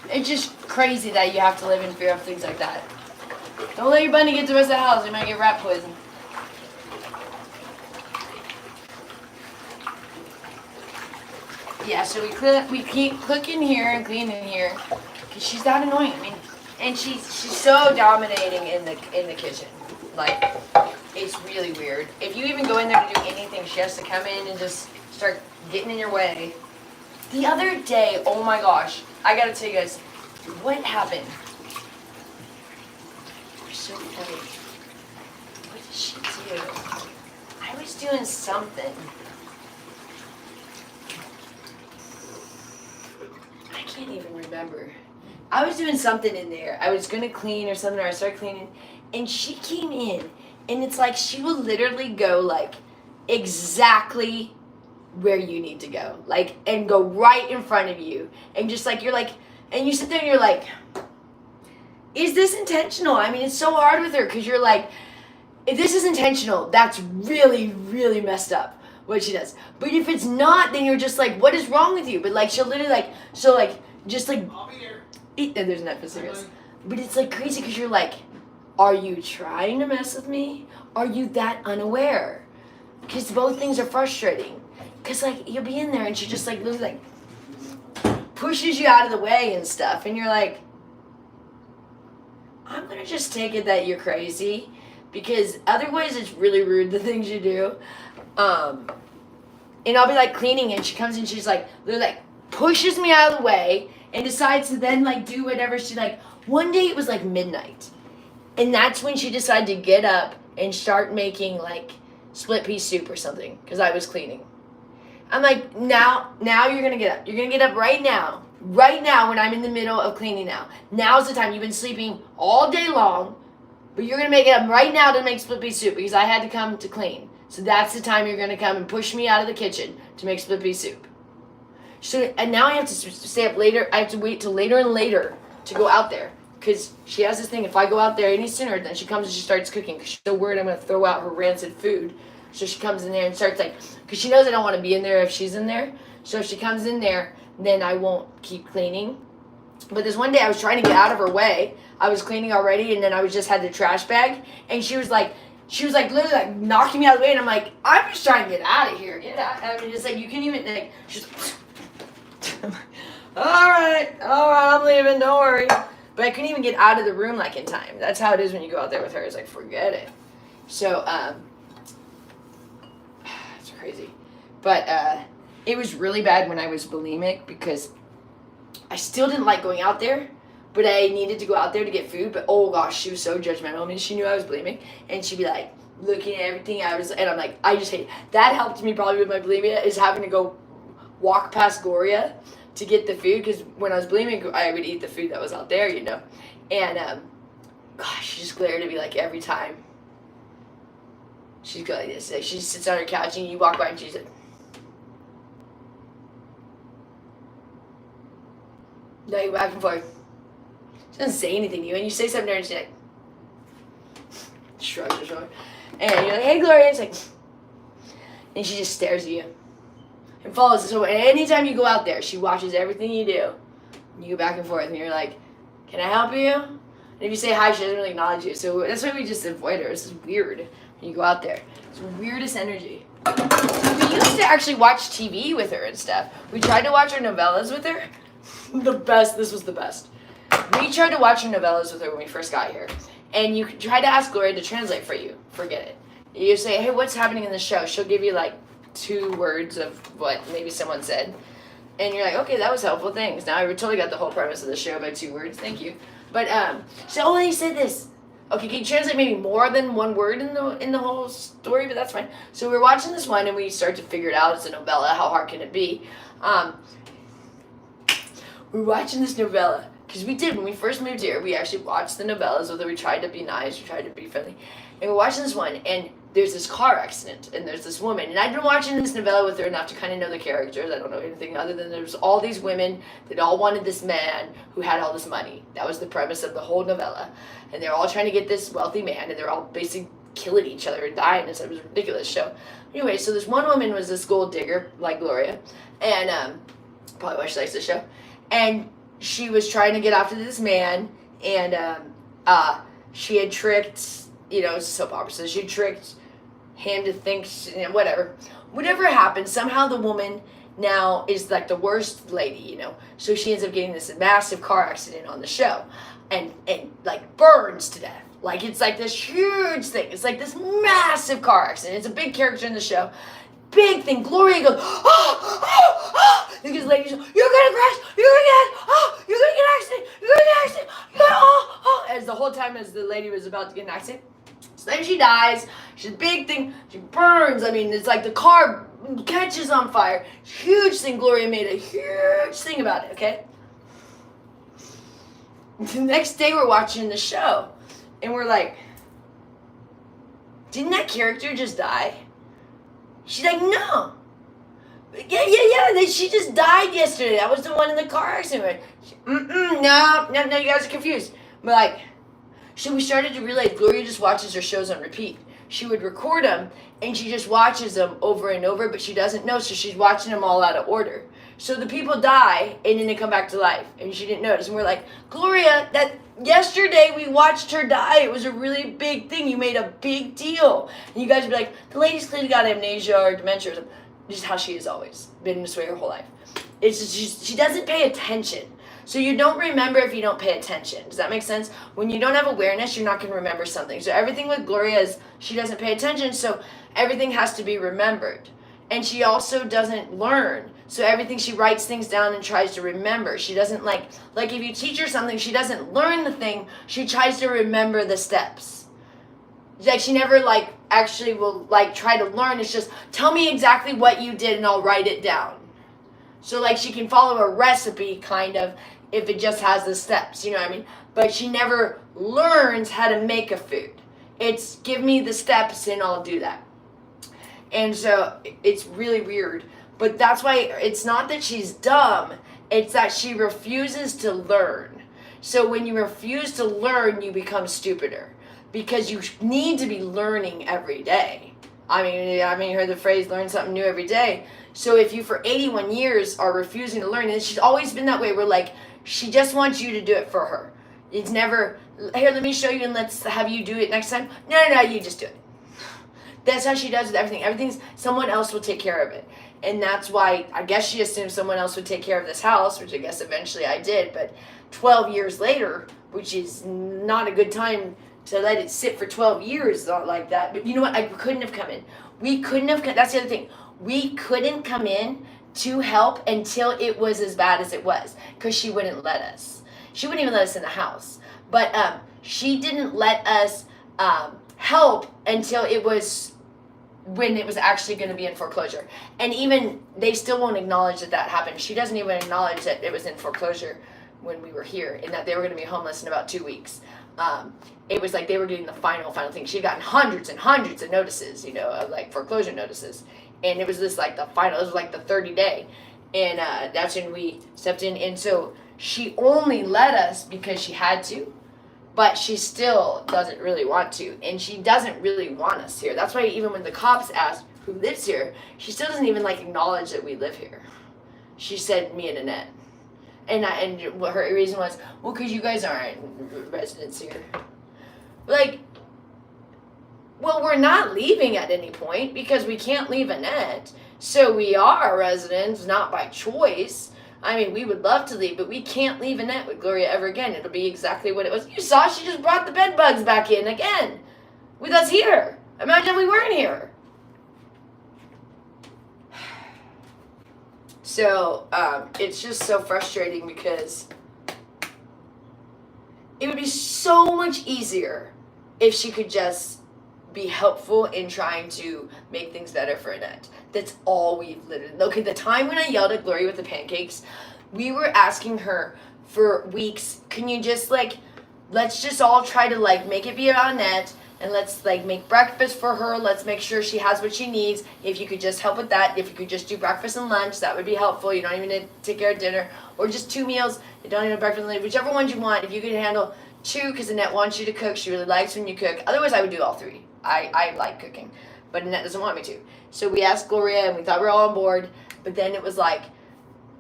It's just crazy that you have to live in fear of things like that. Don't let your bunny get to the rest of the house. You might get rat poison. Yeah, so we keep cooking here and cleaning here because she's that annoying. I mean, and she's so dominating in the kitchen. Like, it's really weird. If you even go in there to do anything, she has to come in and just start getting in your way. The other day, oh my gosh, I gotta tell you guys, what happened? You're so funny. What did she do? I was doing something. I can't even remember. I was doing something in there. I was gonna clean or something, or I started cleaning, and she came in, and it's like she will literally go like exactly where you need to go, like, and go right in front of you, and just like you're like, and you sit there and you're like, is this intentional? I mean, it's so hard with her because you're like, if this is intentional, that's really, really messed up what she does. But if it's not, then you're just like, what is wrong with you? But like, she'll literally like, so like, just like, and there's an episode. But it's like crazy because you're like, are you trying to mess with me? Are you that unaware? Because both things are frustrating. Because, like, you'll be in there and she just, like, literally, like, pushes you out of the way and stuff. And you're like, I'm going to just take it that you're crazy. Because otherwise it's really rude, the things you do. And I'll be, like, cleaning and she comes in, she's, like, literally, like, pushes me out of the way and decides to then, like, do whatever she, like, one day it was, like, midnight. And that's when she decided to get up and start making, like, split pea soup or something. Because I was cleaning. I'm like, now you're going to get up. You're going to get up right now. Right now when I'm in the middle of cleaning now. Now's the time. You've been sleeping all day long. But you're going to make it up right now to make split pea soup because I had to come to clean. So that's the time you're going to come and push me out of the kitchen to make split pea soup. So, and now I have to stay up later. I have to wait till later and later to go out there. Because she has this thing. If I go out there any sooner, then she comes and she starts cooking. Because she's so worried I'm going to throw out her rancid food. So she comes in there and starts like, because she knows I don't want to be in there if she's in there. So if she comes in there, then I won't keep cleaning. But this one day I was trying to get out of her way. I was cleaning already, and then I was just had the trash bag, and she was like literally like knocking me out of the way, and I'm like, I'm just trying to get out of here. Get out. I mean, it's like you can't even like. She's all right, I'm leaving. Don't worry. But I couldn't even get out of the room like in time. That's how it is when you go out there with her. It's like forget it. So it's crazy. But it was really bad when I was bulimic because I still didn't like going out there, but I needed to go out there to get food. But oh gosh, she was so judgmental. I mean, she knew I was bulimic, and she'd be like looking at everything and I'm like, I just hate. That helped me probably with my bulimia is having to go walk past Gloria to get the food because when I was bulimic, I would eat the food that was out there, you know. And gosh, she just glared at me like every time. She'd go like this. Like, she sits on her couch and you walk by and she's like. Like back and forth. She doesn't say anything to you, and you say something to her, and she's like, shrugs her shoulder, and you're like, "Hey, Gloria," and it's like, and she just stares at you, and follows. So anytime you go out there, she watches everything you do. And you go back and forth, and you're like, "Can I help you?" And if you say hi, she doesn't really acknowledge you. So that's why we just avoid her. It's just weird when you go out there. It's the weirdest energy. We used to actually watch TV with her and stuff. We tried to watch her novellas with her. The best. This was the best. We tried to watch her novellas with her when we first got here, and you try to ask Gloria to translate for you. Forget it. You say, hey, what's happening in the show? She'll give you like 2 words of what maybe someone said, and you're like, okay, that was helpful. Thanks. Now I totally got the whole premise of the show by 2 words. Thank you. But so oh, he said this. Okay, can you translate maybe more than 1 word in the whole story? But that's fine. So we're watching this one, and we start to figure it out. It's a novella. How hard can it be? We're watching this novella because we did when we first moved here. We actually watched the novellas, whether we tried to be nice, we tried to be friendly, and we're watching this one, and there's this car accident, and there's this woman, and I've been watching this novella with her enough to kind of know the characters. I don't know anything other than there's all these women that all wanted this man who had all this money. That was the premise of the whole novella, and they're all trying to get this wealthy man, and they're all basically killing each other and dying. It was a ridiculous show. Anyway, so this one woman was this gold digger like Gloria, and probably why she likes the show, and she was trying to get after this man, and she had tricked, soap opera, so she tricked him to think, whatever happened, somehow the woman now is like the worst lady, so she ends up getting this massive car accident on the show, and like burns to death. Like it's like this huge thing. It's like this massive car accident. It's a big character in the show. Big thing. Gloria goes, because ladies, you're gonna crash, you're gonna get, you're gonna get an accident, you're gonna get an accident, you're gonna, as the whole time as the lady was about to get an accident. So then she dies. She's a big thing. She burns. I mean, it's like the car catches on fire. Huge thing. Gloria made a huge thing about it. Okay. The next day we're watching the show, and we're like, didn't that character just die? She's like, no. Yeah. She just died yesterday. That was the one in the car accident. No, you guys are confused. But like, so we started to realize Gloria just watches her shows on repeat. She would record them, and she just watches them over and over, but she doesn't know, so she's watching them all out of order. So the people die, and then they come back to life, and she didn't notice. And we're like, Gloria, that yesterday we watched her die. It was a really big thing. You made a big deal. And you guys would be like, the lady's clearly got amnesia or dementia or something. Just how she has always been this way her whole life. It's just she doesn't pay attention. So you don't remember if you don't pay attention. Does that make sense? When you don't have awareness, you're not going to remember something. So everything with Gloria is she doesn't pay attention, so everything has to be remembered. And she also doesn't learn. So everything, she writes things down and tries to remember. She doesn't like if you teach her something, she doesn't learn the thing. She tries to remember the steps. Like she never actually will try to learn. It's just tell me exactly what you did and I'll write it down. So she can follow a recipe kind of if it just has the steps, you know what I mean? But she never learns how to make a food. It's give me the steps and I'll do that. And so it's really weird. But that's why it's not that she's dumb. It's that she refuses to learn. So when you refuse to learn, you become stupider. Because you need to be learning every day. I mean, you heard the phrase, learn something new every day. So if you for 81 years are refusing to learn, and she's always been that way, she just wants you to do it for her. It's never, here, let me show you and let's have you do it next time. No, you just do it. That's how she does with everything. Everything's, someone else will take care of it. And that's why, I guess she assumed someone else would take care of this house, which I guess eventually I did. But 12 years later, which is not a good time to let it sit for 12 years like that. But you know what? I couldn't have come in. We couldn't have, that's the other thing. We couldn't come in to help until it was as bad as it was. Because she wouldn't let us. She wouldn't even let us in the house. But she didn't let us help until it was when it was actually going to be in foreclosure. And even they still won't acknowledge that happened. She doesn't even acknowledge that it was in foreclosure when we were here and that they were going to be homeless in about 2 weeks. It was like they were getting the final thing. She had gotten hundreds and hundreds of notices, of foreclosure notices. And it was this the final, it was the 30 day. And that's when we stepped in. And so she only let us because she had to. But she still doesn't really want to. And she doesn't really want us here. That's why even when the cops asked who lives here, she still doesn't even acknowledge that we live here. She said me and Annette. And what her reason was, well, because you guys aren't residents here. Well, we're not leaving at any point because we can't leave Annette. So we are residents, not by choice. I mean, we would love to leave, but we can't leave Annette with Gloria ever again. It'll be exactly what it was. You saw she just brought the bed bugs back in again with us here. Imagine we weren't here. So it's just so frustrating because it would be so much easier if she could just be helpful in trying to make things better for Annette. That's all we've literally. Okay, the time when I yelled at Gloria with the pancakes, we were asking her for weeks, can you just let's just all try to make it be about Annette, and let's make breakfast for her. Let's make sure she has what she needs. If you could just help with that, if you could just do breakfast and lunch, that would be helpful. You don't even need to take care of dinner, or just 2 meals. You don't even have breakfast and lunch, whichever ones you want. If you could handle 2, because Annette wants you to cook. She really likes when you cook. Otherwise, I would do all 3. I like cooking, but Annette doesn't want me to. So we asked Gloria, and we thought we were all on board, but then it was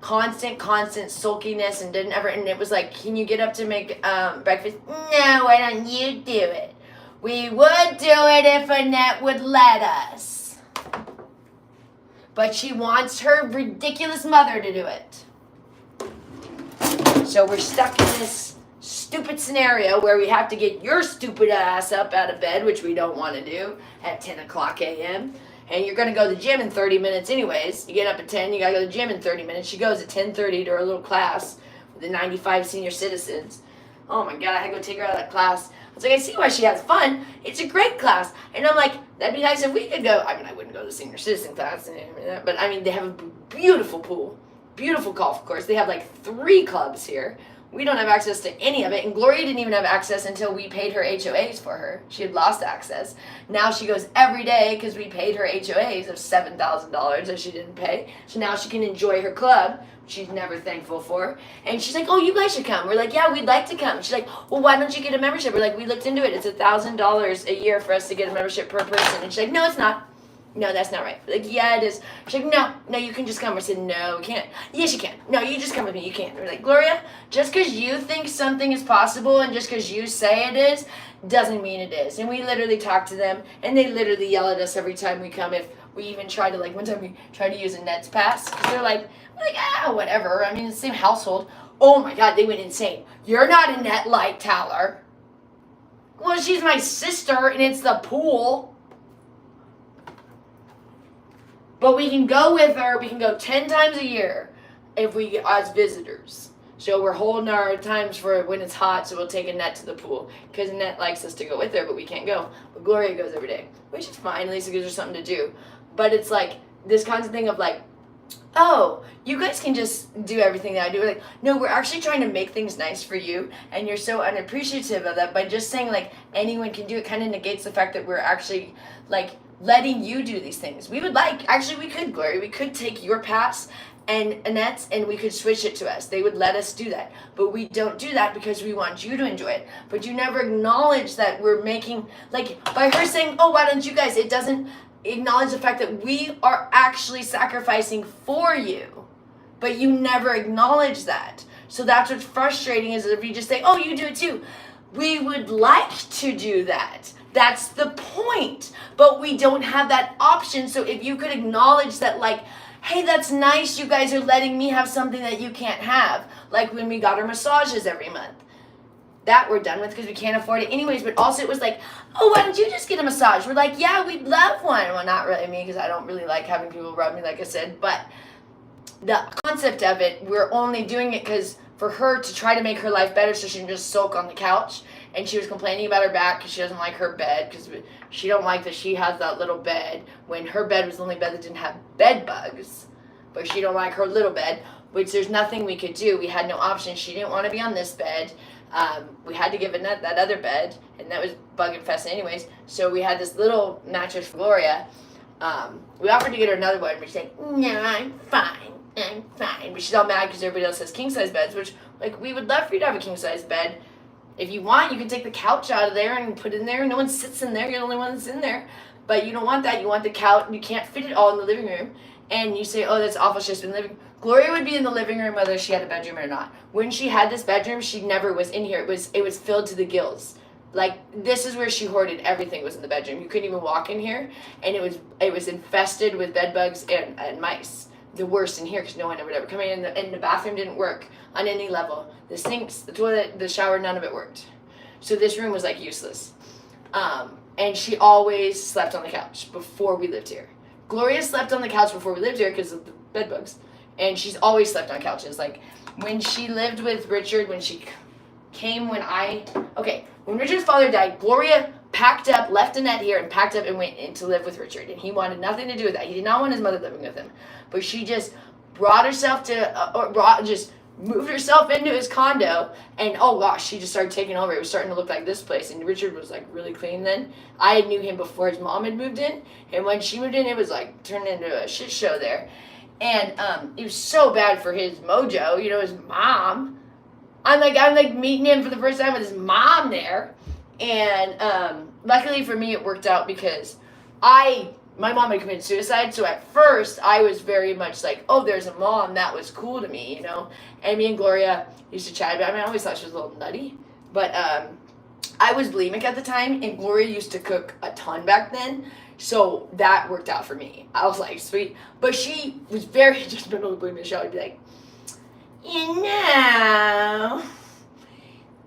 constant sulkiness, and didn't ever, and it was can you get up to make breakfast? No, why don't you do it? We would do it if Annette would let us. But she wants her ridiculous mother to do it. So we're stuck in this stupid scenario where we have to get your stupid ass up out of bed, which we don't want to do, at 10 o'clock a.m. And you're going to go to the gym in 30 minutes anyways. You get up at 10, you got to go to the gym in 30 minutes. She goes at 10:30 to her little class with the 95 senior citizens. Oh my God, I had to go take her out of that class. I was I see why she has fun. It's a great class. And I'm that'd be nice if we could go. I mean, I wouldn't go to the senior citizen class, but I mean, they have a beautiful pool, beautiful golf course. They have 3 clubs here. We don't have access to any of it, and Gloria didn't even have access until we paid her HOAs for her. She had lost access. Now she goes every day because we paid her HOAs of $7,000 that she didn't pay. So now she can enjoy her club, which she's never thankful for. And she's oh, you guys should come. We're yeah, we'd like to come. She's well, why don't you get a membership? We're we looked into it. It's $1,000 a year for us to get a membership per person. And she's no, it's not. No, that's not right. Yeah, it is. She's no, you can just come. I said, no, we can't. Yes, you can. No, you just come with me. You can't. We're Gloria, just because you think something is possible and just because you say it is, doesn't mean it is. And we literally talk to them, and they literally yell at us every time we come. If we even try to, one time we tried to use a Nets pass, because they're we're whatever. I mean, it's the same household. Oh my God, they went insane. You're not a net light, Tyler. Well, she's my sister, and it's the pool. But we can go with her. We can go 10 times a year if we as visitors. So we're holding our times for when it's hot, so we'll take Annette to the pool. Because Annette likes us to go with her, but we can't go. But Gloria goes every day, which is fine. At least it gives her something to do. But it's this constant thing of oh, you guys can just do everything that I do. No, we're actually trying to make things nice for you, and you're so unappreciative of that. By just saying anyone can do it kind of negates the fact that we're actually letting you do these things. We would actually we could, Gloria, we could take your pass and Annette's, and we could switch it to us. They would let us do that. But we don't do that because we want you to enjoy it. But you never acknowledge that we're making, by her saying, oh, why don't you guys, it doesn't acknowledge the fact that we are actually sacrificing for you. But you never acknowledge that. So that's what's frustrating, is if you just say, oh, you do it too. We would like to do that. That's the point. But we don't have that option. So if you could acknowledge that, hey, that's nice, you guys are letting me have something that you can't have. When we got our massages every month. That we're done with because we can't afford it anyways. But also it was oh, why don't you just get a massage? We're yeah, we'd love one. Well, not really me, because I don't really like having people rub me, like I said. But the concept of it, we're only doing it because for her to try to make her life better so she can just sulk on the couch. And she was complaining about her back because she doesn't like her bed, because she don't like that she has that little bed when her bed was the only bed that didn't have bed bugs. But she don't like her little bed, which there's nothing we could do. We had no option. She didn't want to be on this bed. We had to give Annette that other bed, and that was bug infested anyways. So we had this little mattress for Gloria. We offered to get her another one, but she's no, I'm fine. But she's all mad because everybody else has king-size beds, which, we would love for you to have a king-size bed. If you want, you can take the couch out of there and put it in there. No one sits in there. You're the only one that's in there. But you don't want that. You want the couch. You can't fit it all in the living room. And you say, oh, that's awful. She's just been living. Gloria would be in the living room whether she had a bedroom or not. When she had this bedroom, she never was in here. It was filled to the gills. This is where she hoarded everything, was in the bedroom. You couldn't even walk in here. And it was infested with bed bugs and mice. the worst in here because no one would ever come in. And the bathroom didn't work on any level. The sinks, the toilet, the shower, none of it worked. So this room was like useless. And she always slept on the couch before we lived here. Gloria slept on the couch before we lived here because of the bed bugs. And she's always slept on couches. Like when she lived with Richard, when she came when Richard's father died, Gloria packed up, left Annette here, and packed up and went in to live with Richard. And he wanted nothing to do with that. He did not want his mother living with him. But she just brought herself to, just moved herself into his condo. And oh gosh, she just started taking over. It was starting to look like this place. And Richard was like really clean then. I knew him before his mom had moved in. And when she moved in, it was like turned into a shit show there. And it was so bad for his mojo, his mom. I'm like meeting him for the first time with his mom there. And luckily for me, it worked out because my mom had committed suicide. So at first, I was very much like, oh, there's a mom. That was cool to me, And me and Gloria used to chat about it. I always thought she was a little nutty. But I was bulimic at the time, and Gloria used to cook a ton back then. So that worked out for me. I was like, sweet. But she was very judgmental of bulimic. She would be like,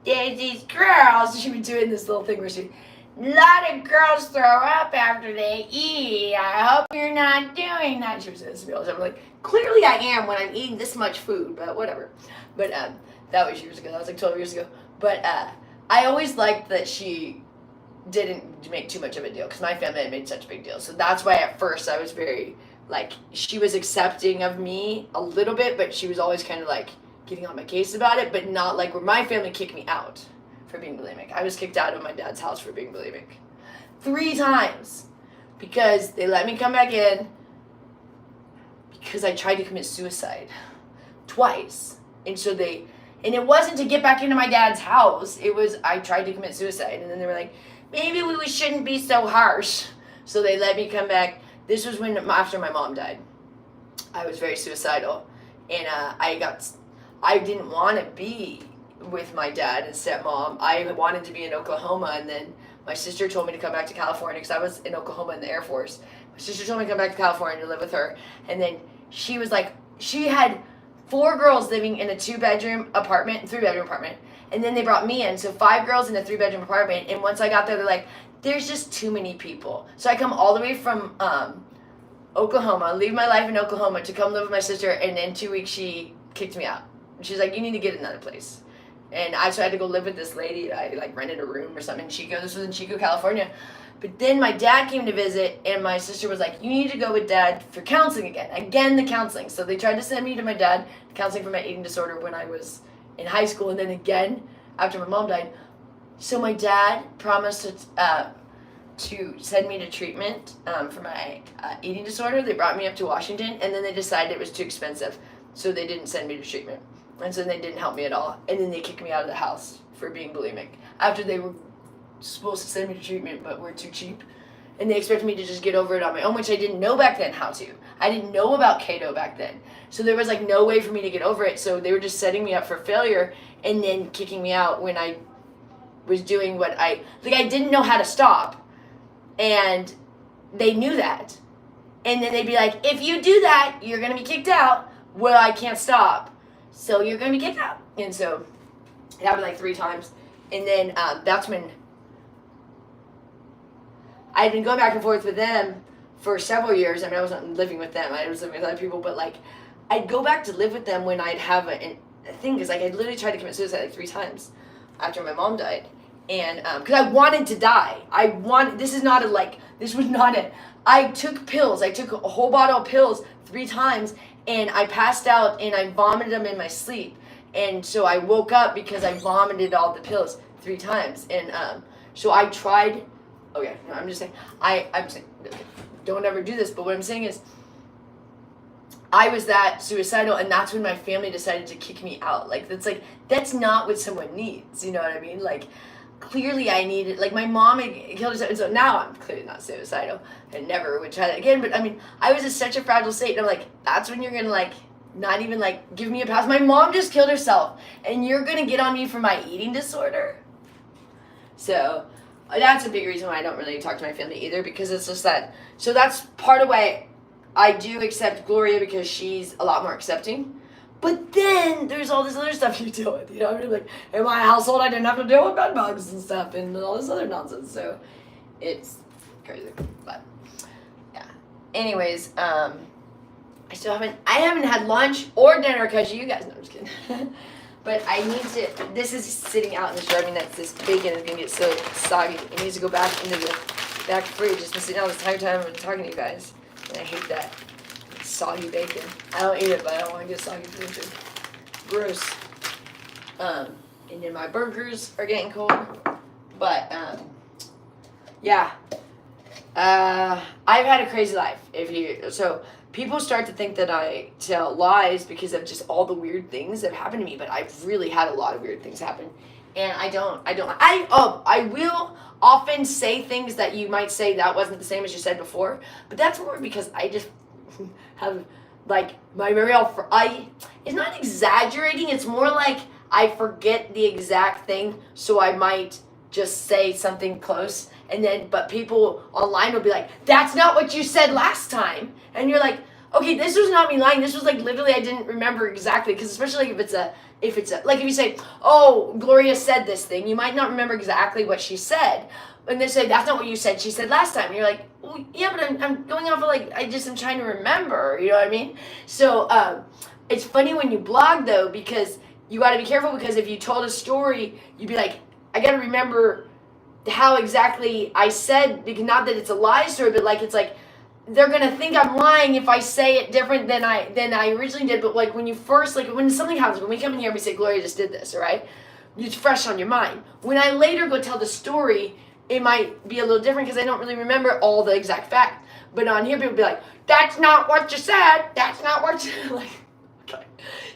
there's these girls. She was doing this little thing where a lot of girls throw up after they eat. I hope you're not doing that. She was saying this to me all the time. I'm like, clearly I am when I'm eating this much food, but whatever. But that was years ago. That was like 12 years ago. But I always liked that she didn't make too much of a deal because my family had made such a big deal. So that's why at first I was very, she was accepting of me a little bit, but she was always kind of getting on my case about it, but not where my family kicked me out for being bulimic. I was kicked out of my dad's house for being bulimic 3 times because they let me come back in because I tried to commit suicide twice. And so and it wasn't to get back into my dad's house. It was, I tried to commit suicide. And then they were like, maybe we shouldn't be so harsh. So they let me come back. This was after my mom died. I was very suicidal. And I didn't want to be with my dad and stepmom. I wanted to be in Oklahoma, and then my sister told me to come back to California because I was in Oklahoma in the Air Force. My sister told me to come back to California to live with her, and then she was like, she had 4 girls living in a 3-bedroom apartment, and then they brought me in, so 5 girls in a 3-bedroom apartment, and once I got there, they're like, there's just too many people. So I come all the way from Oklahoma, leave my life in Oklahoma to come live with my sister, and in 2 weeks she kicked me out. She's like, you need to get another place. And I had to go live with this lady. I rented a room or something in Chico. This was in Chico, California. But then my dad came to visit, and my sister was like, you need to go with dad for counseling again. Again, the counseling. So they tried to send me to my dad, counseling for my eating disorder when I was in high school, and then again after my mom died. So my dad promised to send me to treatment for my eating disorder. They brought me up to Washington, and then they decided it was too expensive. So they didn't send me to treatment. And so they didn't help me at all. And then they kicked me out of the house for being bulimic. After they were supposed to send me to treatment, but were too cheap. And they expected me to just get over it on my own, which I didn't know back then how to. I didn't know about keto back then. So there was no way for me to get over it. So they were just setting me up for failure and then kicking me out when I was doing what I didn't know how to stop. And they knew that. And then they'd be like, if you do that, you're going to be kicked out. Well, I can't stop. So you're going to be kicked out. And so it happened 3 times. And then that's when I had been going back and forth with them for several years. I mean, I wasn't living with them. I was living with other people. But I'd go back to live with them when I'd have a thing. Because I literally tried to commit suicide 3 times after my mom died. And because I wanted to die. This was not it. I took pills. I took a whole bottle of pills 3 times. And I passed out and I vomited them in my sleep. And so I woke up because I vomited all the pills 3 times. And so I tried, okay, no, I'm just saying, I'm saying, okay, don't ever do this. But what I'm saying is, I was that suicidal, and that's when my family decided to kick me out. That's not what someone needs, you know what I mean? Clearly I needed, my mom had killed herself, and so now I'm clearly not suicidal, and never would try that again, but I mean, I was in such a fragile state, and I'm that's when you're gonna, not even, give me a pass. My mom just killed herself, and you're gonna get on me for my eating disorder? So, that's a big reason why I don't really talk to my family either, because it's just that, so that's part of why I do accept Gloria because she's a lot more accepting. But then there's all this other stuff you deal with. You know, I mean, like in my household, I didn't have to deal with bed bugs and stuff and all this other nonsense. So it's crazy. But yeah. Anyways, I haven't had lunch or dinner because you guys know. I'm just kidding. But I need to. This is sitting out in the driving nuts. This bacon is gonna get so soggy. It needs to go back into the back fridge. It's been sitting out this entire time I've been talking to you guys, and I hate that. Soggy bacon. I don't eat it, but I don't want to get soggy bacon. Gross. And then my burgers are getting cold. But yeah. I've had a crazy life. So people start to think that I tell lies because of just all the weird things that have happened to me, but I've really had a lot of weird things happen. And I will often say things that you might say that wasn't the same as you said before, but that's more because I just have like my memory it's not exaggerating, it's more like I forget the exact thing, so I might just say something close, and then but people online will be like, that's not what you said last time, and you're like, okay, this was not me lying, this was like literally I didn't remember exactly, because especially like if it's a like if you say, oh, Gloria said this thing, you might not remember exactly what she said. And they say, that's not what you said, she said last time. And you're like, well, yeah, but I'm going off of like, I'm trying to remember, you know what I mean? So it's funny when you blog though, because you got to be careful, because if you told a story, you'd be like, I got to remember how exactly I said, because not that it's a lie story, but like, it's like, they're going to think I'm lying if I say it different than I originally did. But like when you first, like when something happens, when we come in here and we say, Gloria just did this, all right? It's fresh on your mind. When I later go tell the story, it might be a little different because I don't really remember all the exact fact. But on here, people be like, that's not what you said. That's not what you... Like, okay,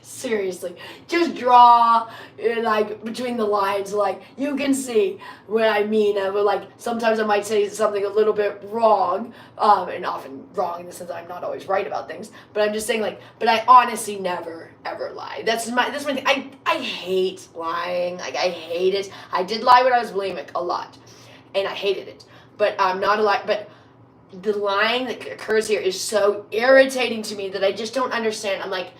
seriously. Just draw, like, between the lines. Like, you can see what I mean. Like, sometimes I might say something a little bit wrong. And often wrong in the sense that I'm not always right about things. But I'm just saying, like, but I honestly never, ever lie. That's my thing. I hate lying. Like, I hate it. I did lie when I was bulimic a lot. And I hated it, but I'm not a lie. But the lying that occurs here is so irritating to me that I just don't understand. I'm like,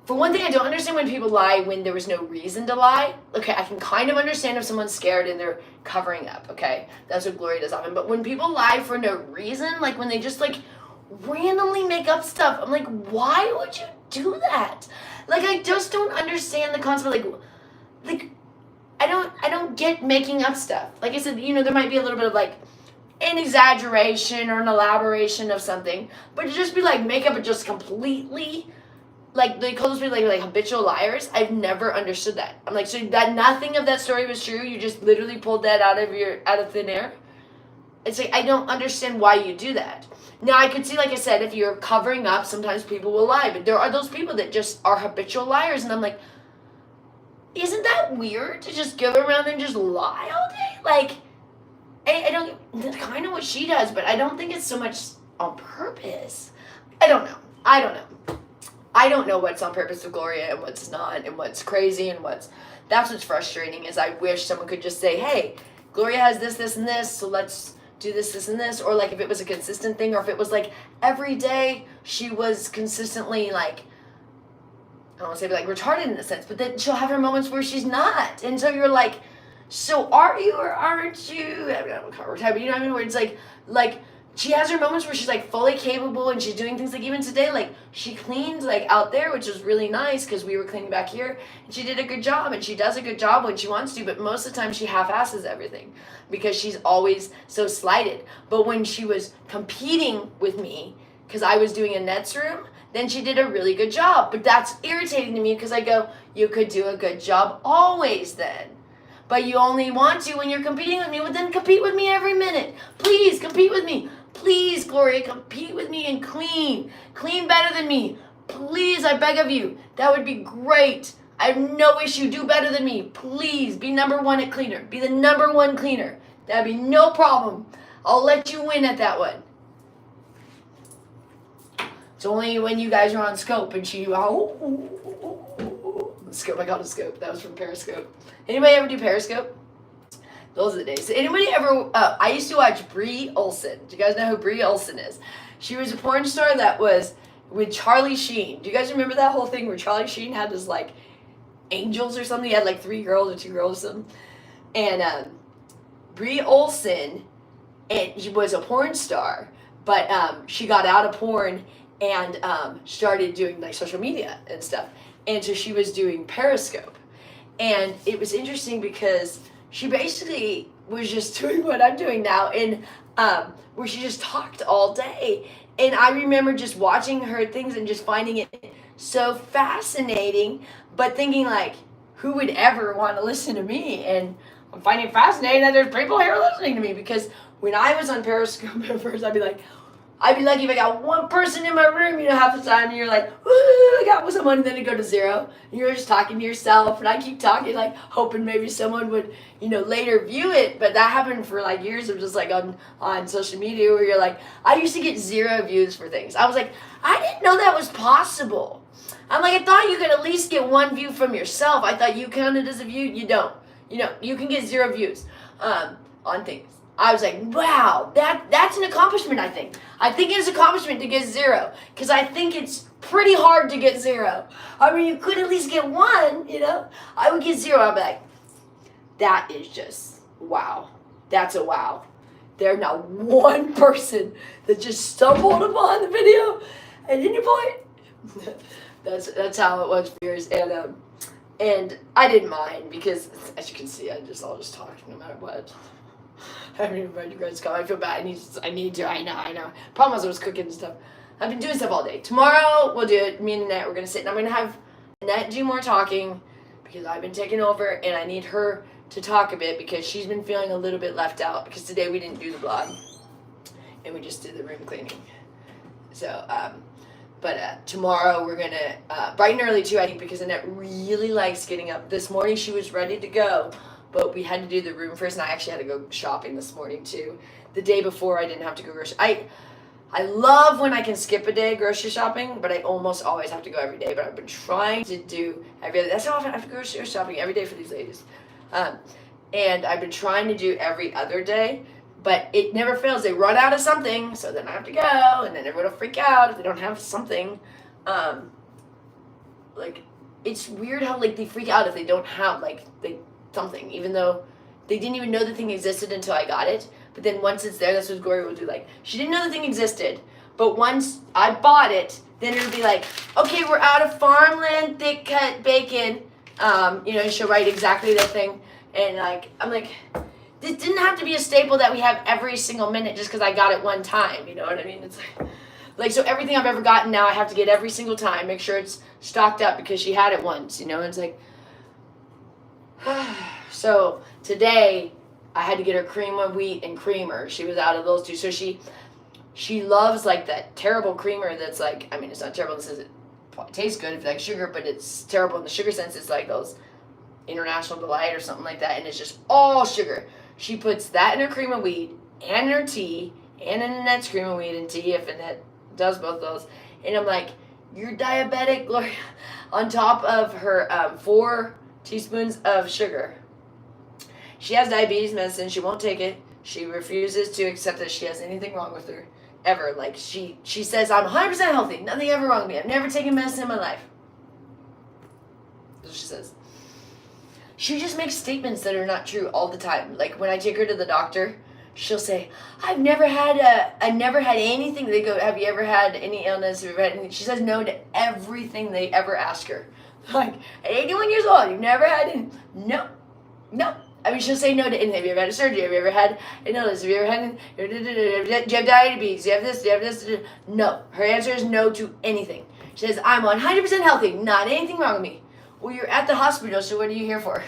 for one thing, I don't understand when people lie when there was no reason to lie. Okay, I can kind of understand if someone's scared and they're covering up. Okay, that's what Gloria does often. But when people lie for no reason, like when they just like randomly make up stuff, I'm like, why would you do that? Like, I just don't understand the concept of like. I don't get making up stuff. Like I said, you know, there might be a little bit of like an exaggeration or an elaboration of something, but to just be like make up it just completely, like they call those people like habitual liars. I've never understood that. I'm like, so that nothing of that story was true. You just literally pulled that out of thin air. It's like I don't understand why you do that. Now I could see, like I said, if you're covering up, sometimes people will lie, but there are those people that just are habitual liars, and I'm like, isn't that weird to just go around and just lie all day? Like, I don't, that's kind of what she does, but I don't think it's so much on purpose. I don't know. I don't know what's on purpose with Gloria and what's not, and what's crazy and that's what's frustrating is I wish someone could just say, hey, Gloria has this, this, and this, so let's do this, this, and this. Or like if it was a consistent thing, or if it was like every day she was consistently like, I don't want to say like retarded in a sense, but then she'll have her moments where she's not. And so you're like, so are you or aren't you? I mean, I don't know what type, you know what I mean? Where it's like she has her moments where she's like fully capable and she's doing things like even today, like she cleaned like out there, which was really nice because we were cleaning back here, and she did a good job, and she does a good job when she wants to, but most of the time she half-asses everything because she's always so slighted. But when she was competing with me, because I was doing a nets room, then she did a really good job. But that's irritating to me because I go, you could do a good job always then. But you only want to when you're competing with me. Well, then compete with me every minute. Please compete with me. Please, Gloria, compete with me and clean. Clean better than me. Please, I beg of you. That would be great. I have no issue. Do better than me. Please, be number one at cleaner. Be the number one cleaner. That'd be no problem. I'll let you win at that one. It's only when you guys are on scope and she, scope, I called it scope. That was from Periscope. Anybody ever do Periscope? Those are the days. Anybody ever, I used to watch Brie Olson. Do you guys know who Brie Olson is? She was a porn star that was with Charlie Sheen. Do you guys remember that whole thing where Charlie Sheen had this like angels or something? He had like 3 girls or 2 girls or something. And Brie Olson, and she was a porn star, but she got out of porn and started doing like social media and stuff. And so she was doing Periscope. And it was interesting because she basically was just doing what I'm doing now, and where she just talked all day. And I remember just watching her things and just finding it so fascinating, but thinking like, who would ever want to listen to me? And I'm finding it fascinating that there's people here listening to me, because when I was on Periscope at first, I'd be lucky if I got one person in my room, half the time, and you're like, woo, I got someone, and then it go to 0, and you're just talking to yourself, and I keep talking, like, hoping maybe someone would, later view it, but that happened for, like, years of just, like, on social media, where you're like, I used to get 0 views for things. I was like, I didn't know that was possible. I'm like, I thought you could at least get 1 view from yourself. I thought you counted as a view. You don't. You can get 0 views on things. I was like, wow, that's an accomplishment, I think. I think it's an accomplishment to get 0, because I think it's pretty hard to get 0. I mean, you could at least get 1, I would get 0. I'd be like, that is just, wow. That's a wow. There's not one person that just stumbled upon the video at any point. That's how it was for years. And I didn't mind, because, as you can see, I'll just talk no matter what. I haven't even read your guys' comment. I feel bad. I need to. I know. Problem was I was cooking and stuff. I've been doing stuff all day. Tomorrow we'll do it. Me and Annette, we're gonna sit, and I'm gonna have Annette do more talking, because I've been taking over, and I need her to talk a bit, because she's been feeling a little bit left out, because today we didn't do the vlog, and we just did the room cleaning. So, but tomorrow we're gonna bright and early too, I think, because Annette really likes getting up. This morning she was ready to go, but we had to do the room first, and I actually had to go shopping this morning too. The day before, I didn't have to go grocery. I love when I can skip a day grocery shopping, but I almost always have to go every day. But I've been trying to do every other. That's how often I have to go grocery shopping, every day for these ladies. And I've been trying to do every other day, but it never fails. They run out of something, so then I have to go, and then everyone will freak out if they don't have something. Like, it's weird how like they freak out if they don't have something, even though they didn't even know the thing existed until I got it. But then once it's there, that's what Gloria will do. Like, she didn't know the thing existed, but once I bought it, then it'll be like, okay, we're out of farmland thick cut bacon. She'll write exactly that thing, and I'm like, this didn't have to be a staple that we have every single minute just because I got it one time. You know what I mean? It's like so everything I've ever gotten now I have to get every single time, make sure it's stocked up because she had it once. It's like. So today I had to get her cream of wheat and creamer. She was out of those 2. So she loves like that terrible creamer that's like, I mean, it's not terrible in the sense it tastes good if you like sugar, but it's terrible in the sugar sense. It's like those International Delight or something like that, and it's just all sugar. She puts that in her cream of wheat and in her tea and in Annette's cream of wheat and tea if Annette does both those. And I'm like, you're diabetic, Gloria, on top of her 4 teaspoons of sugar. She has diabetes medicine. She won't take it. She refuses to accept that she has anything wrong with her, ever. Like, she says, I'm 100% healthy. Nothing ever wrong with me. I've never taken medicine in my life. That's what she says. She just makes statements that are not true all the time. Like, when I take her to the doctor, she'll say, I've never had anything. They go, have you ever had any illness? Have you ever had anything? She says no to everything they ever ask her. Like, at 81 years old, you've never had any? No. I mean, she'll say no to anything. Have you ever had a surgery? Have you ever had an illness? Have you ever had, do you have diabetes? Do you have this? Do you have this? No. Her answer is no to anything. She says, I'm 100% healthy. Not anything wrong with me. Well, you're at the hospital, so what are you here for?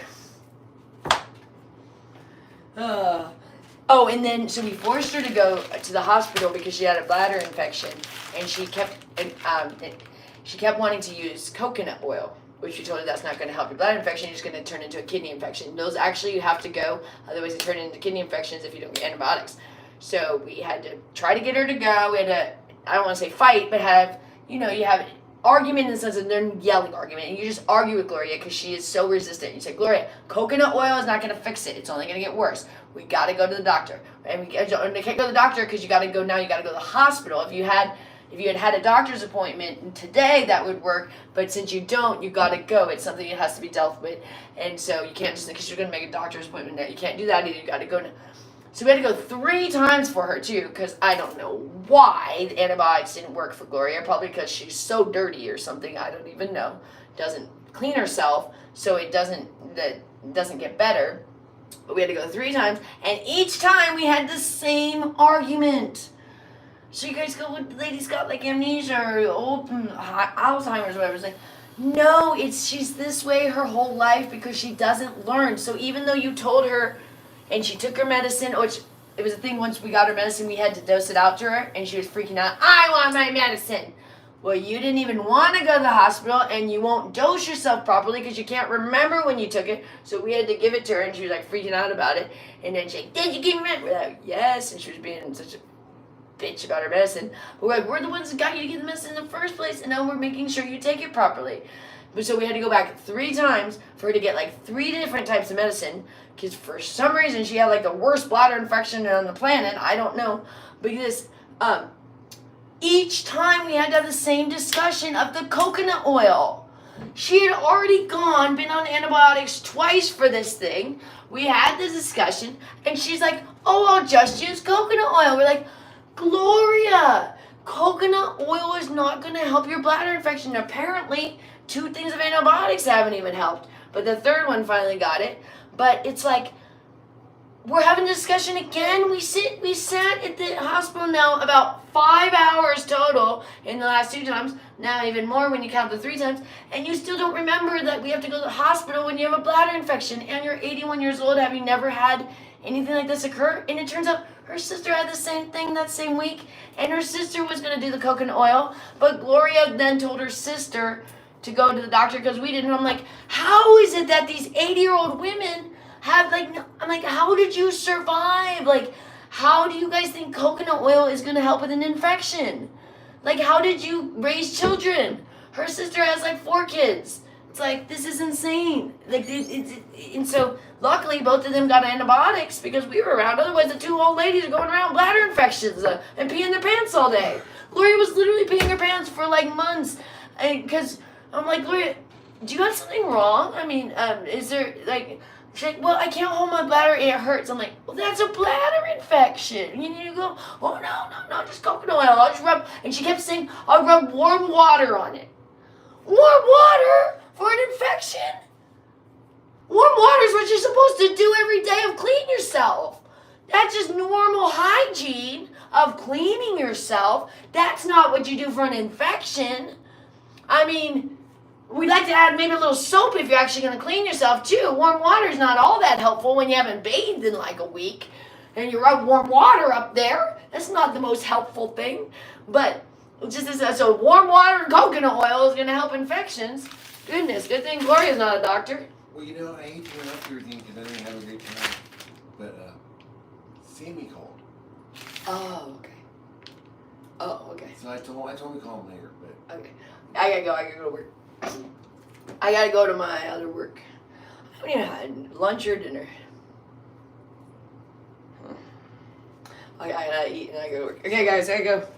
And then, so we forced her to go to the hospital because she had a bladder infection, and she kept wanting to use coconut oil, which we told her that's not going to help your bladder infection. It's going to turn into a kidney infection. Those actually you have to go, otherwise they turn into kidney infections if you don't get antibiotics. So we had to try to get her to go. We had to, I don't want to say fight, but have, you have argument in the sense of they're yelling argument, and you just argue with Gloria because she is so resistant. You say, Gloria, coconut oil is not going to fix it. It's only going to get worse. We got to go to the doctor. And they can't go to the doctor because you got to go now. You got to go to the hospital. If you had a doctor's appointment today, that would work. But since you don't, you got to go. It's something that has to be dealt with. And so you can't just, because you're going to make a doctor's appointment now. You can't do that either. You got to go now. So we had to go 3 times for her too, because I don't know why the antibiotics didn't work for Gloria. Probably because she's so dirty or something. I don't even know. Doesn't clean herself, so it doesn't get better. But we had to go 3 times, and each time we had the same argument. So you guys go, the lady's got like amnesia or Alzheimer's or whatever. It's like, no, she's this way her whole life because she doesn't learn. So even though you told her, and she took her medicine, which it was a thing once we got her medicine, we had to dose it out to her, and she was freaking out, I want my medicine. Well, you didn't even want to go to the hospital, and you won't dose yourself properly because you can't remember when you took it, so we had to give it to her, and she was like freaking out about it, and then she's like, did you give me medicine? We're like, yes, and she was being such a bitch about her medicine. We're like, we're the ones that got you to get the medicine in the first place, and now we're making sure you take it properly. But so we had to go back 3 times for her to get like 3 different types of medicine, because for some reason she had like the worst bladder infection on the planet. I don't know. But each time we had to have the same discussion of the coconut oil. She had already been on antibiotics twice for this thing. We had this discussion, and she's like, oh, I'll just use coconut oil. We're like, Gloria, coconut oil is not going to help your bladder infection. Apparently, 2 things of antibiotics haven't even helped. But the 3rd one finally got it. But it's like, we're having a discussion again. We sat at the hospital now about 5 hours total in the last 2 times. Now even more when you count the 3 times. And you still don't remember that we have to go to the hospital when you have a bladder infection. And you're 81 years old. Have you never had anything like this occur? And it turns out her sister had the same thing that same week. And her sister was going to do the coconut oil. But Gloria then told her sister to go to the doctor because we didn't. I'm like, how is it that these 80-year-old women have I'm like, how did you survive? Like, how do you guys think coconut oil is going to help with an infection? Like, how did you raise children? Her sister has like 4 kids. It's like, this is insane. Like, and so luckily both of them got antibiotics because we were around. Otherwise, the 2 old ladies are going around with bladder infections and peeing their pants all day. Gloria was literally peeing her pants for like months because I'm like, Gloria, do you have something wrong? I mean, is there like? She's like, well, I can't hold my bladder, it hurts. I'm like, well, that's a bladder infection. You need to go, oh, no, just coconut oil. I'll just rub. And she kept saying, I'll rub warm water on it. Warm water for an infection? Warm water is what you're supposed to do every day of clean yourself. That's just normal hygiene of cleaning yourself. That's not what you do for an infection. I mean, we'd like to add maybe a little soap if you're actually going to clean yourself too. Warm water is not all that helpful when you haven't bathed in like a week. And you rub warm water up there. That's not the most helpful thing. But so warm water and coconut oil is going to help infections. Goodness, good thing Gloria's not a doctor. Well, you know, I hate to interrupt everything because I didn't have a great time. But Sammy called. Oh, okay. Oh, okay. So I told him to call him later. But Okay. I gotta go to work. I gotta go to my other work. I haven't even had lunch or dinner. I gotta eat and I gotta work. Okay, guys, I gotta go.